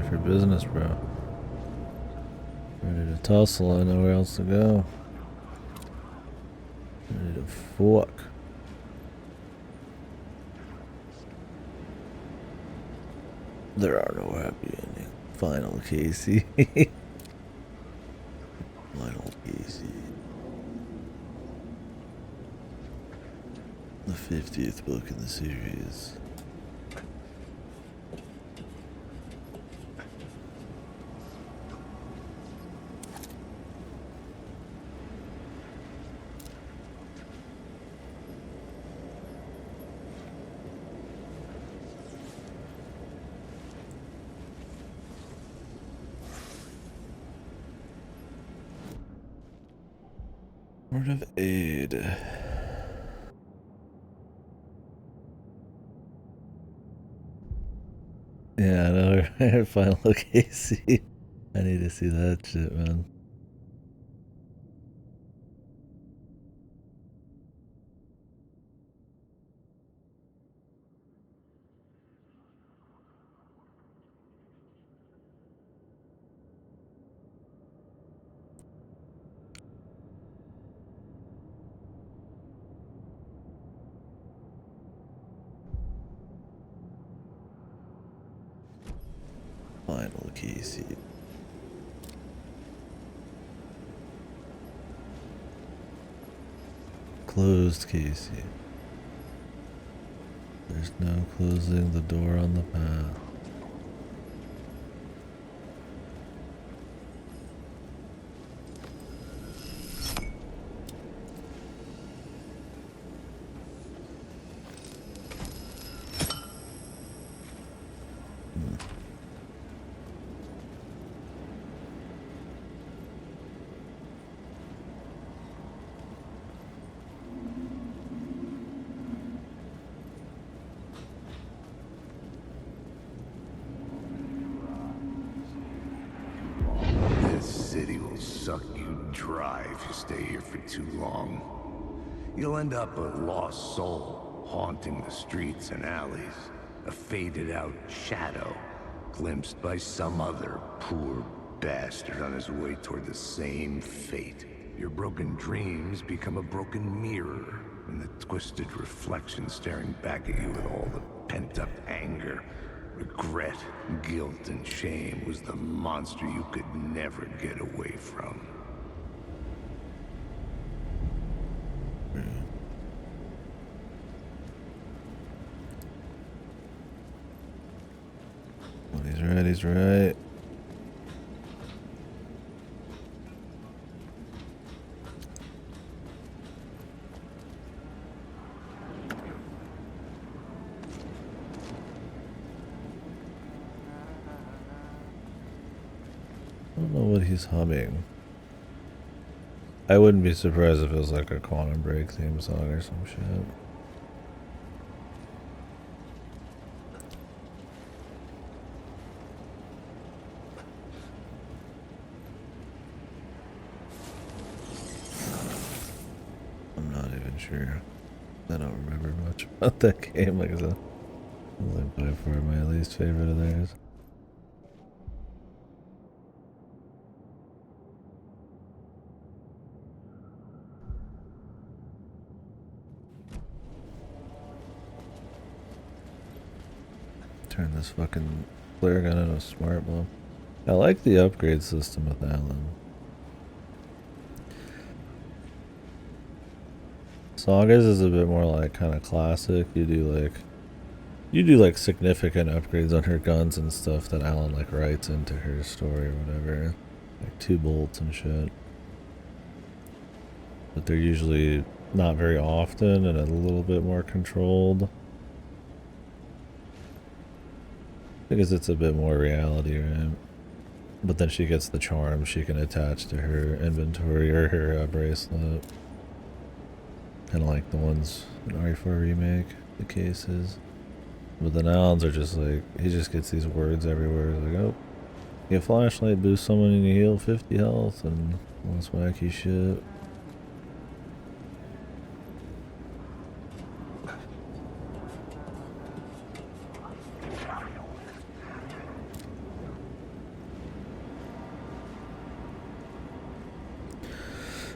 For business, bro. Ready to tussle, I know where else to go. Ready to fuck. There are no happy endings. Final Casey. Final Casey. The 50th book in the series. Word of aid. Yeah, I know. Final Casey. I need to see that shit, man. Casey. Closed, Casey. There's no closing the door on the path. Too long. You'll end up a lost soul, haunting the streets and alleys, a faded-out shadow, glimpsed by some other poor bastard on his way toward the same fate. Your broken dreams become a broken mirror, and the twisted reflection staring back at you with all the pent-up anger, regret, guilt, and shame was the monster you could never get away from. He's right. I don't know what he's humming. I wouldn't be surprised if it was like a Quantum Break theme song or some shit. Sure. I don't remember much about that game. Like I said, it was like by far my least favorite of theirs. Turn this fucking flare gun into a smart bomb. I like the upgrade system with Alan. Sagas is a bit more like kind of classic. You do like significant upgrades on her guns and stuff that Alan like writes into her story or whatever, like 2 bolts and shit. But they're usually not very often and a little bit more controlled because it's a bit more reality, right? But then she gets the charm she can attach to her inventory or her bracelet. Kind of like the ones in RE4 Remake, the cases. But the Alan's are just like, he just gets these words everywhere. He's like, oh, get a flashlight, boost someone and you heal 50 health, and all this wacky shit.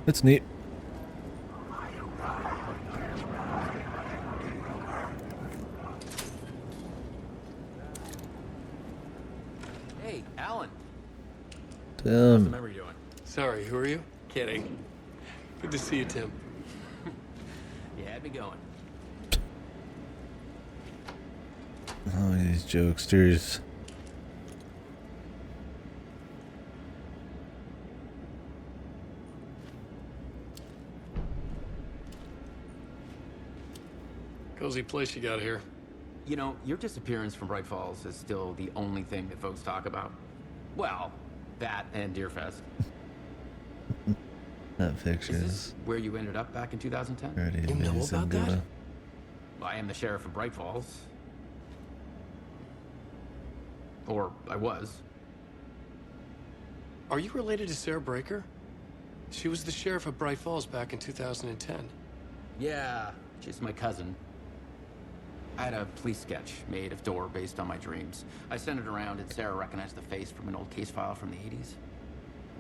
It's neat. How's the memory doing? Sorry, who are you? Kidding. Good to see you, Tim. You had me going. Oh, these jokesters. Cozy place you got here. You know, your disappearance from Bright Falls is still the only thing that folks talk about. Well, that and Deerfest. That picture is this where you ended up back in 2010? pretty You know amazing. about that? Gonna- I am the sheriff of Bright Falls. Or I was. Are you related to Sarah Breaker? She was the sheriff of Bright Falls back in 2010. Yeah, she's my cousin. I had a police sketch made of Door based on my dreams. I sent it around and Sarah recognized the face from an old case file from the 80s.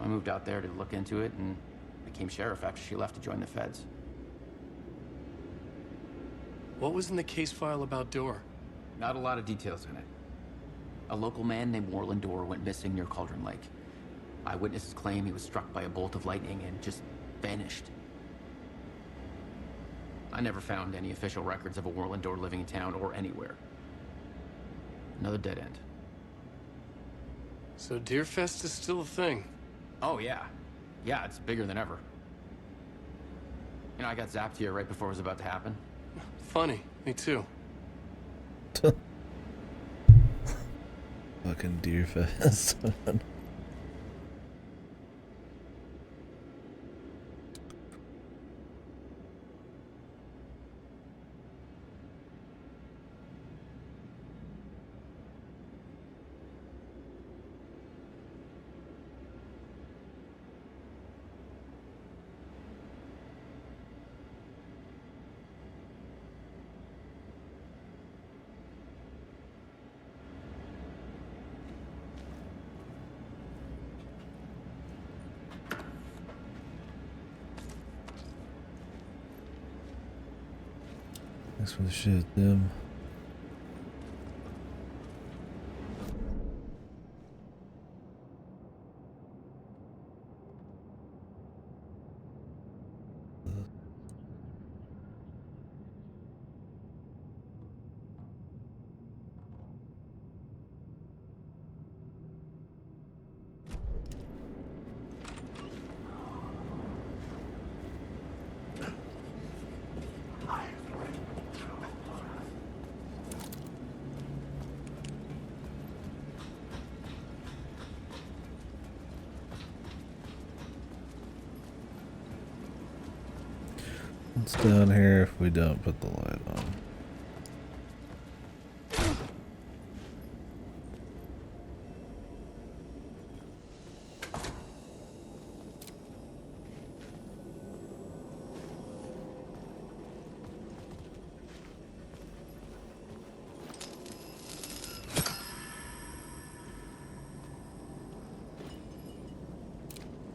I moved out there to look into it and became sheriff after she left to join the feds. What was in the case file about Door? Not a lot of details in it. A local man named Warland Dorr went missing near Cauldron Lake. Eyewitnesses claim he was struck by a bolt of lightning and just vanished. I never found any official records of a Warland Dorr living in town or anywhere. Another dead end. So Deerfest is still a thing? Oh, yeah. Yeah, it's bigger than ever. You know, I got zapped here right before it was about to happen. Funny. Me too. Fucking Deerfest. Thanks for the shit, Tim. What's down here if we don't put the light on?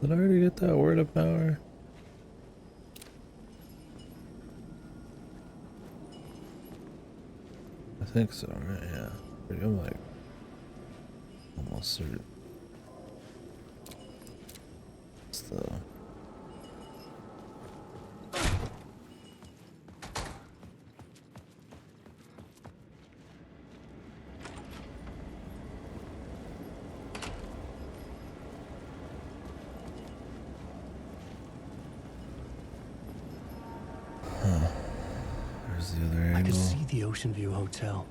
Did I already get that word of power? I think so, right? Yeah. I'm like almost certain. So there's the other angle. I could see the Ocean View Hotel.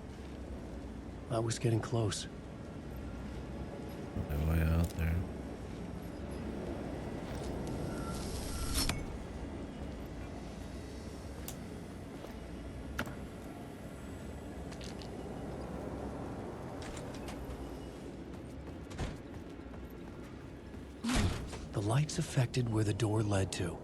I was getting close. My way out there. The lights affected where the door led to.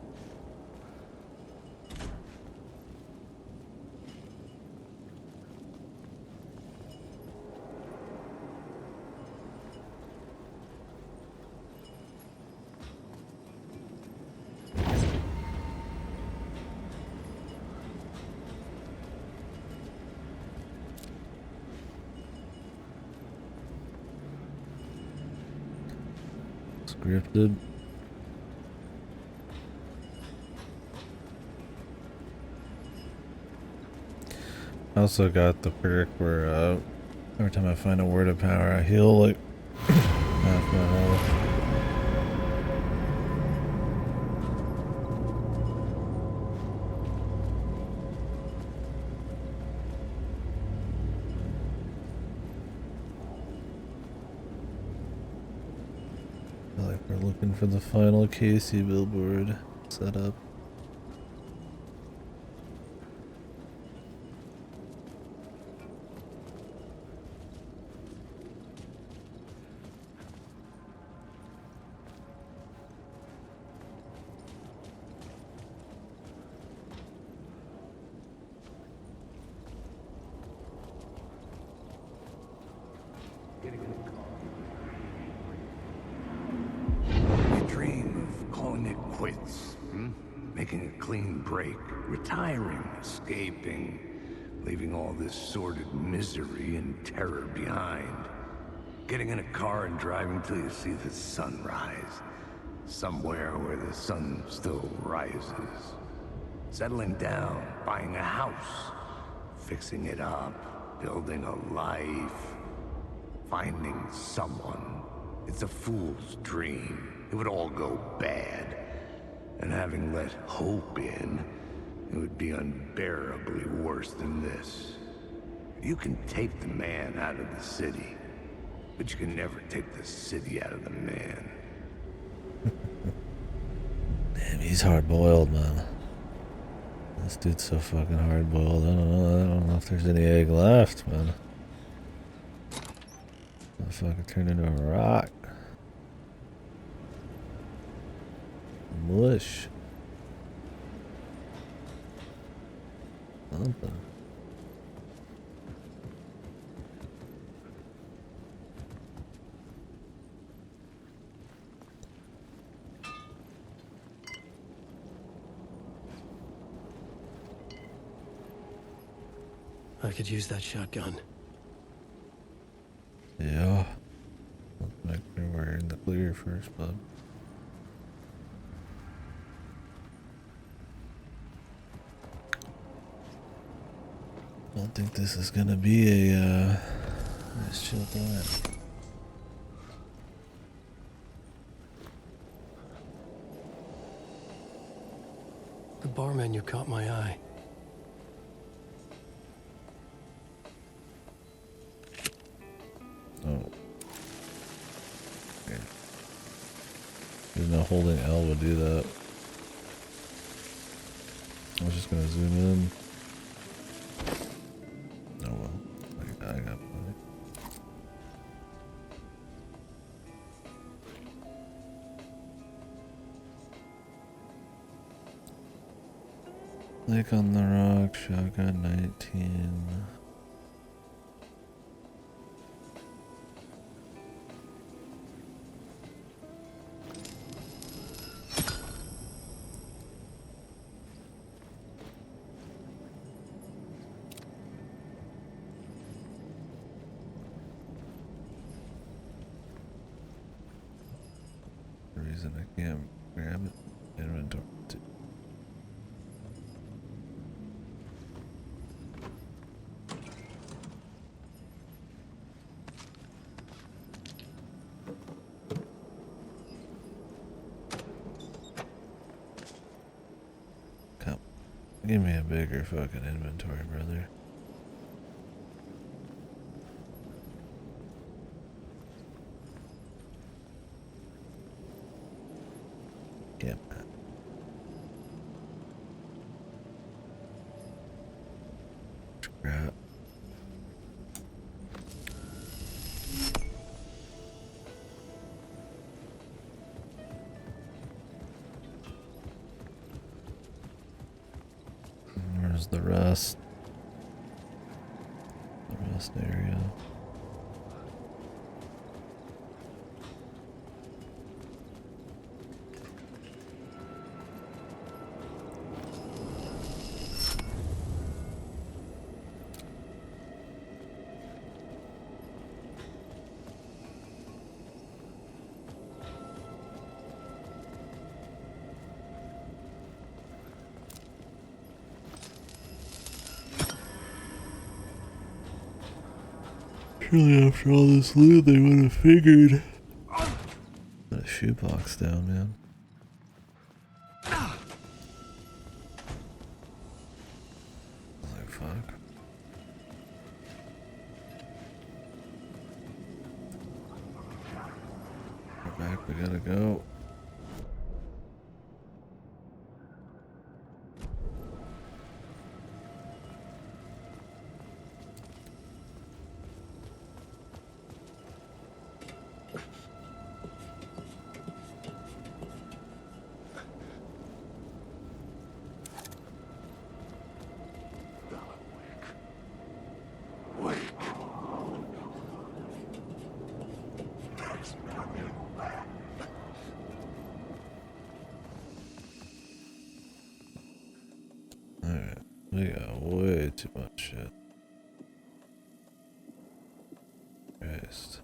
Scripted. I also got the perk where every time I find a word of power, I heal like half my health. I feel like we're looking for the final Casey billboard setup. You dream of calling it quits, making a clean break, retiring, escaping, leaving all this sordid misery and terror behind. Getting in a car and driving till you see the sun rise. Somewhere where the sun still rises. Settling down, buying a house. Fixing it up, building a life. Finding someone. It's a fool's dream. It would all go bad. And having let hope in, it would be unbearably worse than this. You can take the man out of the city, but you can never take the city out of the man. Damn, he's hard-boiled, man. This dude's so fucking hard-boiled. I don't know if there's any egg left, man. The fucking turned into a rock. Mush. Something. I could use that shotgun. Yeah. Let's make sure we're in the clear first, bud. I don't think this is gonna be a let's chill that. The bar menu caught my eye. Oh. Okay. There's no holding L would do that. I was just gonna zoom in. Oh well. I got plenty. Click on the rock, shotgun 19. Reason I can't grab it. Inventory. Come, give me a bigger fucking inventory, brother. Yep. Scrap. Where's the rest? The rest area. Surely after all this loot, they would have figured. Put a shoebox down, man. Holy fuck. We're back, we gotta go. Alright, we got way too much shit. Christ.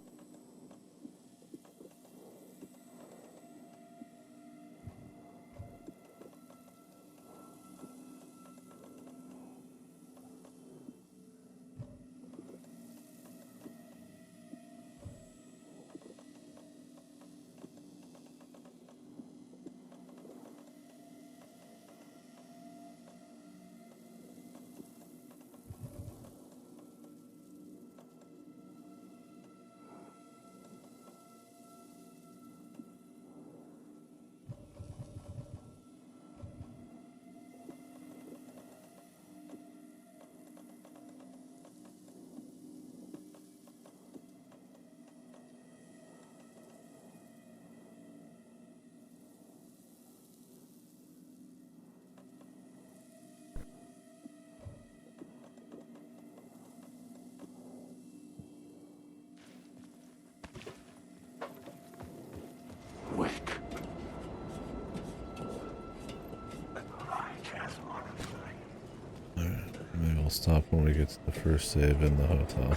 we'll stop when we get to the first save in the hotel.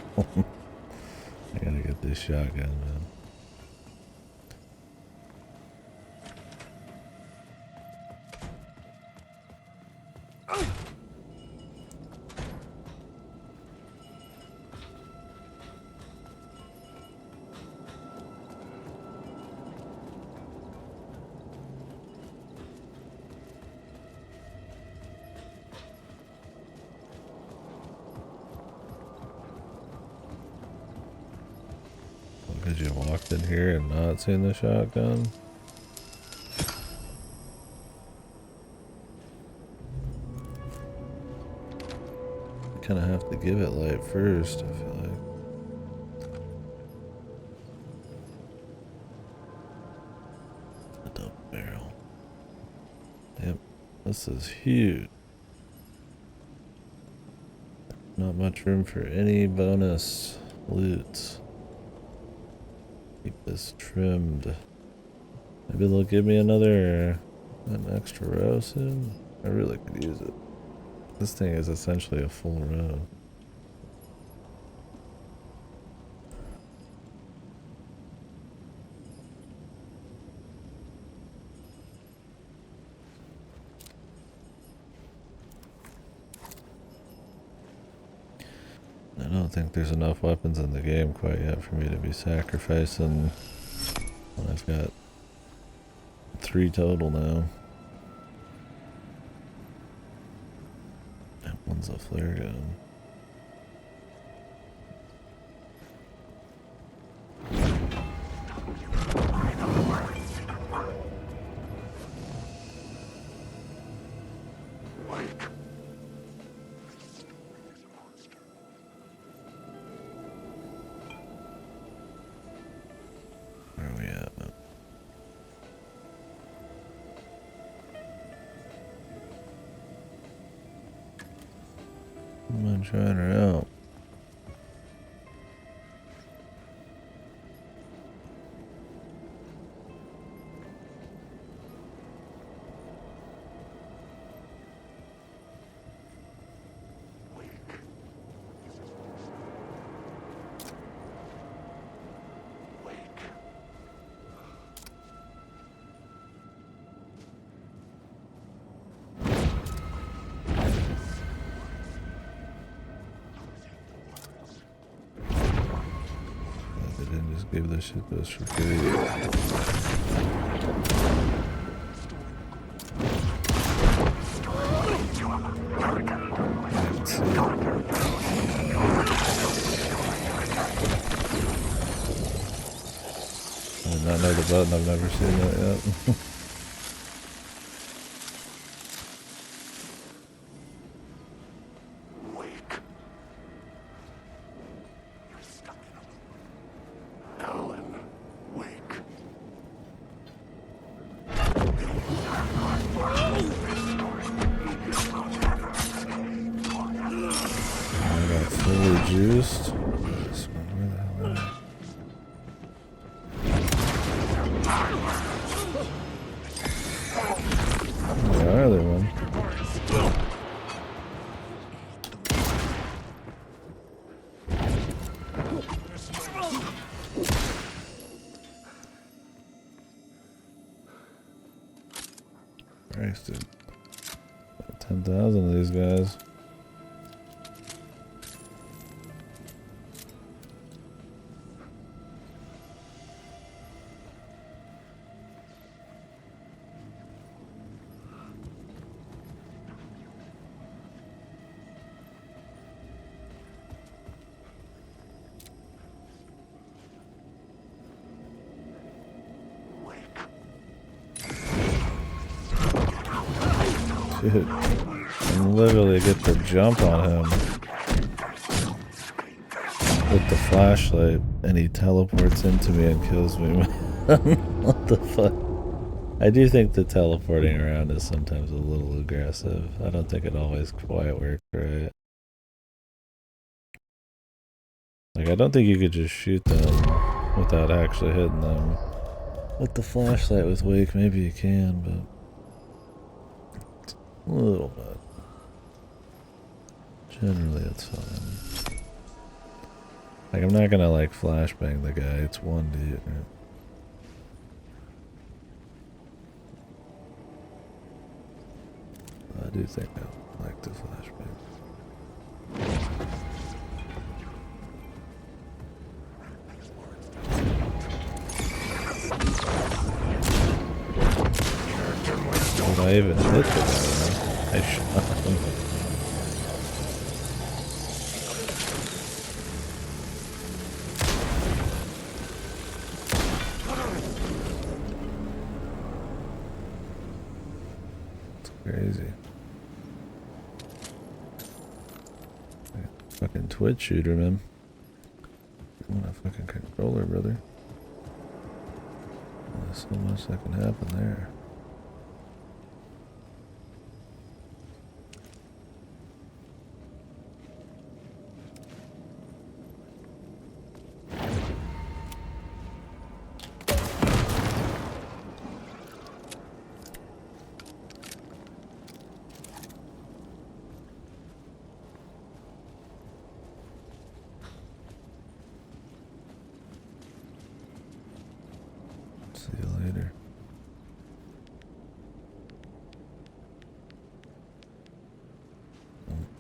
I gotta get this shotgun, man. Could you walked in here and not seen the shotgun? You kind of have to give it light first, I feel like. A double barrel. Yep, this is huge. Not much room for any bonus loot. Keep this trimmed. Maybe they'll give me an extra row soon. I really could use it. This thing is essentially a full row. I don't think there's enough weapons in the game quite yet for me to be sacrificing. I've got 3 total now. That one's a flare gun. I'm trying her out. Give this shit this for free. I did not know the button. I've never seen that yet. Juiced. Where are they, one? Christ, dude. 10,000 of these guys. Dude, I literally get the jump on him with the flashlight and he teleports into me and kills me. What the fuck? I do think the teleporting around is sometimes a little aggressive. I don't think it always quite works right. Like, I don't think you could just shoot them without actually hitting them. With the flashlight with Wake, maybe you can, but a little bit. Generally, it's fine. Like, I'm not gonna, like, flashbang the guy. It's one dude, right? I do think I like the flashbang. Did I even hit the guy? I shot him. It's crazy. Fucking Twitch shooter, man. You want a fucking controller, brother? There's so much that can happen there. See you later.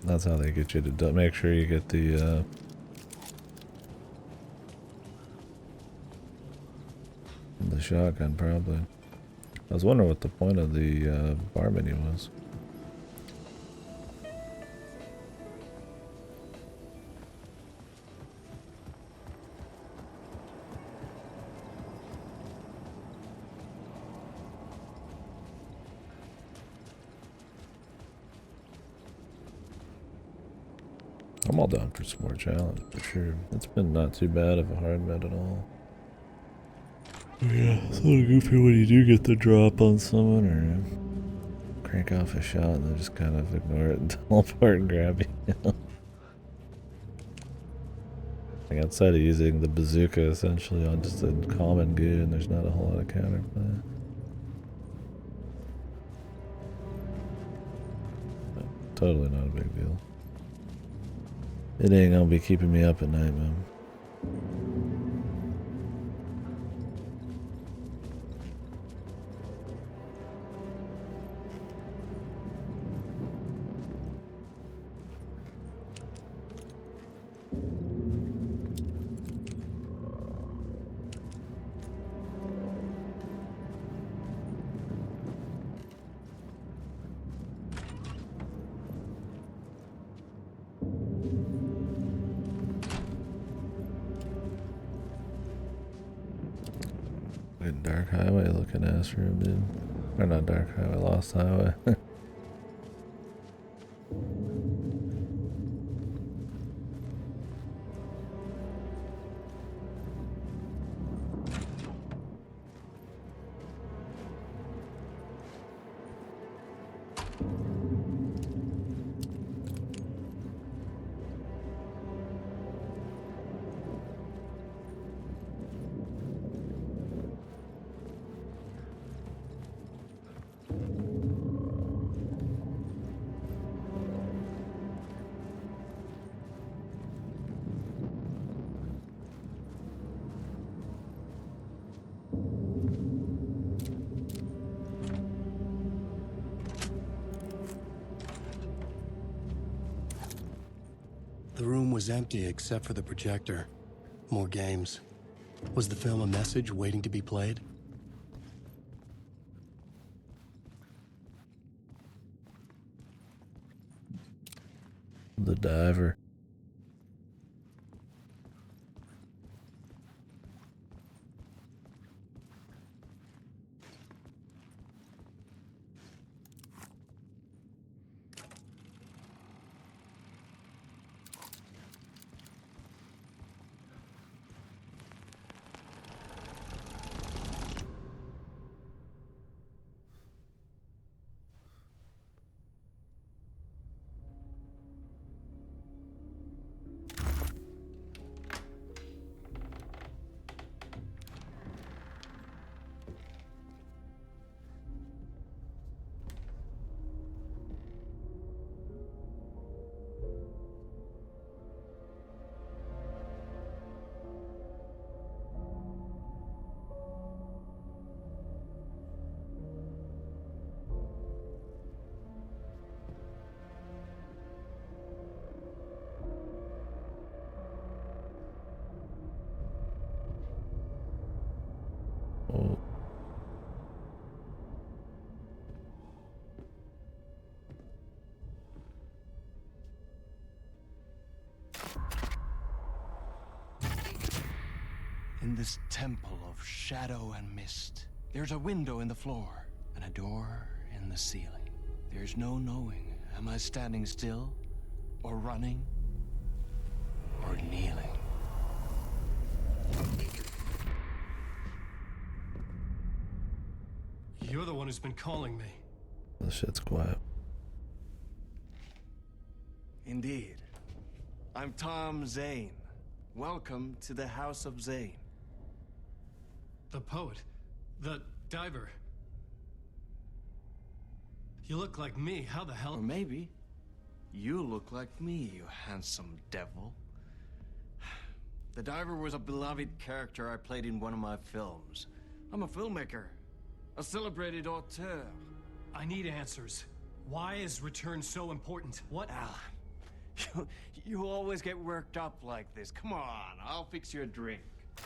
That's how they get you to make sure you get the shotgun, probably. I was wondering what the point of the bar menu was. I'm all down for some more challenge, for sure. It's been not too bad of a hard med at all. Yeah, it's a little goofy when you do get the drop on someone, or crank off a shot and then just kind of ignore it and teleport and grab you. Like, outside of using the bazooka essentially on just a common good, and there's not a whole lot of counterplay. But totally not a big deal. It ain't gonna be keeping me up at night, man. Dark Highway looking ass room, dude. Or not Dark Highway, Lost Highway. The room was empty except for the projector. More games. Was the film a message waiting to be played? The diver. In this temple of shadow and mist, there's a window in the floor and a door in the ceiling. There's no knowing, am I standing still, or running, or kneeling? You're the one who's been calling me. This shit's quiet. Indeed. I'm Tom Zane. Welcome to the House of Zane. The poet. The diver. You look like me. How the hell? Or maybe you look like me, you handsome devil. The diver was a beloved character I played in one of my films. I'm a filmmaker. A celebrated auteur. I need answers. Why is Return so important? What? Alan, you always get worked up like this. Come on, I'll fix you a drink. You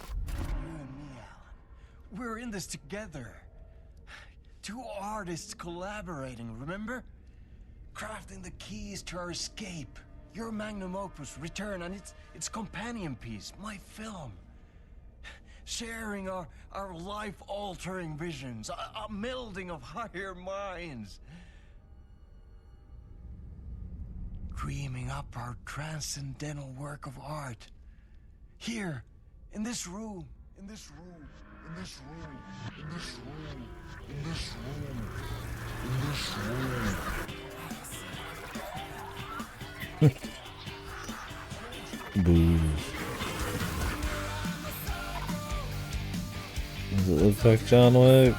and me, Alan. We're in this together. Two artists collaborating, remember? Crafting the keys to our escape. Your magnum opus, Return, and its companion piece, my film. Sharing our life-altering visions, a melding of higher minds. Dreaming up our transcendental work of art. Here, in this room, in this room, in this room, in this room, in this room, in this room. Boo. Does it look like John Wick?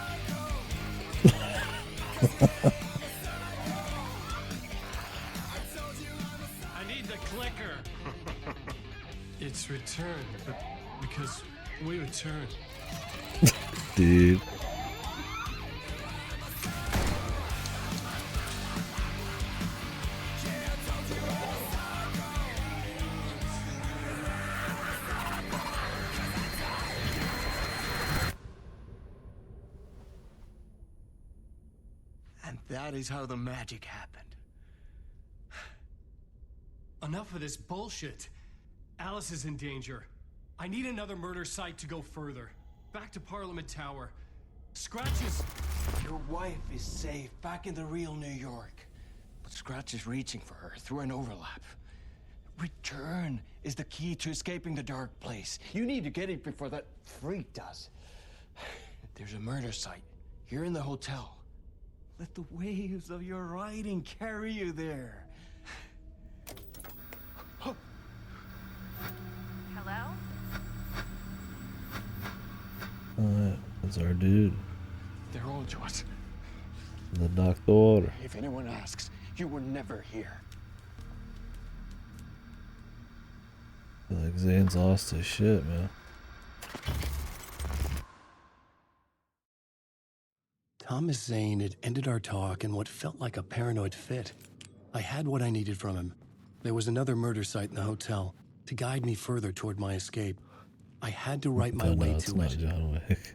I need the clicker. It's Return, but because we return. Dude. That is how the magic happened. Enough of this bullshit. Alice is in danger. I need another murder site to go further. Back to Parliament Tower. Scratch is... Your wife is safe, back in the real New York. But Scratch is reaching for her through an overlap. Return is the key to escaping the dark place. You need to get it before that freak does. There's a murder site here in the hotel. Let the waves of your writing carry you there. Hello? That's our dude. They're on to us. The knock the water. If anyone asks, you were never here. I feel like Zane's lost his shit, man. Thomas Zane had ended our talk in what felt like a paranoid fit. I had what I needed from him. There was another murder site in the hotel to guide me further toward my escape. I had to write my way to it. John Wick.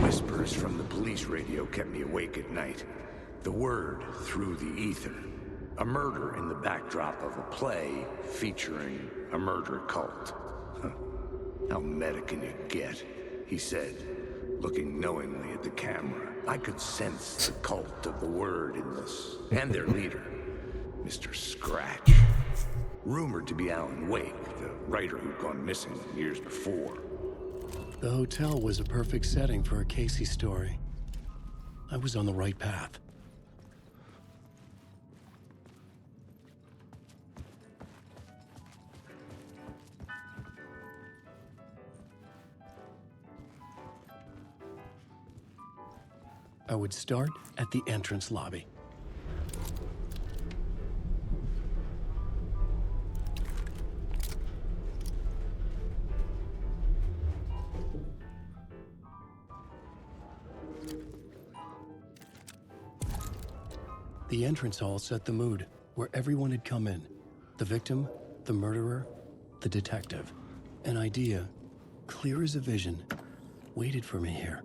Whispers from the police radio kept me awake at night. The word through the ether. A murder in the backdrop of a play featuring a murder cult. Huh. How meta can you get? He said, looking knowingly at the camera. I could sense the cult of the word in this, and their leader, Mr. Scratch. Rumored to be Alan Wake, the writer who'd gone missing years before. The hotel was a perfect setting for a Casey story. I was on the right path. I would start at the entrance lobby. The entrance hall set the mood, where everyone had come in. The victim, the murderer, the detective. An idea, clear as a vision, waited for me here.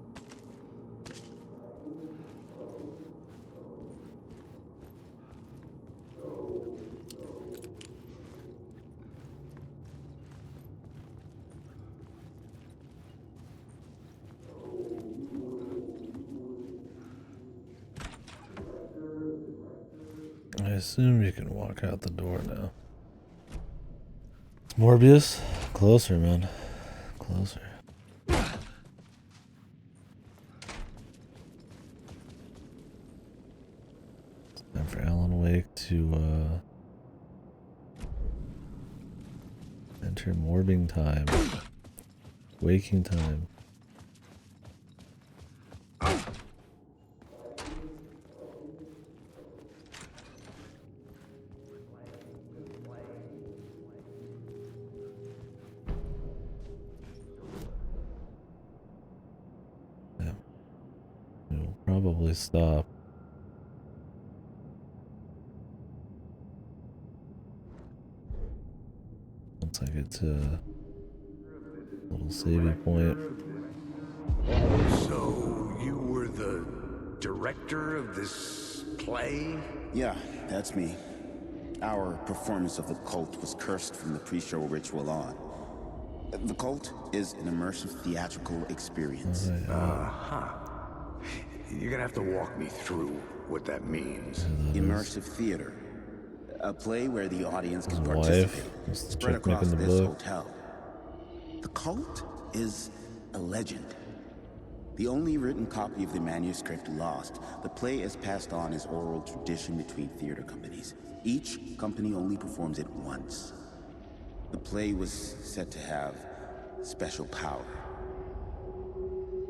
I assume you can walk out the door now. Morbius, closer, man. Closer. It's time for Alan Wake to enter morbing time. Waking time. It'll probably stop. Once I get to a little savey point. So, you were the director of this play? Yeah, that's me. Our performance of The Cult was cursed from the pre-show ritual on. The Cult is an immersive theatrical experience. You're gonna have to walk me through what that means. Immersive theater. A play where the audience can His participate, wife, spread chick making across the this book. hotel. The Cult is a legend. The only written copy of the manuscript lost, the play is passed on as oral tradition between theater companies. Each company only performs it once. The play was said to have special power.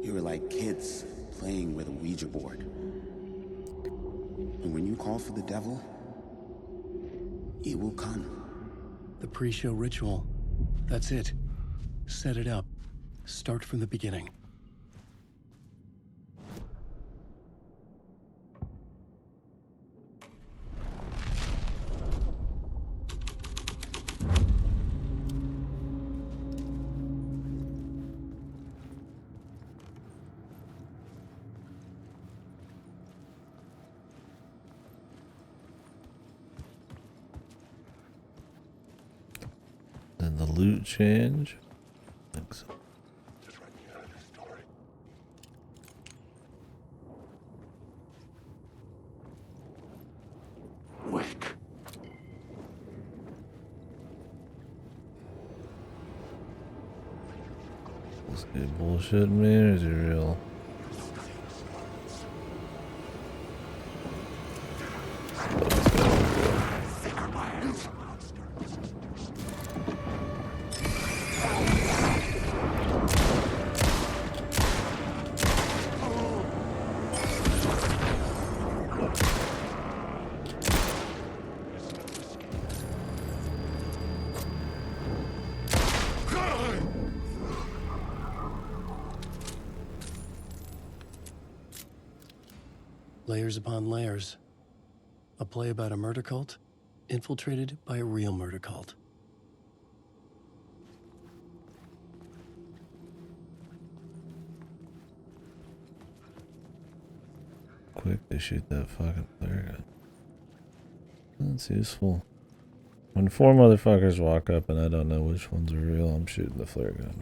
You were like kids playing with a Ouija board. And when you call for the devil, he will come. The pre-show ritual. That's it. Set it up. Start from the beginning. Then the loot change. I think so. Wick. This dude bullshitting me or is he real? Layers upon layers. A play about a murder cult infiltrated by a real murder cult. Quick, they shoot that fucking flare gun. That's useful. When 4 motherfuckers walk up and I don't know which ones are real, I'm shooting the flare gun.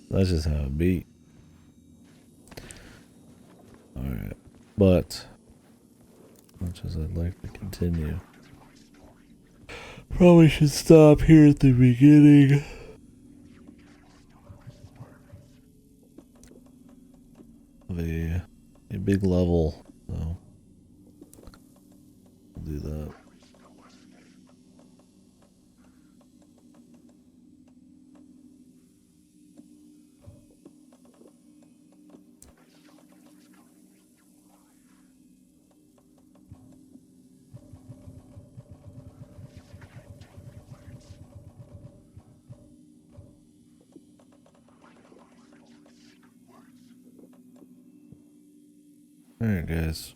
That's just how it be. Alright. But, as much as I'd like to continue, probably should stop here at the beginning. Of a big level, so we'll do that. Alright guys,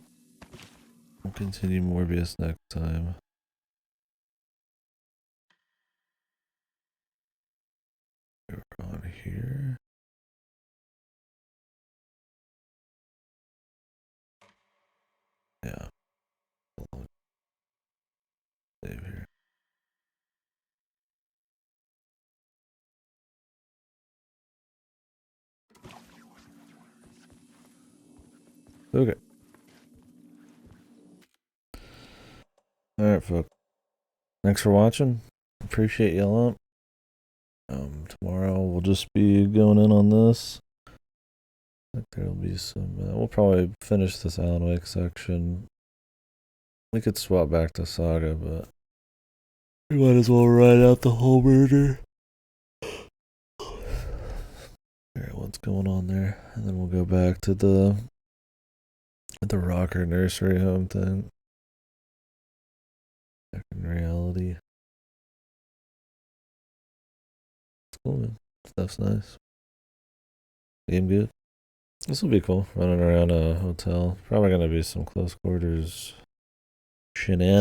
we'll continue Morbius next time. Okay. Alright, folks. Thanks for watching. Appreciate y'all. Tomorrow we'll just be going in on this. I think there'll be some. We'll probably finish this Alan Wake section. We could swap back to Saga, but we might as well ride out the whole murder. Alright, what's going on there? And then we'll go back to the Rocker nursery home thing. Back in reality. It's cool, man. Stuff's nice. Game good. This will be cool. Running around a hotel. Probably gonna be some close quarters shenanigans.